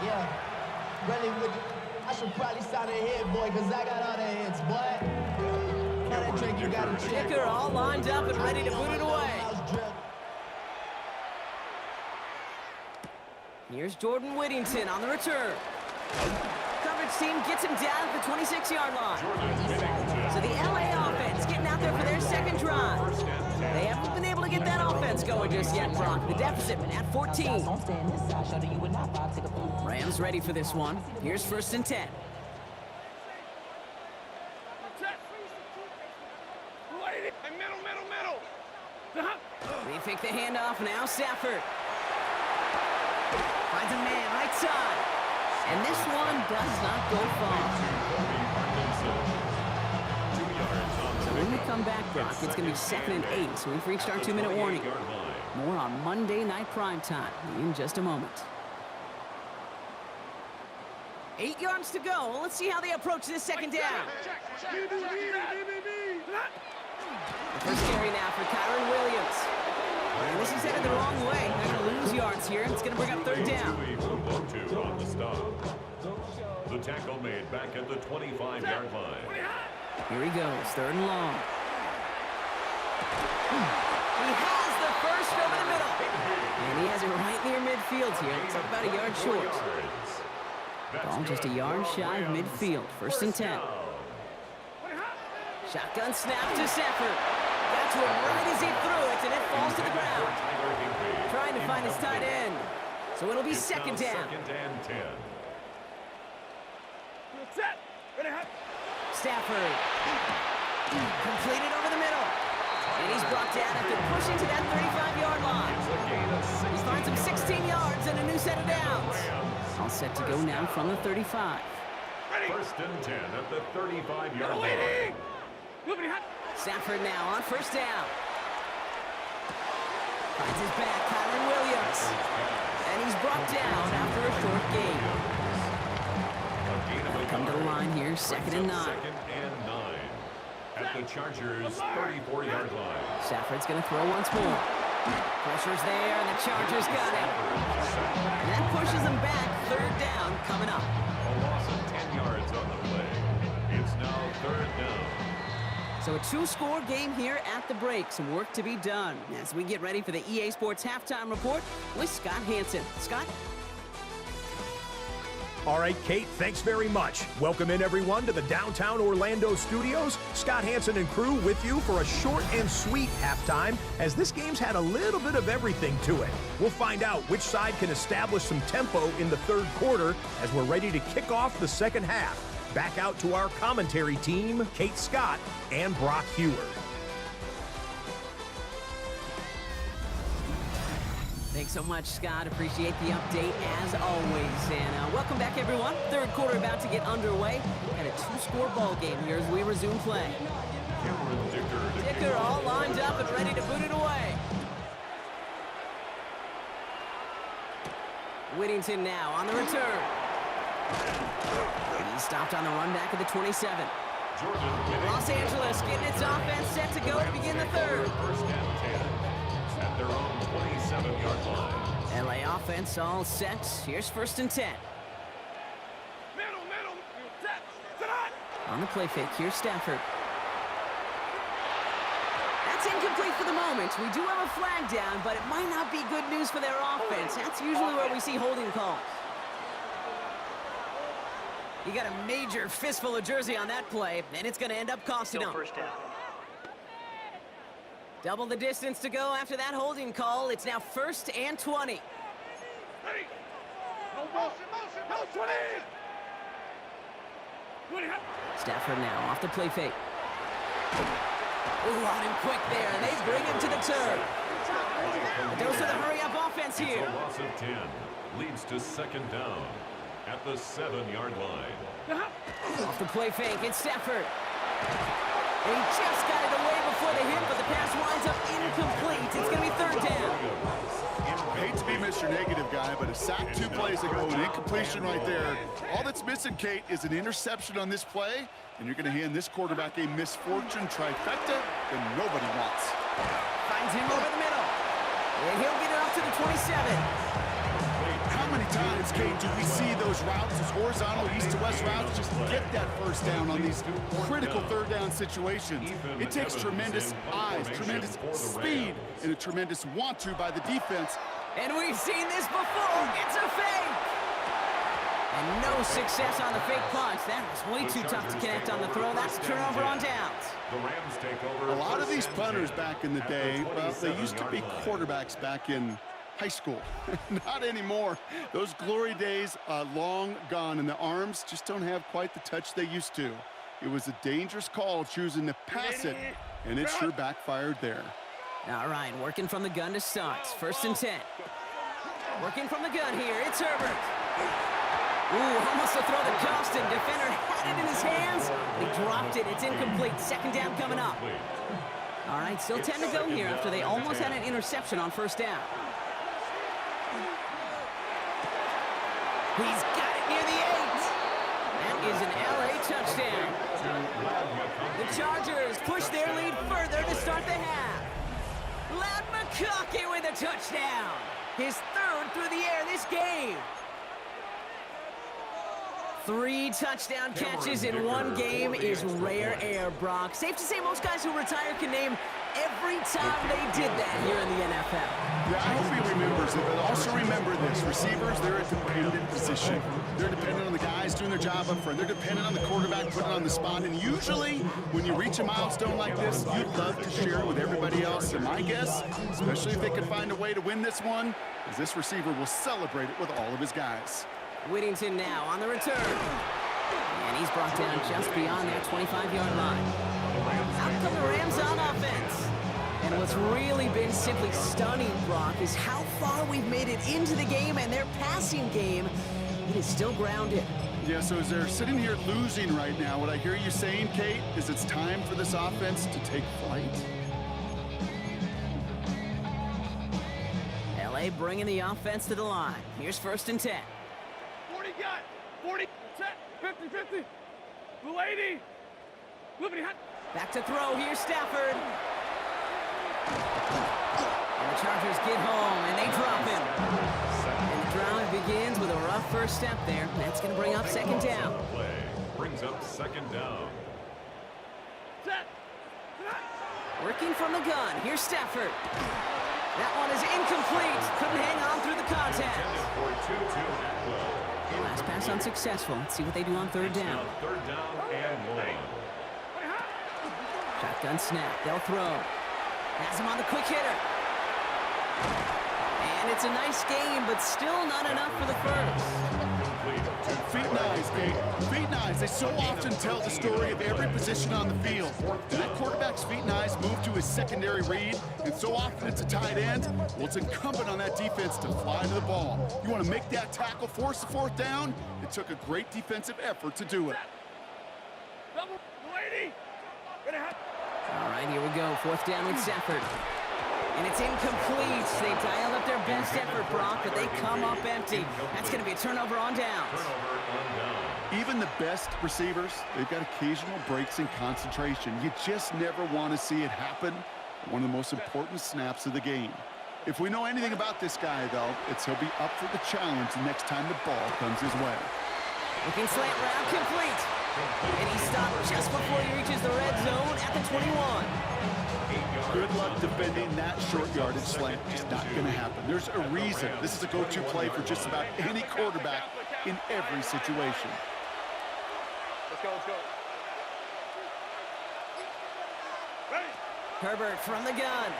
S9: Yeah, really, I should probably sign a hit, boy, because I got all the hits, boy. All that drink you got to drink.
S2: Dicker all lined up and ready to put it away. Here's Jordan Whittington on the return. Coverage team gets him down at the 26-yard line. So the LA offense getting out there for their 2nd drive. They haven't been able to get that offense going just yet, Brock. The deficit at 14. Rams ready for this one. Here's 1st and 10.
S7: Middle.
S2: They fake the handoff. Now Stafford finds a man right side. And this one does not go far. So when we come back, Brock, it's going to be 2nd and 8. So we've reached our 2-minute warning. More on Monday Night Primetime in just a moment. 8 yards to go. Well, let's see how they approach this 2nd down. The first carry now for Kyron Williams. And this is headed the wrong way. They're going to lose yards here. It's going to bring up 3rd down.
S6: On the stop. The tackle made back at the 25-yard line.
S2: Here he goes, 3rd and long. He has the first over the middle. And he has it right near midfield here. It's about a yard short. Ball just a yard shy of midfield. 1st and 10. Shotgun snap to Stafford. Got to him right as he threw it, and it falls to the ground.
S6: Tyler Higbee.
S2: Trying to find his tight end. So it'll be
S6: It's now
S2: second down.
S6: Second and 10.
S7: Set. Ready, hot.
S2: Stafford. Completed over the middle. And he's brought down after pushing to that 35-yard line.
S6: It's a gain of
S2: He
S6: 16.
S2: finds him 16 yards and a new set of downs. All set to go now from the 35.
S6: First and 10 at the 35-yard line.
S7: Waiting. Moving hot.
S2: Stafford now on first down. Finds his back, Kyron Williams. And he's brought down after a short gain. Come to the line here, second and 9.
S6: Second and 9 at the Chargers' 34-yard line.
S2: Stafford's going to throw once more. Pressure's there, and the Chargers got it. And that pushes them back, third down coming up.
S6: A loss of 10 yards on the play. It's now third down.
S2: So a two-score game here at the break. Some work to be done as we get ready for the EA Sports Halftime Report with Scott Hanson. Scott?
S8: All right, Kate, thanks very much. Welcome in, everyone, to the downtown Orlando studios. Scott Hanson and crew with you for a short and sweet halftime, as this game's had a little bit of everything to it. We'll find out which side can establish some tempo in the third quarter as we're ready to kick off the second half. Back out to our commentary team, Kate Scott and Brock Hewer.
S2: Thanks so much, Scott. Appreciate the update as always. And welcome back, everyone. Third quarter about to get underway. And a two-score ball game here as we resume play.
S6: Cameron Dicker.
S2: Dicker all lined up and ready to boot it away. Whittington now on the return. And he's stopped on the run back at the 27.
S6: Jordan Whittington.
S2: Los Angeles getting its offense set to go to begin the third.
S6: First and 10 at their own 27-yard line.
S2: LA offense all set. Here's first and 10.
S7: Middle. Set. Set hot.
S2: On the play fake, here's Stafford. That's incomplete for the moment. We do have a flag down, but it might not be good news for their offense. That's usually where we see holding calls. You got a major fistful of jersey on that play, and it's going to end up costing them.
S10: First down.
S2: Double the distance to go after that holding call. It's now first and 20.
S7: Ready. No motion. No 20. 20 hot.
S2: Stafford now off the play fake. Ooh, on him quick there, and they bring him to the turn. A dose of the hurry-up offense
S6: A
S2: here.
S6: loss of 10 leads to second down at the 7-yard line.
S2: Off the play fake, it's Stafford. And he just got it away before the hit, but the pass winds up incomplete. It's going to be third down.
S1: I hate to be Mr. Negative guy, but a sack 2 plays ago, an incompletion right there. All that's missing, Kate, is an interception on this play, and you're going to hand this quarterback a misfortune trifecta that nobody wants.
S2: Finds him over the middle. And he'll get it up to the 27.
S1: How many times, Kate, do we see those routes, those horizontal east-to-west routes, just get that first down on these critical third down situations? It takes tremendous eyes, tremendous speed, and a tremendous want-to by the defense.
S2: And we've seen this before. It's a fake. And no success on the fake punch. That was way too tough to connect on the throw. That's a turnover on downs.
S6: The Rams take over.
S1: A lot of
S6: first
S1: these
S6: and
S1: punters
S6: 10
S1: back in the
S6: at
S1: day, well, they
S6: 27
S1: used to be
S6: yard line.
S1: quarterbacks back in high school. Not anymore. Those glory days are long gone, and the arms just don't have quite the touch they used to. It was a dangerous call choosing to pass it, and it sure backfired there.
S2: All right, working from the gun to start. First and 10. Working from the gun here, it's Herbert. Ooh, almost a throw to Johnston. Defender had it in his hands. He dropped it. It's incomplete. Second down coming up. All right, still 10 to go here after they almost had an interception on first down. He's got it near the 8. That is an LA touchdown. The Chargers push their lead further to start the half. Ladd McConkey with a touchdown. His third through the air this game. 3 touchdown catches in one game is rare air, Brock. Safe to say most guys who retire can name every time they did that here in the NFL.
S1: Yeah, I hope he remembers it, but also remember this. Receivers, they're a dependent position. They're dependent on the guys doing their job up front. They're dependent on the quarterback putting it on the spot. And usually, when you reach a milestone like this, you'd love to share it with everybody else. And my guess, especially if they can find a way to win this one, is this receiver will celebrate it with all of his guys.
S2: Whittington now on the return. And he's brought down just beyond that 25-yard line. Out come the Rams on offense. And what's really been simply stunning, Brock, is how far we've made it into the game, and their passing game, it is still grounded.
S1: Yeah, so as they're sitting here losing right now, what I hear you saying, Kate, is it's time for this offense to take flight.
S2: LA bringing the offense to the line. Here's 1st and 10.
S7: 40 got. 40. Set. 50, 50. Blue 80. Liberty hot.
S2: Back to throw. Here's Stafford. And the Chargers get home, and they drop him. And the drive begins with a rough first step there. That's going to bring up 2nd down.
S6: Play brings up 2nd down.
S7: Set.
S2: Working from the gun. Here's Stafford. That one is incomplete. Couldn't hang on through the contact. Last pass unsuccessful. Let's see what they do on 3rd down.
S6: 3rd down and 1.
S2: Shotgun snap. They'll throw. Has him on the quick hitter. And it's a nice game, but still not enough for the first.
S1: Feet nice, Kate. Feet nice. They so often tell the story of every position on the field. That quarterback's feet nice move to his secondary read, and so often it's a tight end. Well, it's incumbent on that defense to fly to the ball. You want to make that tackle, force the 4th down? It took a great defensive effort to do it.
S7: Double. Blue 80. Ready hot.
S2: All right, here we go. 4th down with Stafford. And it's incomplete. They dialed up their best effort, Brock, but they come up empty. That's going to be a turnover on downs.
S1: Even the best receivers, they've got occasional breaks in concentration. You just never want to see it happen. One of the most important snaps of the game. If we know anything about this guy, though, it's he'll be up for the challenge the next time the ball comes his way.
S2: Looking slant route complete. And he stopped just before he reaches the red zone at the 21.
S1: Good luck defending that short yardage slant. It's not going to happen. There's a reason. This is a go-to play for just about any quarterback in every situation.
S7: Let's go, let's go. Ready.
S2: Herbert from the gun.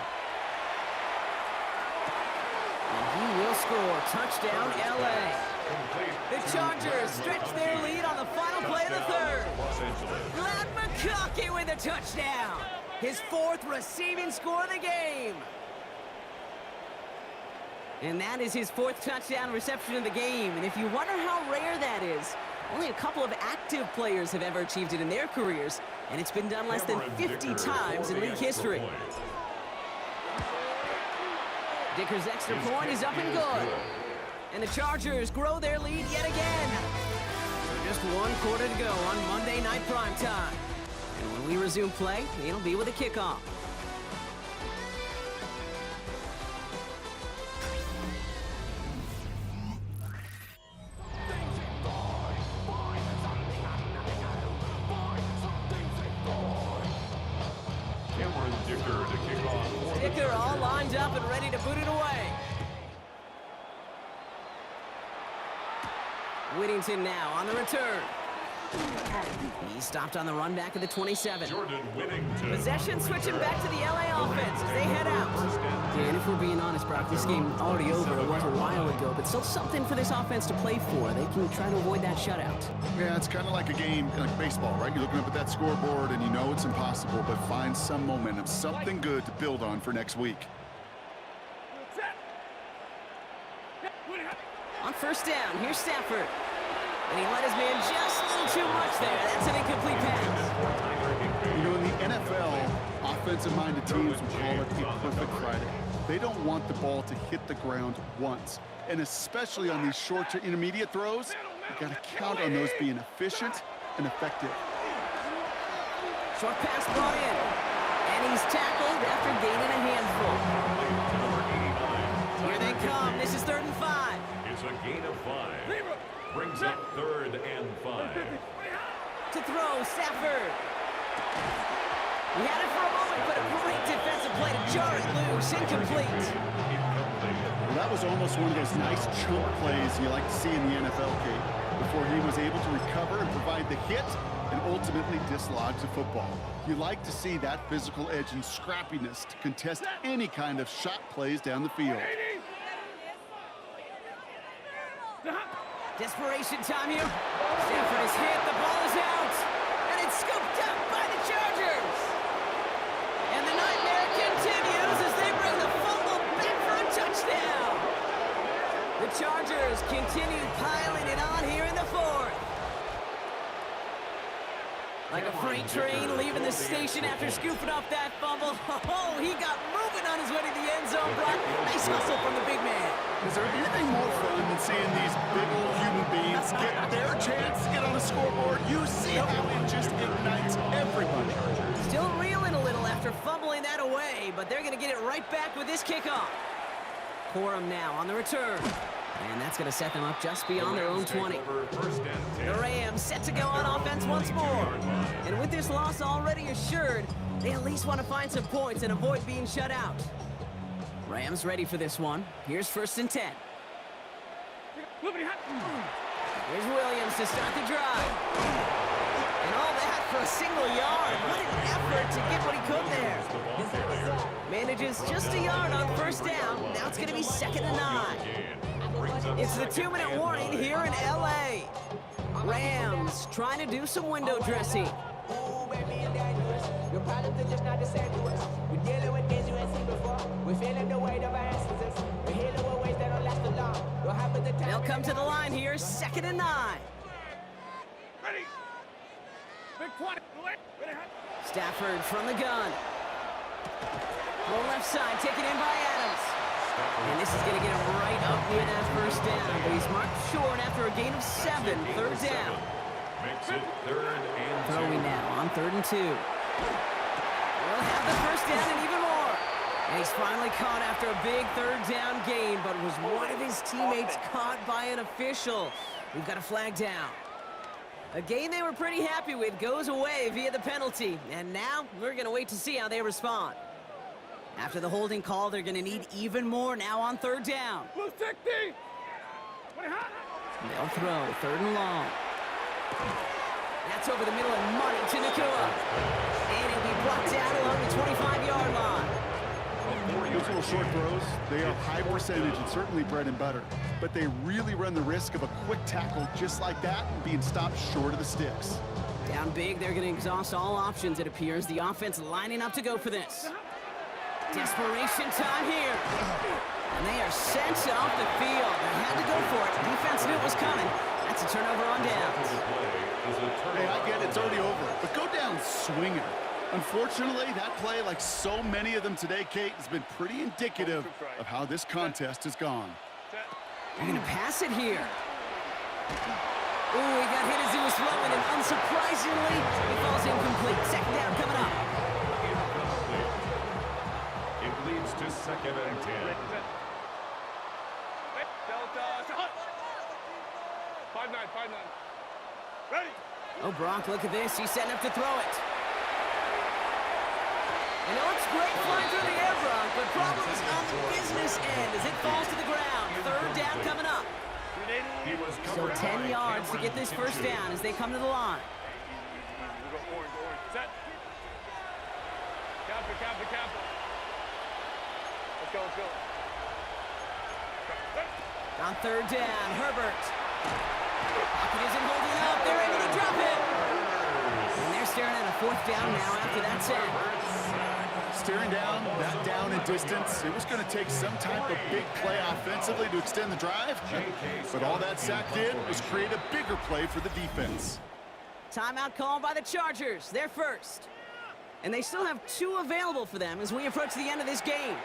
S2: And he will score. Touchdown, LA. The Chargers stretch their lead on the final play of the 3rd. Glad McConkey with a touchdown. His 4th receiving score of the game. And that is his 4th touchdown reception of the game. And if you wonder how rare that is, only a couple of active players have ever achieved it in their careers, and it's been done less than 50 times in league history. Dicker's extra point is up and good. And the Chargers grow their lead yet again. So just 1 quarter to go on Monday Night Primetime. And when we resume play, it'll be with a kickoff.
S6: Cameron Dicker to kick off.
S2: Dicker all lined up and ready to boot it away. Whittington now on the return. He stopped on the run back of the 27.
S6: Jordan Whittington.
S2: Possession switching back to the LA offense as they head out. Yeah, and if we're being honest, Brock, this game already over. It was a while ago, but still something for this offense to play for. They can try to avoid that shutout.
S1: Yeah, it's kind of like a game, like baseball, right? You're looking up at that scoreboard and you know it's impossible, but find some momentum, something good to build on for next week.
S7: Set.
S2: On 1st down, here's Stafford. And he let his man just a little too much there. That's an incomplete pass.
S1: You know, in the NFL, offensive-minded teams would call it a perfect Friday. They don't want the ball to hit the ground once. And especially on these short to intermediate throws, you got to count on those being efficient and effective.
S2: Short pass brought in. And he's tackled after gaining a handful. Here they come. This is 3rd and 5.
S6: It's a gain of 5. Brings up 3rd and 5.
S2: To throw, Stafford. He had it for a moment, but a great defensive play to jar it loose. Incomplete.
S1: Well, that was almost one of those nice chunk plays you like to see in the NFL, Kate, before he was able to recover and provide the hit and ultimately dislodge the football. You like to see that physical edge and scrappiness to contest any kind of shot plays down the field.
S2: Desperation time here. Stafford is hit, the ball is out, and it's scooped up by the Chargers. And the nightmare continues as they bring the fumble back for a touchdown. The Chargers continue piling it on here in the fourth. Like a freight train leaving the station after scooping up that fumble. Oh, he got moving on his way to the end zone, Brock. Nice hustle from the big man.
S1: Is there anything more fun than seeing these big old human beings get their chance to get on the scoreboard? You see how it just ignites everybody.
S2: Still reeling a little after fumbling that away, but they're going to get it right back with this kickoff. Corum now on the return. And that's going to set them up just beyond their own 20. The Rams set to go on offense once more. And with this loss already assured, they at least want to find some points and avoid being shut out. Rams ready for this one. Here's 1st and 10. Here's Williams to start the drive. And all that for a single yard. What an effort to get what he could there. Manages just a yard on 1st down. Now it's going to be 2nd and 9. It's the 2-minute warning here in L.A. Rams trying to do some window dressing.
S10: Your problems are just not the same to us. We're dealing with things you ain't seen before. We're feeling the weight of our instances. We're healing with ways that don't last long. What happened to time?
S2: They'll come to the line here, 2nd and 9.
S7: Ready. Big 20. Ready.
S2: Stafford from the gun. Full left side, taken in by Adams. And this is going to get him right up near that 1st down. But he's marked short after a gain of 7, 3rd down.
S6: Makes it 3rd and 2.
S2: Throwing now on 3rd and 2. We'll have the 1st down and even more. And he's finally caught after a big 3rd down gain, but was one of his teammates caught by an official. We've got a flag down. A gain they were pretty happy with goes away via the penalty. And now we're going to wait to see how they respond. After the holding call, they're going to need even more now on 3rd down.
S7: Blue 60.
S2: They'll throw 3rd and long. That's over the middle and money to Nakua. And he'll be blocked out along the 25-yard line.
S1: Those little short throws, they are high percentage and certainly bread and butter. But they really run the risk of a quick tackle just like that and being stopped short of the sticks.
S2: Down big, they're going to exhaust all options, it appears. The offense lining up to go for this. Desperation time here. And they are sent off the field. They had to go for it. Defense knew it was coming. That's a turnover on downs.
S1: Hey, I get it, it's already over, but go down swinging. Unfortunately, that play, like so many of them today, Kate, has been pretty indicative of how this contest has gone.
S2: They're going to pass it here. Ooh, he got hit as he was throwing, and unsurprisingly, it falls incomplete. 2nd down coming up.
S6: It leads to 2nd and 10.
S7: Delta. 5-9. Ready.
S2: Oh, Brock, look at this. He's setting up to throw it. You know, it's great flying through the air, Brock, but problems on the business end as it falls to the ground. 3rd down coming up.
S6: He was
S2: So
S6: covered
S2: 10
S6: by
S2: yards to
S6: Cameron
S2: get this 1st
S6: Kincaid.
S2: down as they come to the line.
S7: We go orange. Set. Camp. Let's go.
S2: On 3rd down, Herbert. Pocket isn't holding up. They're able to drop it. And they're staring at a 4th down now after that set.
S1: Staring down, that down in distance, it was going to take some type of big play offensively to extend the drive. But all that sack did was create a bigger play for the defense.
S2: Timeout called by the Chargers. They're first. And they still have 2 available for them as we approach the end of this game.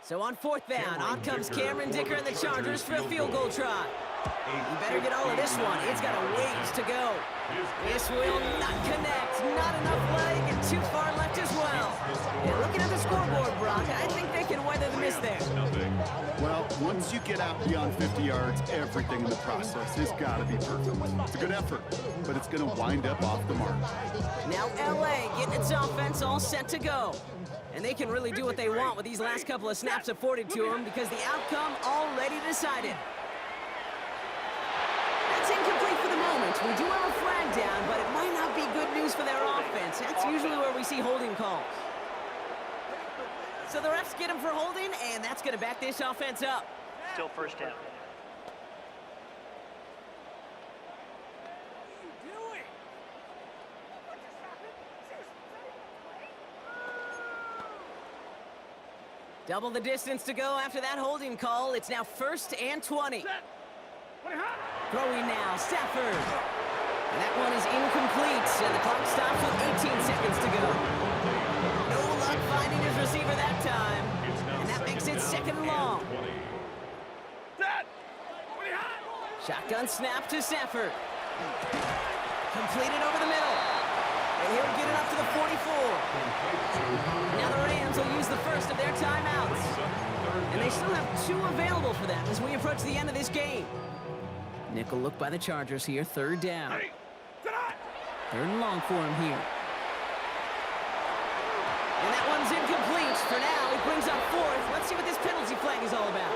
S2: So on 4th down, on comes Cameron Dicker and the Chargers for a field goal try. You better get all of this one. It's got a ways to go. This will not connect. Not enough leg and too far left as well. And looking at the scoreboard, Brock, I think they can weather the miss there.
S1: Well, once you get out beyond 50 yards, everything in the process has got to be perfect. It's a good effort, but it's going to wind up off the mark.
S2: Now LA getting its offense all set to go. And they can really do what they want with these last couple of snaps afforded to them because the outcome already decided. That's incomplete for the moment. We do have a flag down, but it might not be good news for their offense. That's usually where we see holding calls. So the refs get him for holding, and that's going to back this offense up.
S11: Still first down.
S2: Double the distance to go after that holding call. It's now 1st and 20. Throwing now, Stafford. And that one is incomplete, and the clock stops with 18 seconds to go. No luck finding his receiver that time. And that makes it 2nd and long. Shotgun snap to Stafford. Completed over the middle. And he'll get it up to the 44. Now the Rams will use the first of their timeouts. And they still have 2 available for them as we approach the end of this game. Nickel look by the Chargers here, 3rd down. 3rd and long for him here. And that one's incomplete. For now, he brings up 4th. Let's see what this penalty flag is all about.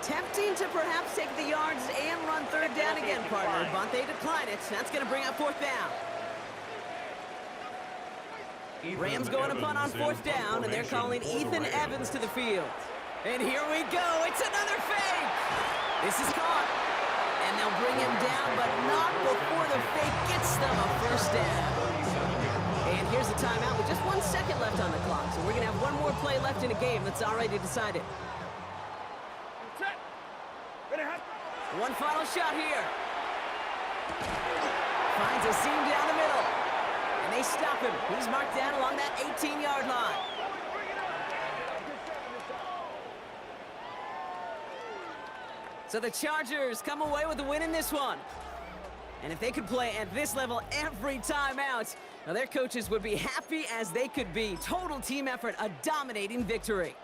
S2: Tempting to perhaps take the yards and run 3rd down again, partner, but they decline it. That's going to bring up 4th down. Rams going to punt on 4th down, and they're calling Ethan Evans to the field. And here we go. It's another fake. This is caught. And they'll bring him down, but not before the fake gets them a 1st down. And here's the timeout with just 1 second left on the clock. So we're going to have one more play left in a game that's already decided. One final shot here. Finds a seam down the middle. And they stop him. He's marked down along that 18-yard line. So the Chargers come away with the win in this one. And if they could play at this level every time out, now their coaches would be happy as they could be. Total team effort, a dominating victory.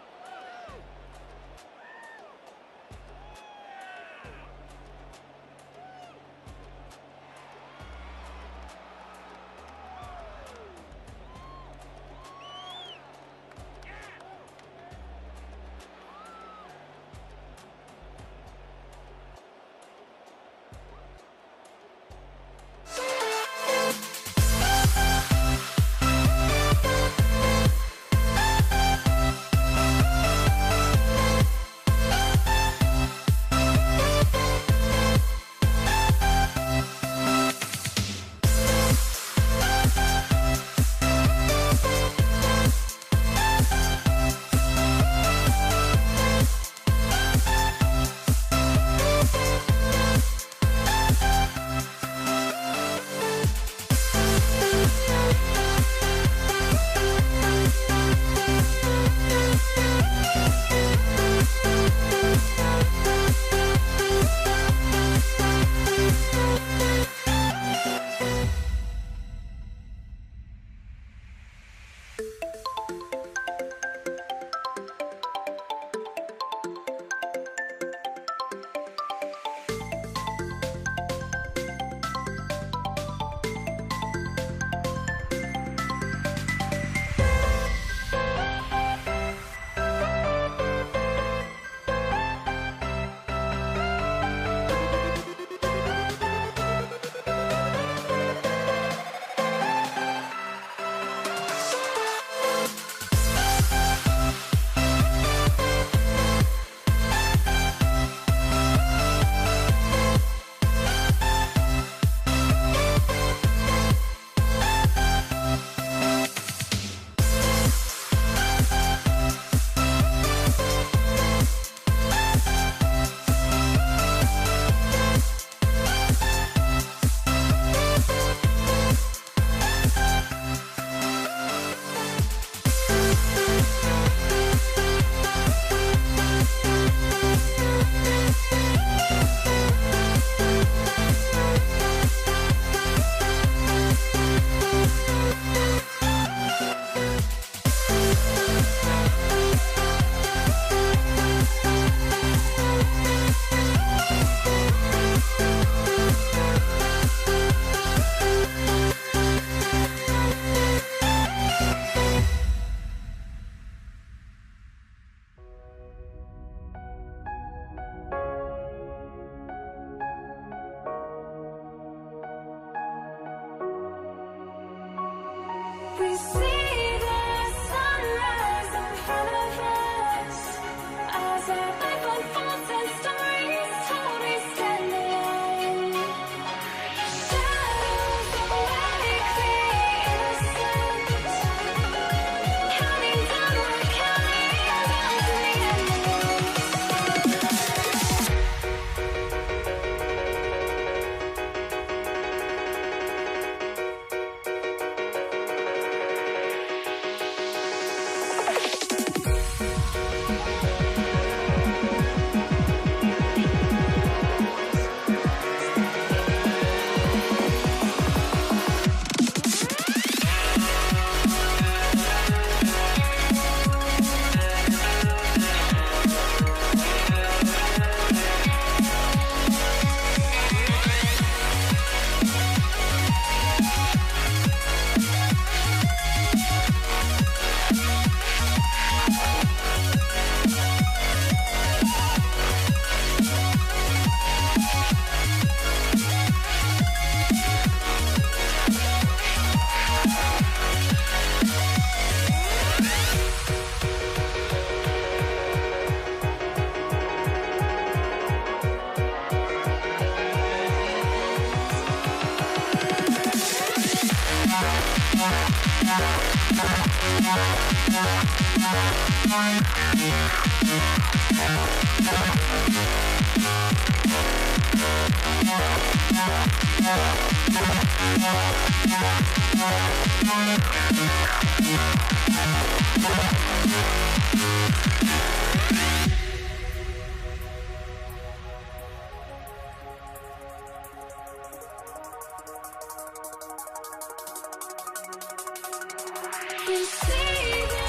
S3: You see the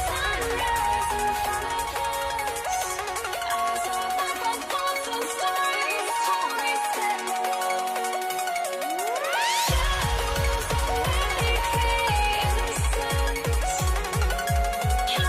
S3: sunrise in front of us. Eyes of our thoughts and stories, stories in the shadows of innocence.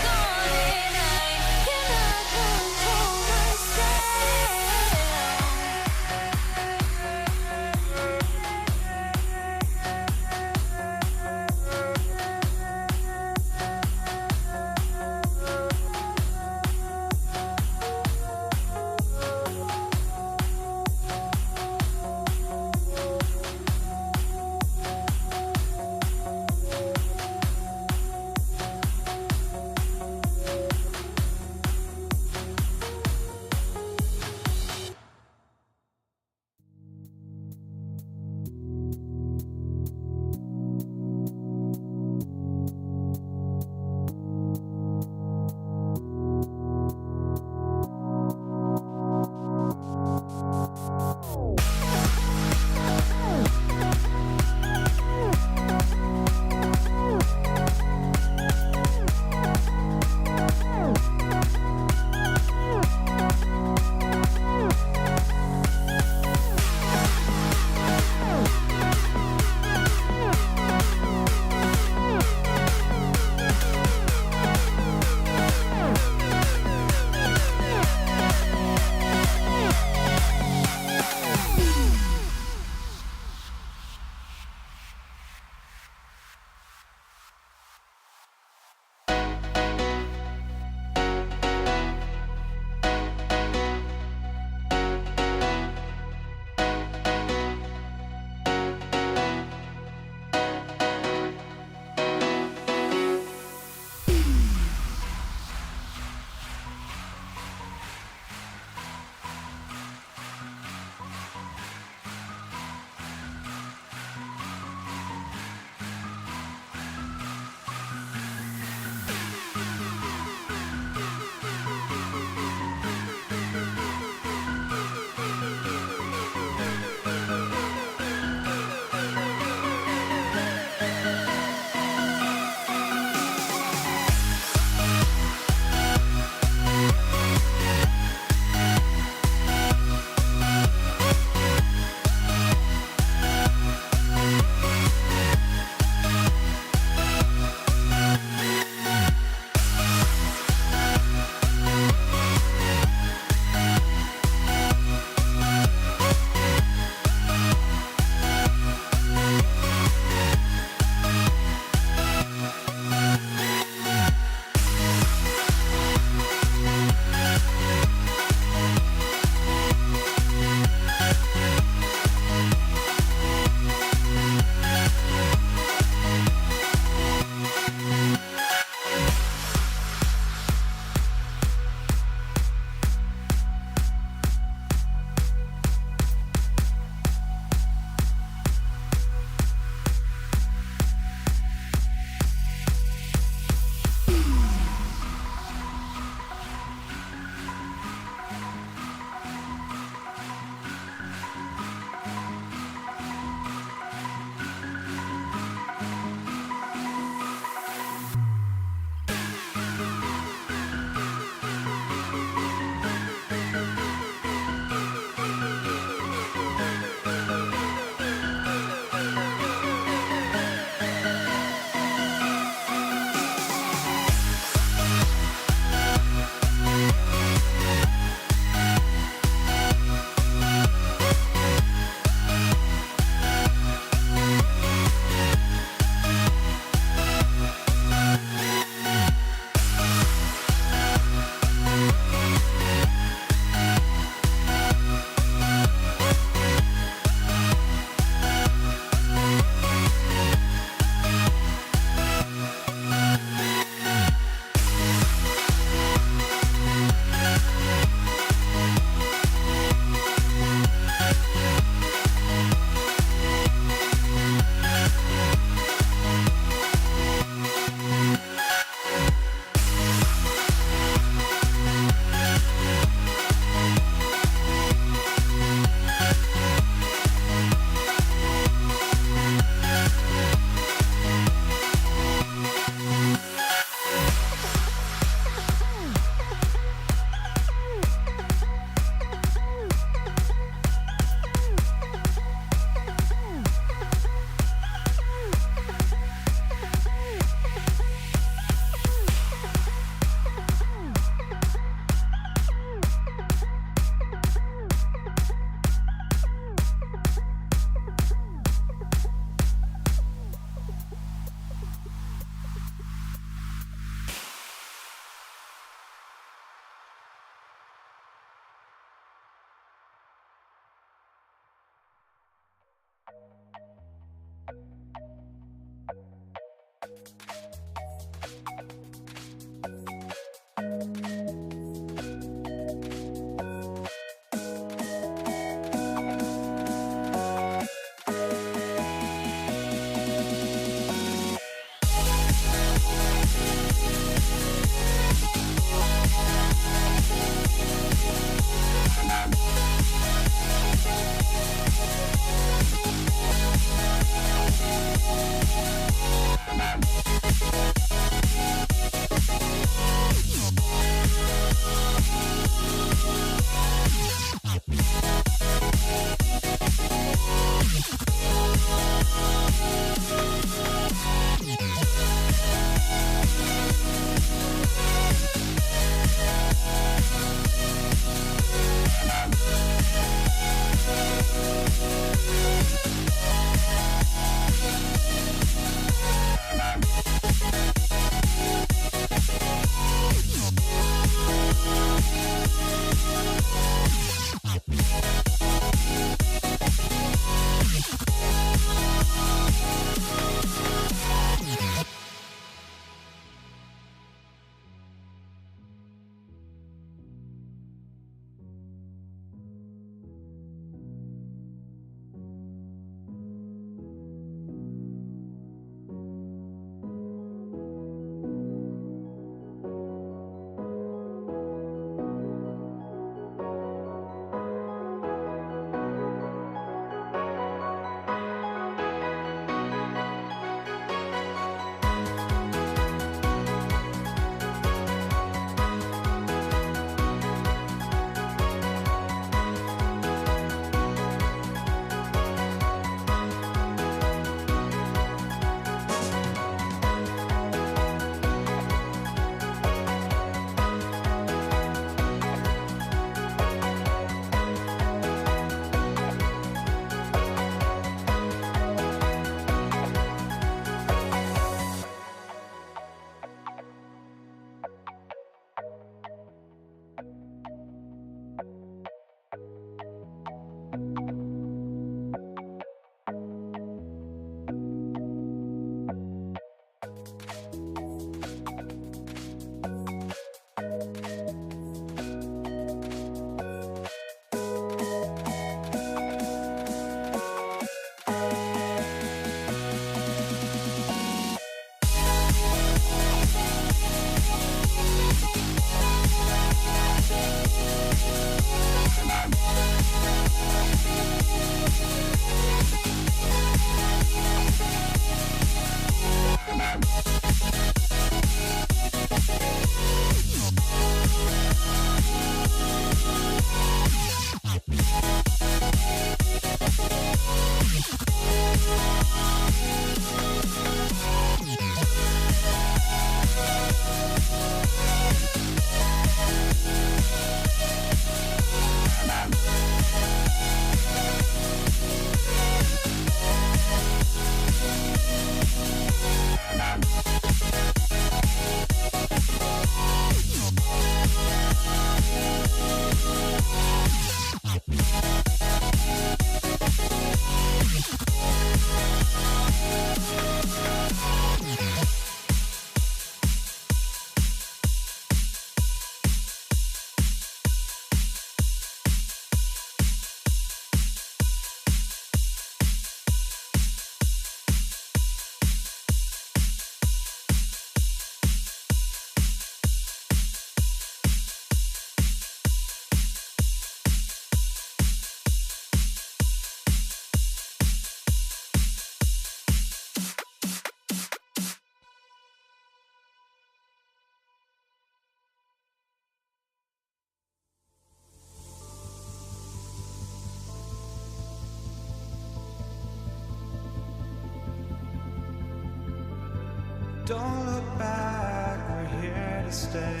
S4: Don't look back, we're here to stay.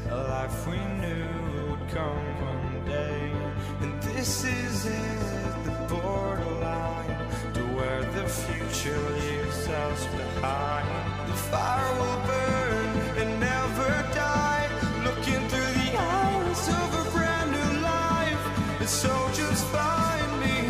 S4: A life we knew would come one day. And this is it, the borderline to where the future leaves us behind. The fire will burn and never die, looking through the eyes of a brand new life. And so just find me